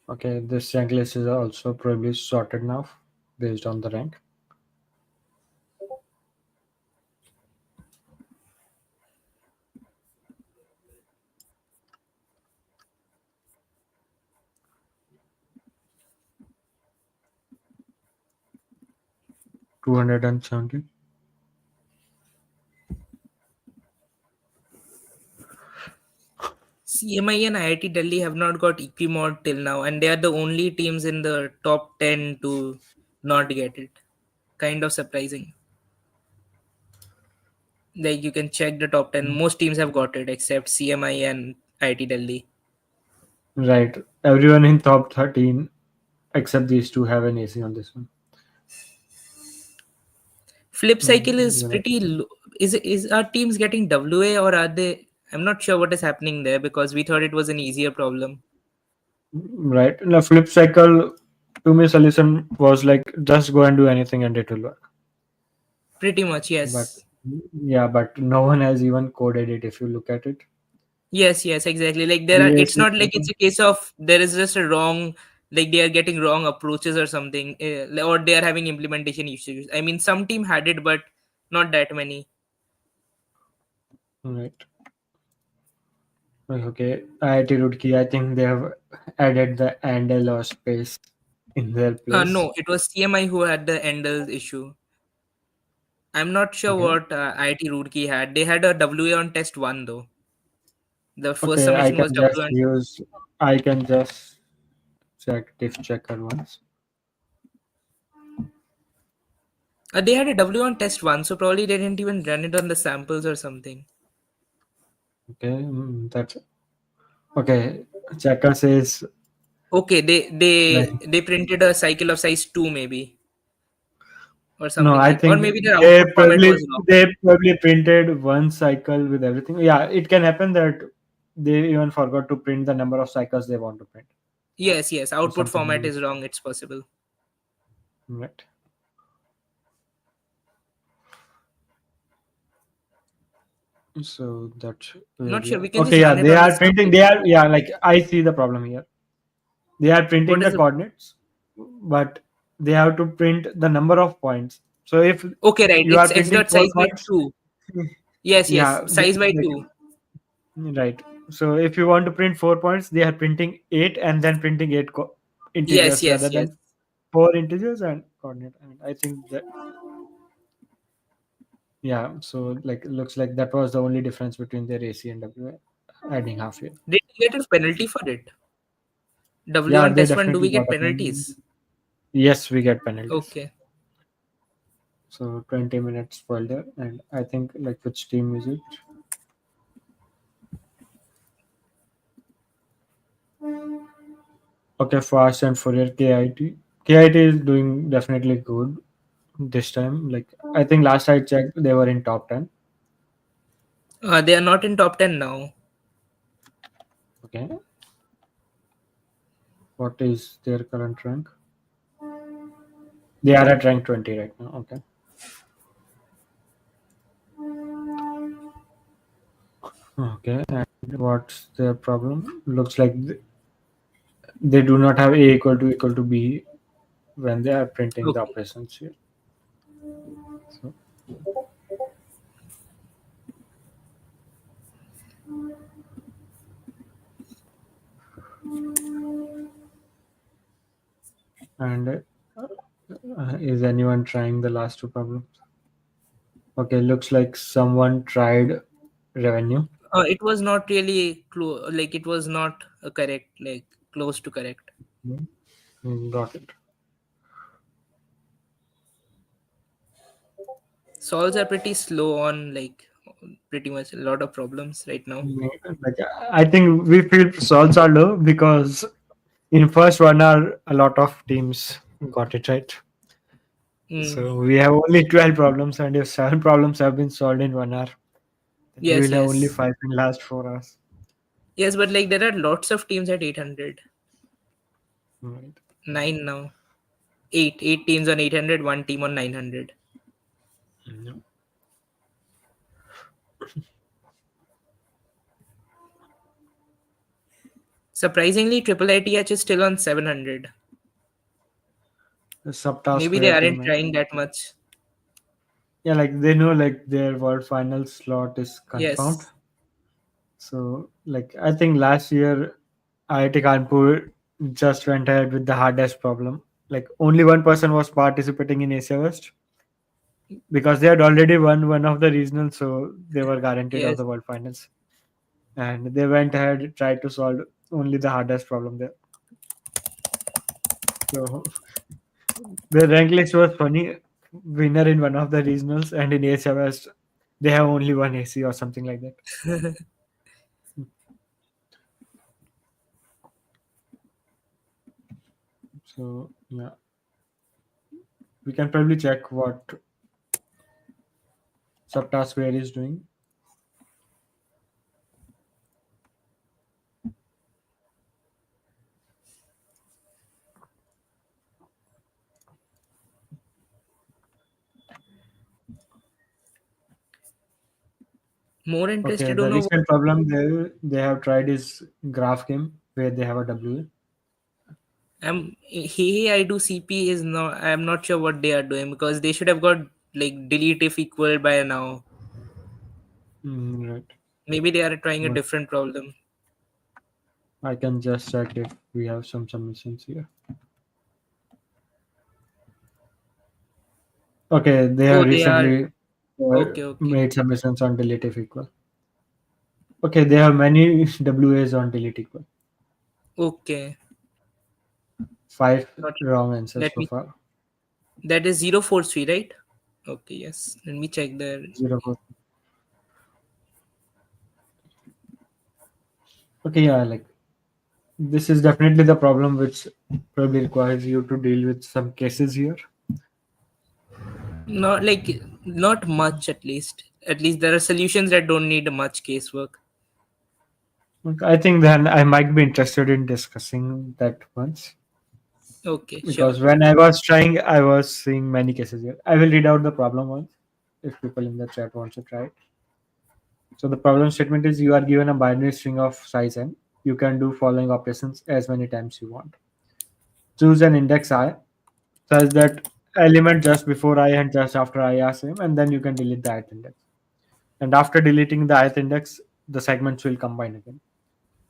Okay, this rank list is also probably sorted now based on the rank. $270. CMI and IIT Delhi have not got Equimod till now, and they are the only teams in the top 10 to not get it. Kind of surprising. Like you can check the top 10. Most teams have got it except CMI and IIT Delhi. Right. Everyone in top 13 except these two have an AC on this one. Flip cycle is You know, pretty low. Is our teams getting WA or are they? I'm not sure what is happening there because we thought it was an easier problem. right. In a flip cycle, to me, solution was like just go and do anything and it will work. Pretty much, But yes. yeah, but no one has even coded it if you look at it. Yes, exactly. Like there are, it's Yes, not like it's a case of there is just a wrong, like they are getting wrong approaches or something, or they are having implementation issues. I mean, some team had it, but not that many. right. Okay, IIT Roorkee, I think they have added the and or space in their place. No, it was CMI who had the Endel issue. I'm not sure Okay. what IIT Roorkee had. They had a WA on test one though. The first Okay, I submission was can just W on. use, I can just check diff checker once. They had a W on test one, so probably they didn't even run it on the samples or something. Okay, that's okay. Checker says Okay, they like they they printed a cycle of size two maybe or no, something I like, or think maybe their they output format probably was wrong. they probably printed one cycle with everything. Yeah, it can happen that they even forgot to print the number of cycles they want to print Yes, or output format something. is wrong. It's possible. Right. So that's where Not we sure. are. We can Okay, just yeah, run it they on the are printing. samples. They are, yeah, like I see the problem here. They are printing What the is the coordinates, but they have to print the number of points. So if okay? Right, you are it's x printing dot four size by points, two. Yes, yeah, size by like, two. right. So if you want to print 4 points, they are printing eight and then printing eight Yes, integers rather yes, yes. than four integers and coordinate. And I think that Yeah, so like it looks like that was the only difference between their AC and WA, adding half year. Did you get a penalty for it? Yeah, W1 they test 1, do definitely we got get a penalty. penalties? Yes, we get penalties. Okay. So 20 minutes spoiled there, and I think like which team is it? Okay, Fast and Fourier KIT. KIT is doing definitely good this time. Like I think last I checked, they were in top 10. They are not in top 10 now. Okay, what is their current rank? They are at rank 20 right now. Okay. Okay, and what's their problem? Looks like they do not have A equal to B when they are printing the Okay. operations here. So, and is anyone trying the last two problems? Okay, looks like someone tried revenue. It was not really like it was not correct, like close to correct. Got it. Solves are pretty slow on like pretty much a lot of problems right now. Like I think we feel solves are low because in first 1 hour a lot of teams got it right. Mm. So we have only 12 problems, and if 7 problems have been solved in 1 hour, then we Yes, will have only yes. five in last 4 hours. Yes, but like there are lots of teams at 800. Right. 9 now. 8 teams on 800, one team on 900. Yeah. Surprisingly, Triple ITH is still on 700. The subtask Maybe they where team, aren't right? trying that much. Yeah, like they know like their world final slot is confirmed. Yes. So like I think last year IIT Kanpur just went ahead with the hardest problem. Like only one person was participating in Asia West because they had already won one of the regionals, so they were guaranteed of Yes. the world finals. And they went ahead tried to solve only the hardest problem there. So the rank list was funny. Winner in one of the regionals, and in Asia West, they have only one AC or something like that. So yeah, we can probably check what subtask where is doing. More Okay, interested to the know. recent problem they have tried is graph game where they have a W. I do CP is not. I'm not sure what they are doing because they should have got like delete if equal by now. Right. Maybe they are trying a But different problem. I can just check if we have some submissions here. Okay, they have Oh, they are. recently Okay, okay, made submissions on delete if equal. Okay, they have many WAs on delete equal. okay. Five Got it. wrong answers Let so me. far. That is 043, right? Okay, yes. Let me check there. Zero for. Okay, yeah, like this is definitely the problem which probably requires you to deal with some cases here. Not like not much at least. At least there are solutions that don't need much casework. Like, I think then I might be interested in discussing that once Okay, sure. because when I was trying, I was seeing many cases here. I will read out the problem once if people in the chat want to try it. So the problem statement is you are given a binary string of size n. You can do following operations as many times you want. Choose an index I such that element just before I and just after I are same, and then you can delete the ith index. And after deleting the ith index, the segments will combine again.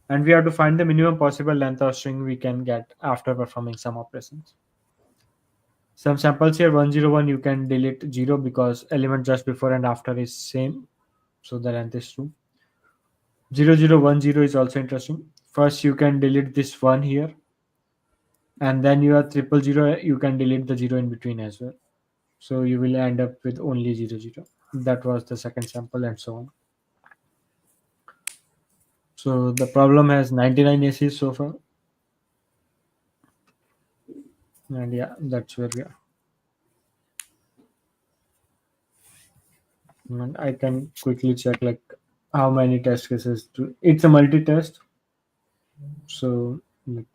And we have to find the minimum possible length of string we can get after performing some operations. Some samples here 101 you can delete 0 because element just before and after is same. So the length is 2. 0010 is also interesting. First you can delete this 1 here, and then you have 000 you can delete the 0 in between as well. So you will end up with only 00. That was the second sample and so on. So the problem has 99 ACs so far. And yeah, that's where we are. And I can quickly check like how many test cases to, it's a multi-test. So like,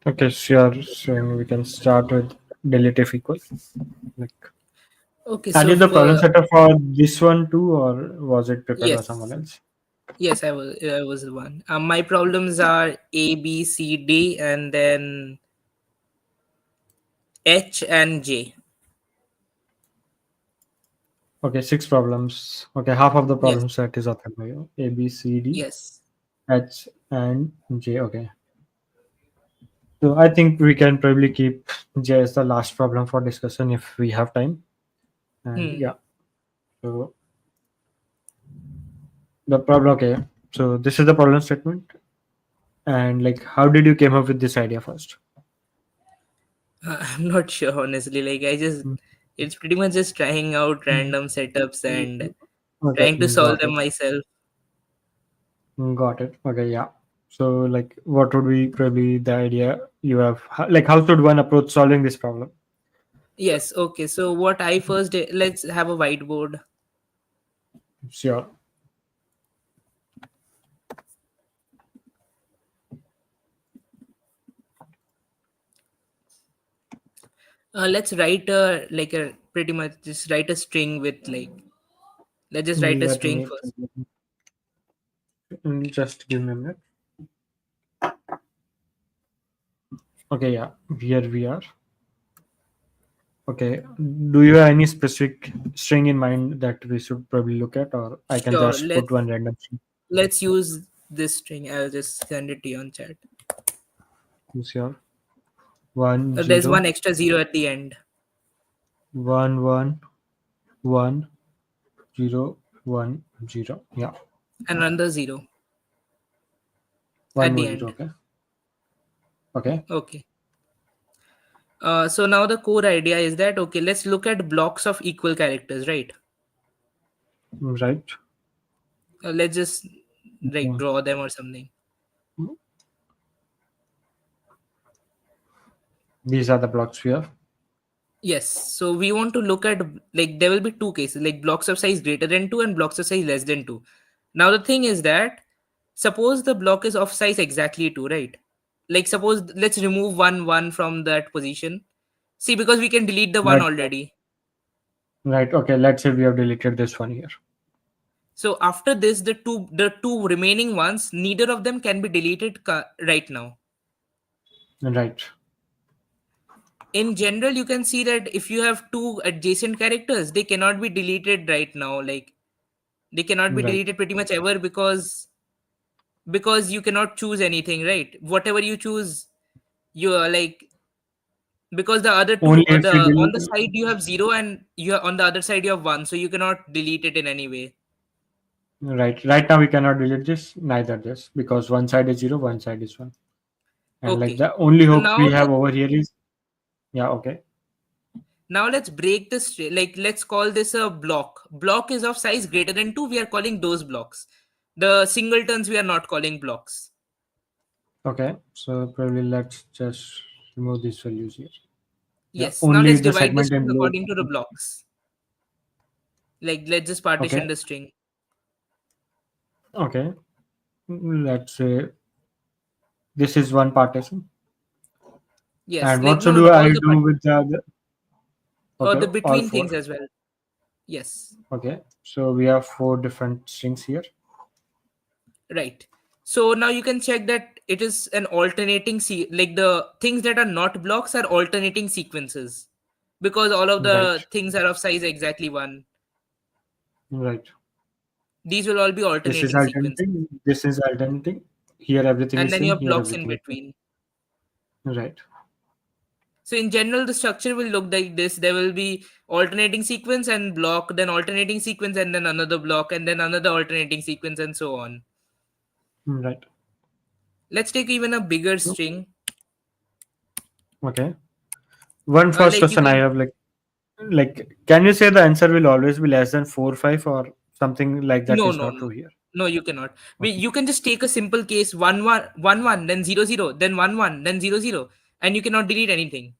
okay, sure. So we can start with delete if equal. Like, Okay, are so you the problem for setter for this one too, or was it prepared by someone yes, else? yes, I was the one. My problems are A, B, C, D, and then H and J. Okay, 6 problems. Okay, half of the Yes, problem set is authored by you. A, B, C, D. yes. H and J. Okay. So I think we can probably keep J as the last problem for discussion if we have time. And Hmm. yeah, so the problem. Okay, so this is the problem statement. And like, how did you came up with this idea first? I'm not sure honestly. Like I just, it's pretty much just trying out random setups and Okay, trying to solve got them it. myself. Got it. Okay, yeah. So like, what would be probably the idea you have? Like, how should one approach solving this problem? Yes. Okay. So what I first did, let's have a whiteboard. Sure. Let's write a like a pretty much just write a string with like, let's just write a Let string me first. just give me a minute. Okay, yeah. Here we are. Okay. Do you have any specific string in mind that we should probably look at, or I can Sure. just put one random string? Let's use this string. I'll just send it to you on chat. Sure. One There's one zero extra zero at the end, 1 1 1 0 1 0. Yeah. and another zero One at more the zero. end. Okay. Okay. Okay. So now the core idea is that okay, let's look at blocks of equal characters, right? Right. Let's just like Okay. draw them or something. These are the blocks we have. Yes. So we want to look at like there will be two cases like blocks of size greater than 2 and blocks of size less than 2. Now the thing is that suppose the block is of size exactly 2, right? Like suppose let's remove 1 from that position. See, because we can delete the 1 Right. already. Right. Okay. Let's say we have deleted this one here. So after this the two remaining ones, neither of them can be deleted right now. Right. In general, you can see that if you have two adjacent characters, they cannot be deleted right now. Like they cannot be Right. deleted pretty much ever because you cannot choose anything, right? Whatever you choose, you are like, because the other two Only if the we on the delete. side you have 0 and you are on the other side you have 1, so you cannot delete it in any way. Right. Right now we cannot delete this, neither this, because one side is zero, one side is one. And like Okay. the only So hope now we have let's over here is, yeah. Okay. break this, like let's call this a block. Block is of size greater than 2. We are calling those blocks. The singletons we are not calling blocks. Okay. So probably let's just remove these values here. Yeah. Yes. Now Only let's the divide the segment string in blue. according to the blocks. Like let's just partition Okay. the string. Okay. Let's say this is one partition. Yes. And Like what no should no no, I all the do with the other? or Okay. the All between four. things as well. Yes. Okay. So we have four different strings here. Right. So now you can check that it is an alternating like the things that are not blocks are alternating sequences because all of Right. the things are of size exactly 1. Right. These will all be This is alternating sequences. alternating. This is alternating. Here everything And is then you same. have Here blocks in everything is same. between. Right. So in general, the structure will look like this. There will be alternating sequence and block, then alternating sequence and then another block and then another alternating sequence and so on. Right. Let's take even a bigger string. Okay. One first Like you question I can have, like can you say the answer will always be less than 4 5 or something like that no is no not no true here? no, you cannot. Okay. You can just take a simple case 1 1 1 1 then 0 0 then 1 1 then 0 0 and you cannot delete anything.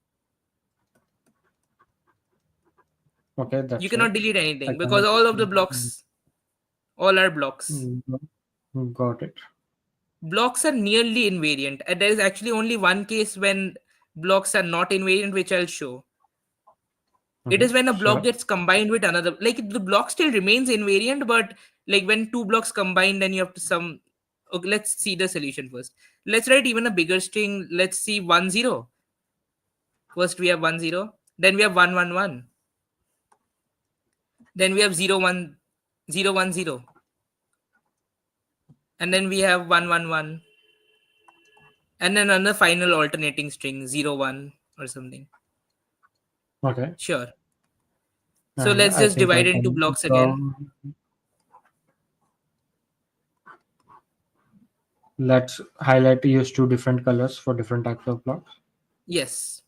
Okay, You that's cannot right. delete I anything because cannot. all of the blocks, all are blocks. Got it. Blocks are nearly invariant, and there is actually only one case when blocks are not invariant, which I'll show. It Okay. is when a block Sure. gets combined with another, like the block still remains invariant, but like when two blocks combine, then you have to some. Okay, let's see the solution first. Let's write even a bigger string. Let's see 1 0. First we have 1 0, then we have 1 1 1, then we have 0 1 0 1 0, and then we have 111, and then another final alternating string 01 or something. Okay. Sure. So And let's I just think I divide into can blocks again. draw. Let's highlight, use two different colors for different types of blocks. Yes.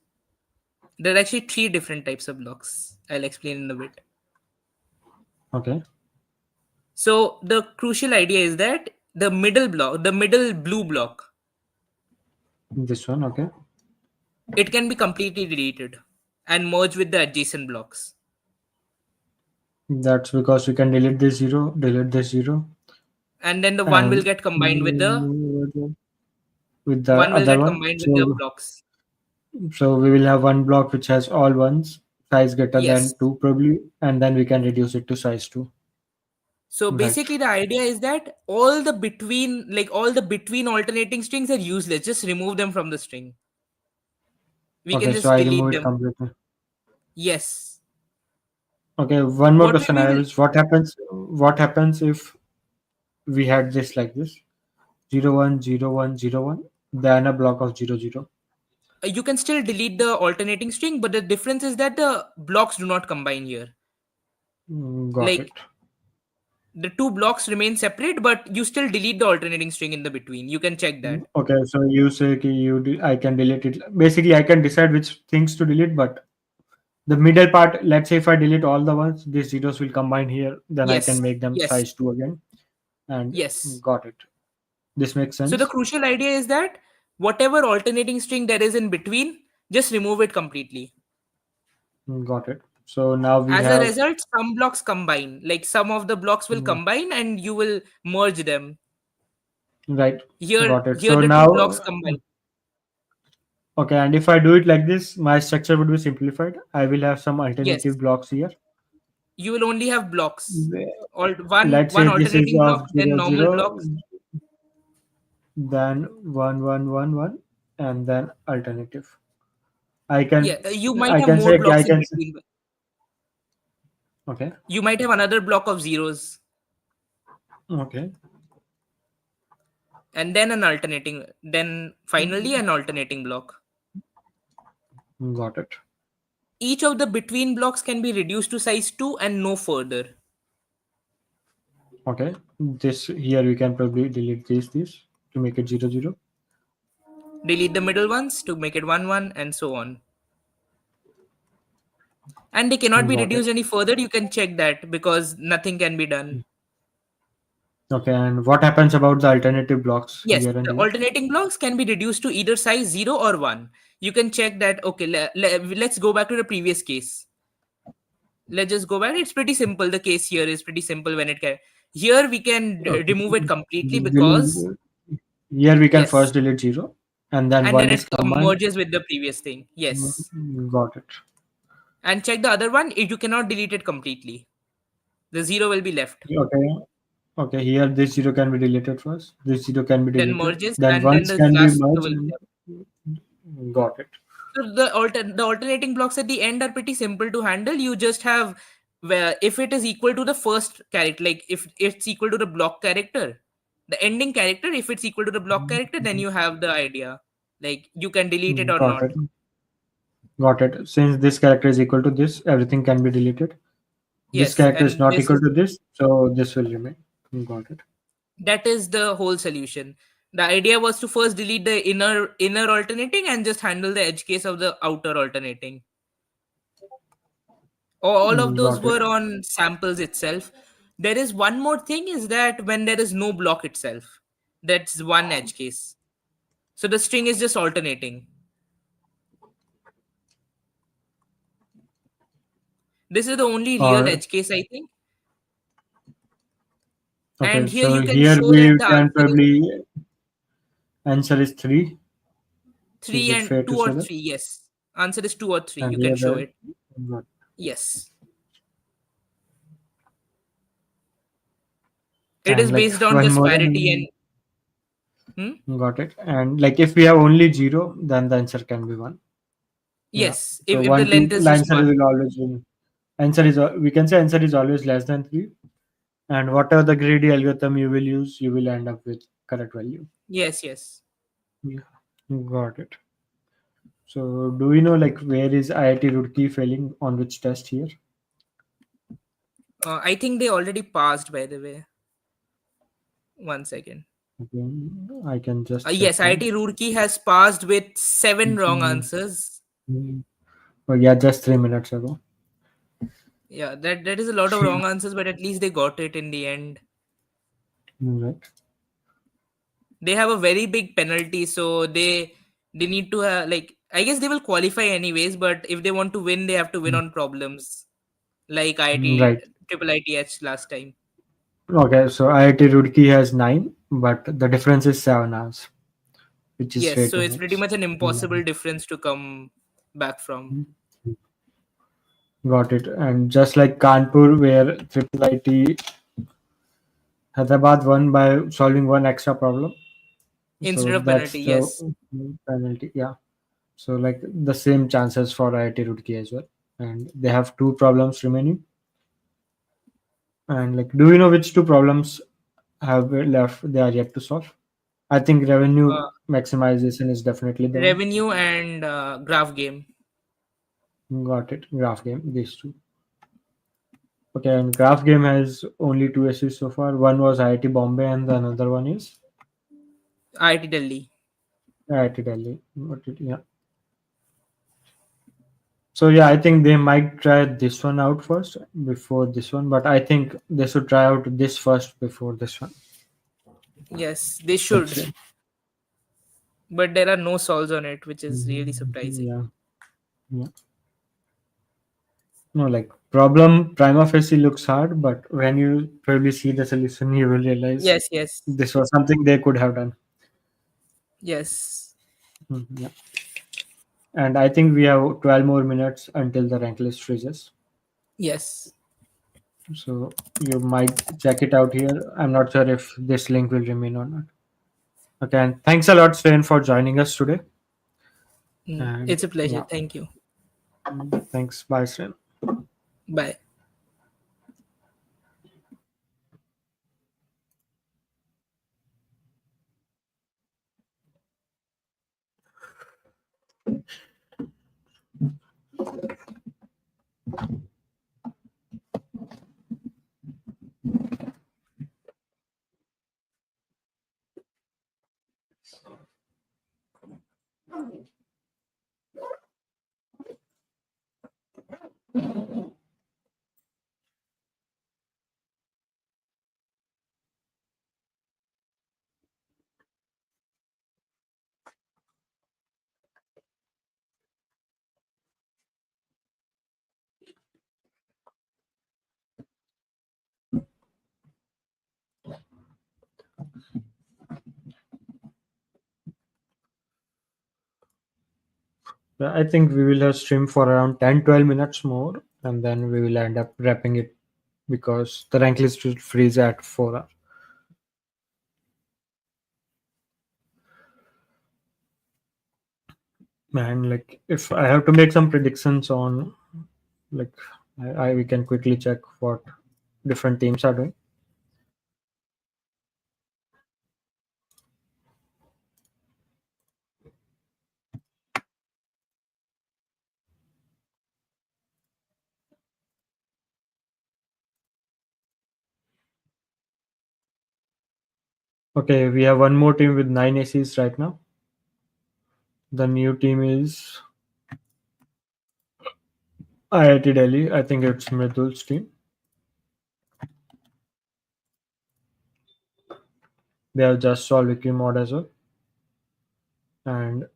There are actually three different types of blocks. I'll explain in a bit. Okay. So the crucial idea is that the middle block, the middle blue block, This one. Okay. it can be completely deleted and merged with the adjacent blocks. That's because we can delete this zero, delete this zero, And then the one will and get combined with the with the other one. blocks. So we will have one block which has all ones, size greater Yes. than 2 probably, and then we can reduce it to size 2. So Right. basically the idea is that all the between alternating strings are useless. Just remove them from the string. We can Okay, so just I delete remove it them. completely. Yes. Okay, one more What question we I have will is what happens if we had this like this 0 1 0 1 0 1, then a block of 0 0. you can still delete the alternating string, but the difference is that the blocks do not combine here. Got it. Like the two blocks remain separate, but you still delete the alternating string in the between. You can check that. Okay, so you say ki I can delete it. Basically, I can decide which things to delete, but the middle part, let's say if I delete all the ones, these zeros will combine here, then I can Yes. make them Yes. size 2 again. And Yes. got it. This makes So the sense. crucial idea is that whatever alternating string there is in between, just remove it completely. Got it. So now we As a have result, some blocks combine. Like some of the blocks will mm, combine and you will merge them. right. Here, Got it. here So the two now, blocks combine. okay, and if I do it like this, my structure would be simplified. I will have some Yes, alternative blocks here. you will only have blocks. The- Or one Let's one say this is alternating block, of then zero normal zero, blocks. then 1 1 1 1, and then alternative. I Yeah, can you might I have can more say I blocks in can say, between. okay. You might have another block of zeros Okay. and then an alternating, then finally an alternating block. Got it. Each of the between blocks can be reduced to size 2 and no further. Okay. This here we can probably delete this to make it 0 0. Delete the middle ones to make it 1 1 and so on. And they cannot be Got it. reduced any further. You can check that because nothing can be done. Okay. And what happens about the alternative blocks Yes, here and the here? alternating blocks can be reduced to either size 0 or 1. You can check that. Okay, let's go back to the previous case. Let's just go back. It's pretty simple. The case here is pretty simple when it can. Here we can Okay. remove it completely because, Delete- Here we can yes, first delete 0, and then and then 1 it is combined. merges with the previous thing. Yes. Got it. And check the other one. You cannot delete it completely. The 0 will be left. Okay. Okay. Here this 0 can be deleted first. This 0 can be Then deleted. merges, Then and then ones the can be last 0 will be merged. left. Got it. So the alternating blocks at the end are pretty simple to handle. You just have where if it is equal to the first character, like if it's equal to the block character, the ending character, if it's equal to the block character, then you have the idea. Like you can delete it or Got not. it. Got it. Since this character is equal to this, everything can be deleted. This Yes, character is and not this equal is to this, so this will remain. Got it. that is the whole solution. The idea was to first delete the inner alternating and just handle the edge case of the outer alternating. All of those Got it. were on samples itself. There is one more thing is that when there is no block itself, that's one edge case. So the string is just alternating. This is the only real Or edge case, I think. okay, And here so you can here show that we the can answer is probably answer is 3. Is 3 it and fair 2 to say or that? 3. Yes. Answer is 2 or 3. And You can here show the it. got, Yes. It and is like based on one just more parity and got it. And like if we have only 0, then the answer can be 1. Yeah. yes, So if the 1 2 length is the just answer 1. will always be answer is we can say answer is always less than 3, And whatever the greedy algorithm you will use, you will end up with correct value. Yes, yes. Yeah, got it. So do we know like where is IIT Roorkee failing on which test here? I think they already passed, by the way. One second. Okay, I can just check Yes, time. IIT Roorkee has passed with 7 wrong Mhm. answers. Mhm. Oh yeah, just 3 minutes ago. Yeah, that is a lot of wrong answers, but at least they got it in the end. Right. They have a very big penalty, so they need to have, like, I guess they will qualify anyways, but if they want to win, they have to win on problems, like Right. triple ITH last time. Okay, so IIT Roorkee has 9, but the difference is 7 hours, which is Yes, way so too it's pretty much. much an impossible Mhm. difference to come back from. Got it. And just like Kanpur, where triple IT Hyderabad won by solving one extra problem. Instead So of that's penalty, the yes. penalty. Yeah. So like the same chances for IIT Roorkee as well. And they have two problems remaining. And like, do you know which two problems have left they are yet to solve? I think revenue Uh, maximization is definitely the one. Revenue and graph game. Got it. Graph game, these two. Okay, and graph game has only two essays so far. One was IIT Bombay, and the another one is IIT Delhi. IIT Delhi. Got it, yeah. So yeah, I think they might try this one out first before this one, but I think they should try out this first before this one. Yes, they That's should, it. but there are no solves on it, which is really Mhm. surprising. Yeah, yeah. No, like problem prima facie looks hard, but when you probably see the solution, you will realize Yes, yes, this was something they could have done. yes, Yeah. And I think we have 12 more minutes until the rank list freezes. yes. So you might check it out here. I'm not sure if this link will remain or not. Okay, and thanks a lot, Stan, for joining us today. And It's a pleasure. yeah, Thank you. thanks. Bye, Stan. Bye. I think we will have stream for around 10-12 minutes more, and then we will end up wrapping it because the rank list will freeze at 4 hours. And like, if I have to make some predictions on, like, I we can quickly check what different teams are doing. Okay, we have one more team with 9 ACs right now. The new team is IIT Delhi. I think it's Mridul's team. They have just solved Wiki mod as well. And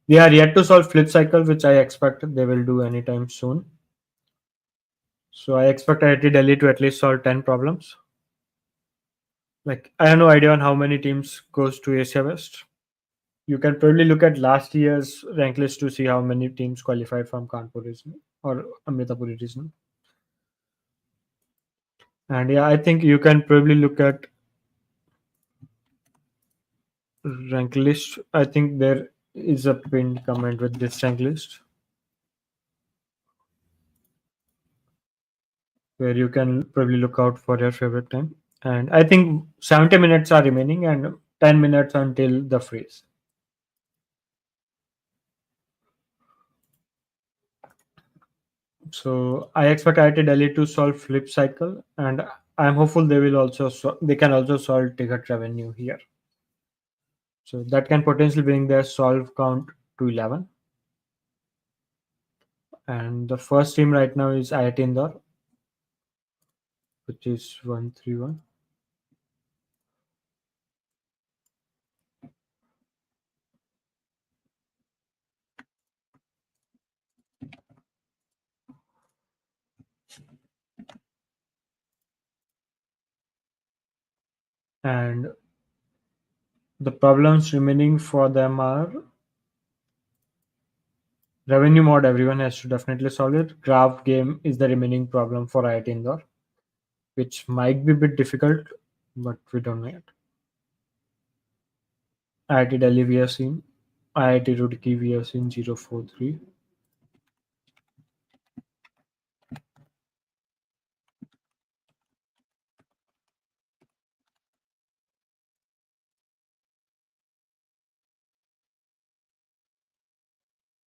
they are yet to solve Flip Cycle, which I expect they will do anytime soon. So I expect IIT Delhi to at least solve 10 problems. Like, I have no idea on how many teams goes to Asia West. You can probably look at last year's rank list to see how many teams qualified from Kanpur region or Amritapuri region. And yeah, I think you can probably look at rank list. I think there is a pinned comment with this rank list. where you can probably look out for your favorite time. And I think 70 minutes are remaining and 10 minutes until the freeze. So I expect IIT Delhi to solve flip cycle, and I'm hopeful they will also they can also solve ticket revenue here. So that can potentially bring their solve count to 11. And the first team right now is IIT Indore, which is 131. And the problems remaining for them are revenue mod. Everyone has to definitely solve it. Graph game is the remaining problem for IIT Indore, which might be a bit difficult, but we don't know yet. IIT Delhi we have seen. IIT Roorkee we have seen 043.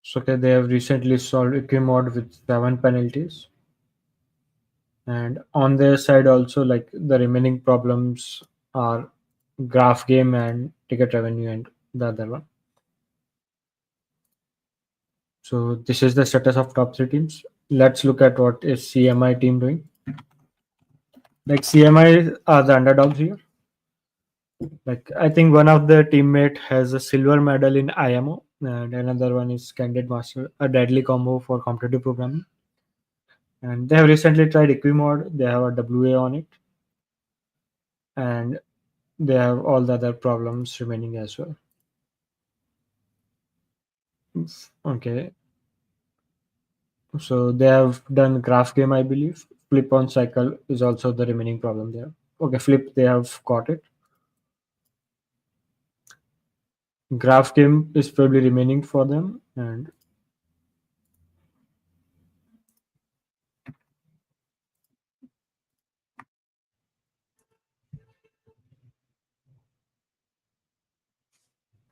So okay, they have recently solved Equimod with 7 penalties. And on their side also, like the remaining problems are graph game and ticket revenue and the other one. So this is the status of top 3 teams. Let's look at what is CMI team doing. Like CMI are the underdogs here. Like I think one of the teammate has a silver medal in IMO and another one is Candid Master, a deadly combo for competitive programming. And they have recently tried Equimod. They have a WA on it, and they have all the other problems remaining as well. Okay, so they have done graph game, I believe. Flip on cycle is also the remaining problem there. Okay, flip they have got it. Graph game is probably remaining for them, and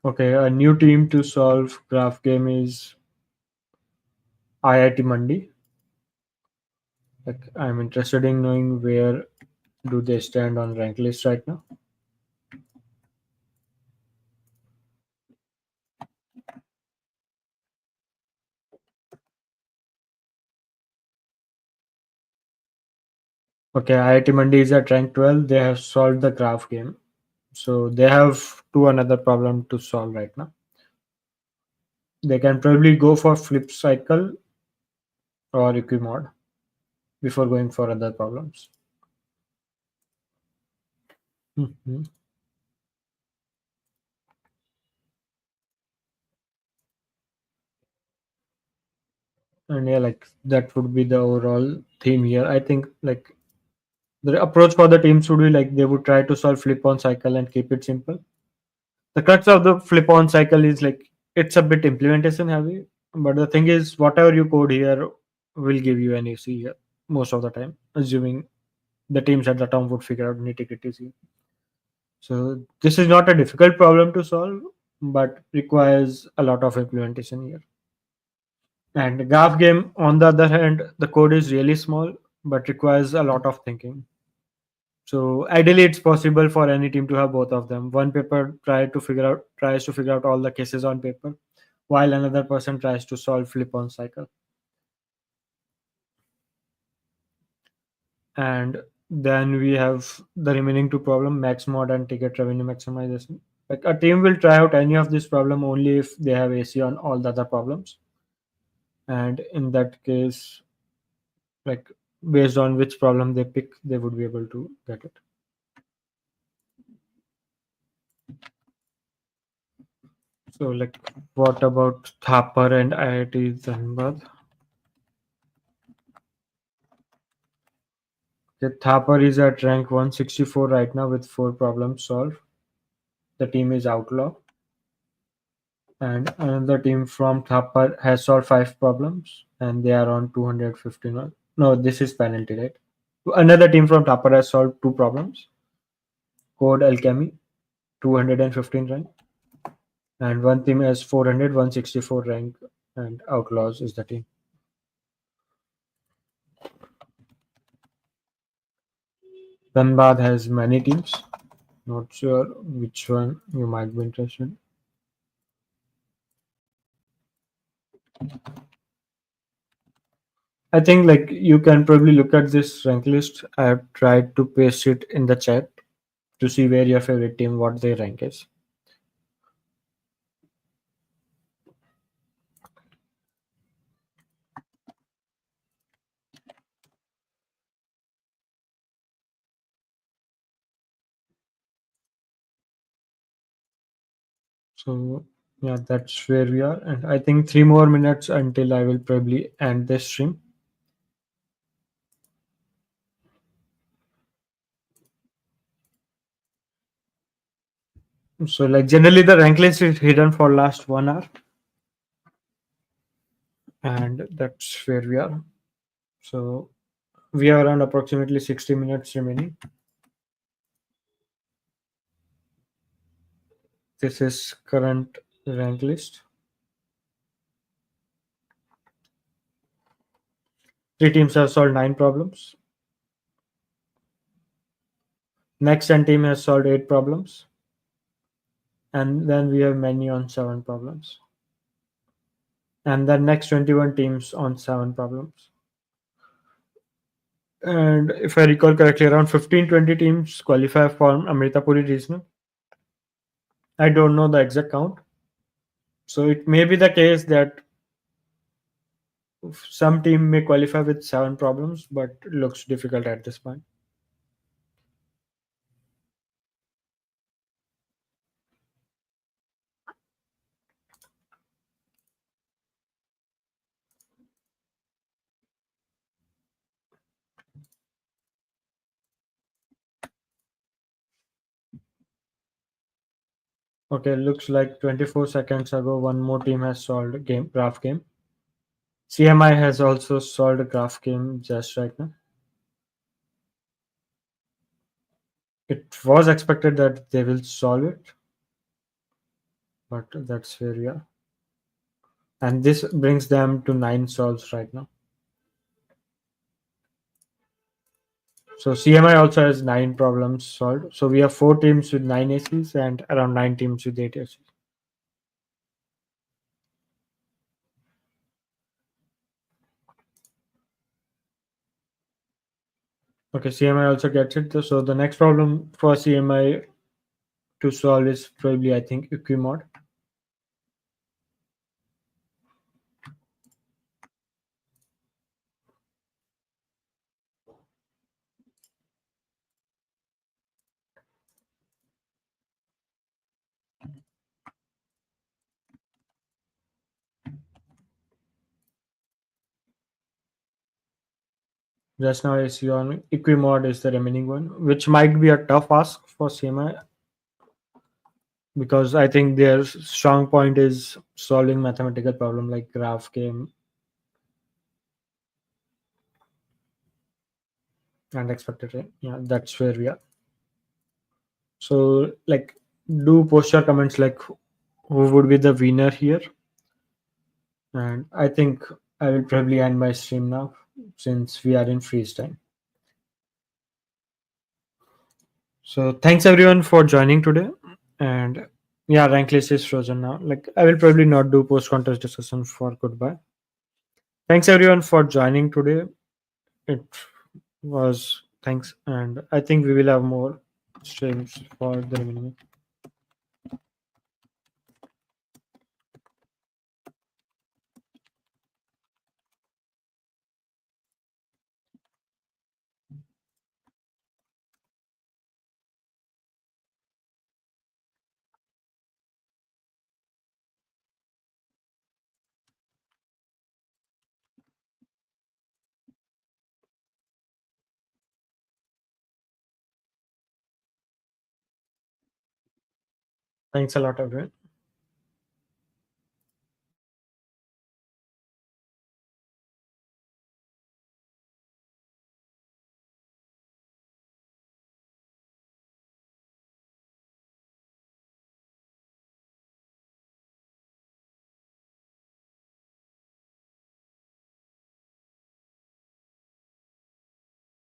okay, a new team to solve graph game is IIT Mandi. Like I'm interested in knowing where do they stand on rank list right now. Okay, IIT Mandi is at rank 12. They have solved the graph game. So they have two another problem to solve right now. They can probably go for flip cycle or equimod before going for other problems. Mhm. And yeah, like that would be the overall theme here. I think like the approach for the teams would be like they would try to solve flip on cycle and keep it simple. The crux of the flip on cycle is like it's a bit implementation heavy, but the thing is whatever you code here will give you an AC here most of the time, assuming the teams at the time would figure out nitty gritty. So this is not a difficult problem to solve, but requires a lot of implementation here. And the graph game, on the other hand, the code is really small, but requires a lot of thinking. So ideally, it's possible for any team to have both of them. One paper tries to figure out all the cases on paper, while another person tries to solve flip on cycle. And then we have the remaining two problem: max mod and ticket revenue maximization. Like a team will try out any of this problem only if they have AC on all the other problems. And in that case, like based on which problem they pick, they would be able to get it. So like what about Thapar and IIT Dhanbad? Okay, Thapar is at rank 164 right now with 4 problems solved. The team is Outlaw. And another team from Thapar has solved 5 problems and they are on 251. No, this is penalty, right? Another team from Tapar has solved two problems. Code Alchemy, 215 rank, and one team has 400, 164 rank, and Outlaws is the team. Dhanbad has many teams. Not sure which one you might be interested. I think like you can probably look at this rank list. I have tried to paste it in the chat to see where your favorite team, what their rank is. So yeah, that's where we are. And I think 3 more minutes until I will probably end this stream. So like generally the rank list is hidden for last 1 hour. And that's where we are. So we are around approximately 60 minutes remaining. This is current rank list. 3 teams have solved 9 problems. Next 10 team has solved 8 problems. And then we have many on 7 problems. And then next 21 teams on 7 problems. And if I recall correctly, around 15-20 teams qualify for Amritapuri Regional. I don't know the exact count. So it may be the case that some team may qualify with 7 problems, but it looks difficult at this point. Okay, looks like 24 seconds ago, one more team has solved a graph game. CMI has also solved a graph game just right now. It was expected that they will solve it, but that's where we are. And this brings them to 9 solves right now. So CMI also has 9 problems solved. So we have 4 teams with 9 ACs and around 9 teams with 8 ACs. Okay, CMI also gets it. So the next problem for CMI to solve is probably, I think, Equimod. Just now I see on Equimod is the remaining one, which might be a tough ask for CMI because I think their strong point is solving mathematical problem like graph game and expected rate. Yeah, that's where we are. So like do post your comments like who would be the winner here. And I think I will probably end my stream now since we are in freeze time. So thanks everyone for joining today. And yeah, rank list is frozen now. Like I will probably not do post contest discussion for goodbye. Thanks everyone for joining today. It was thanks, and I think we will have more streams for the remaining. Thanks a lot, everyone.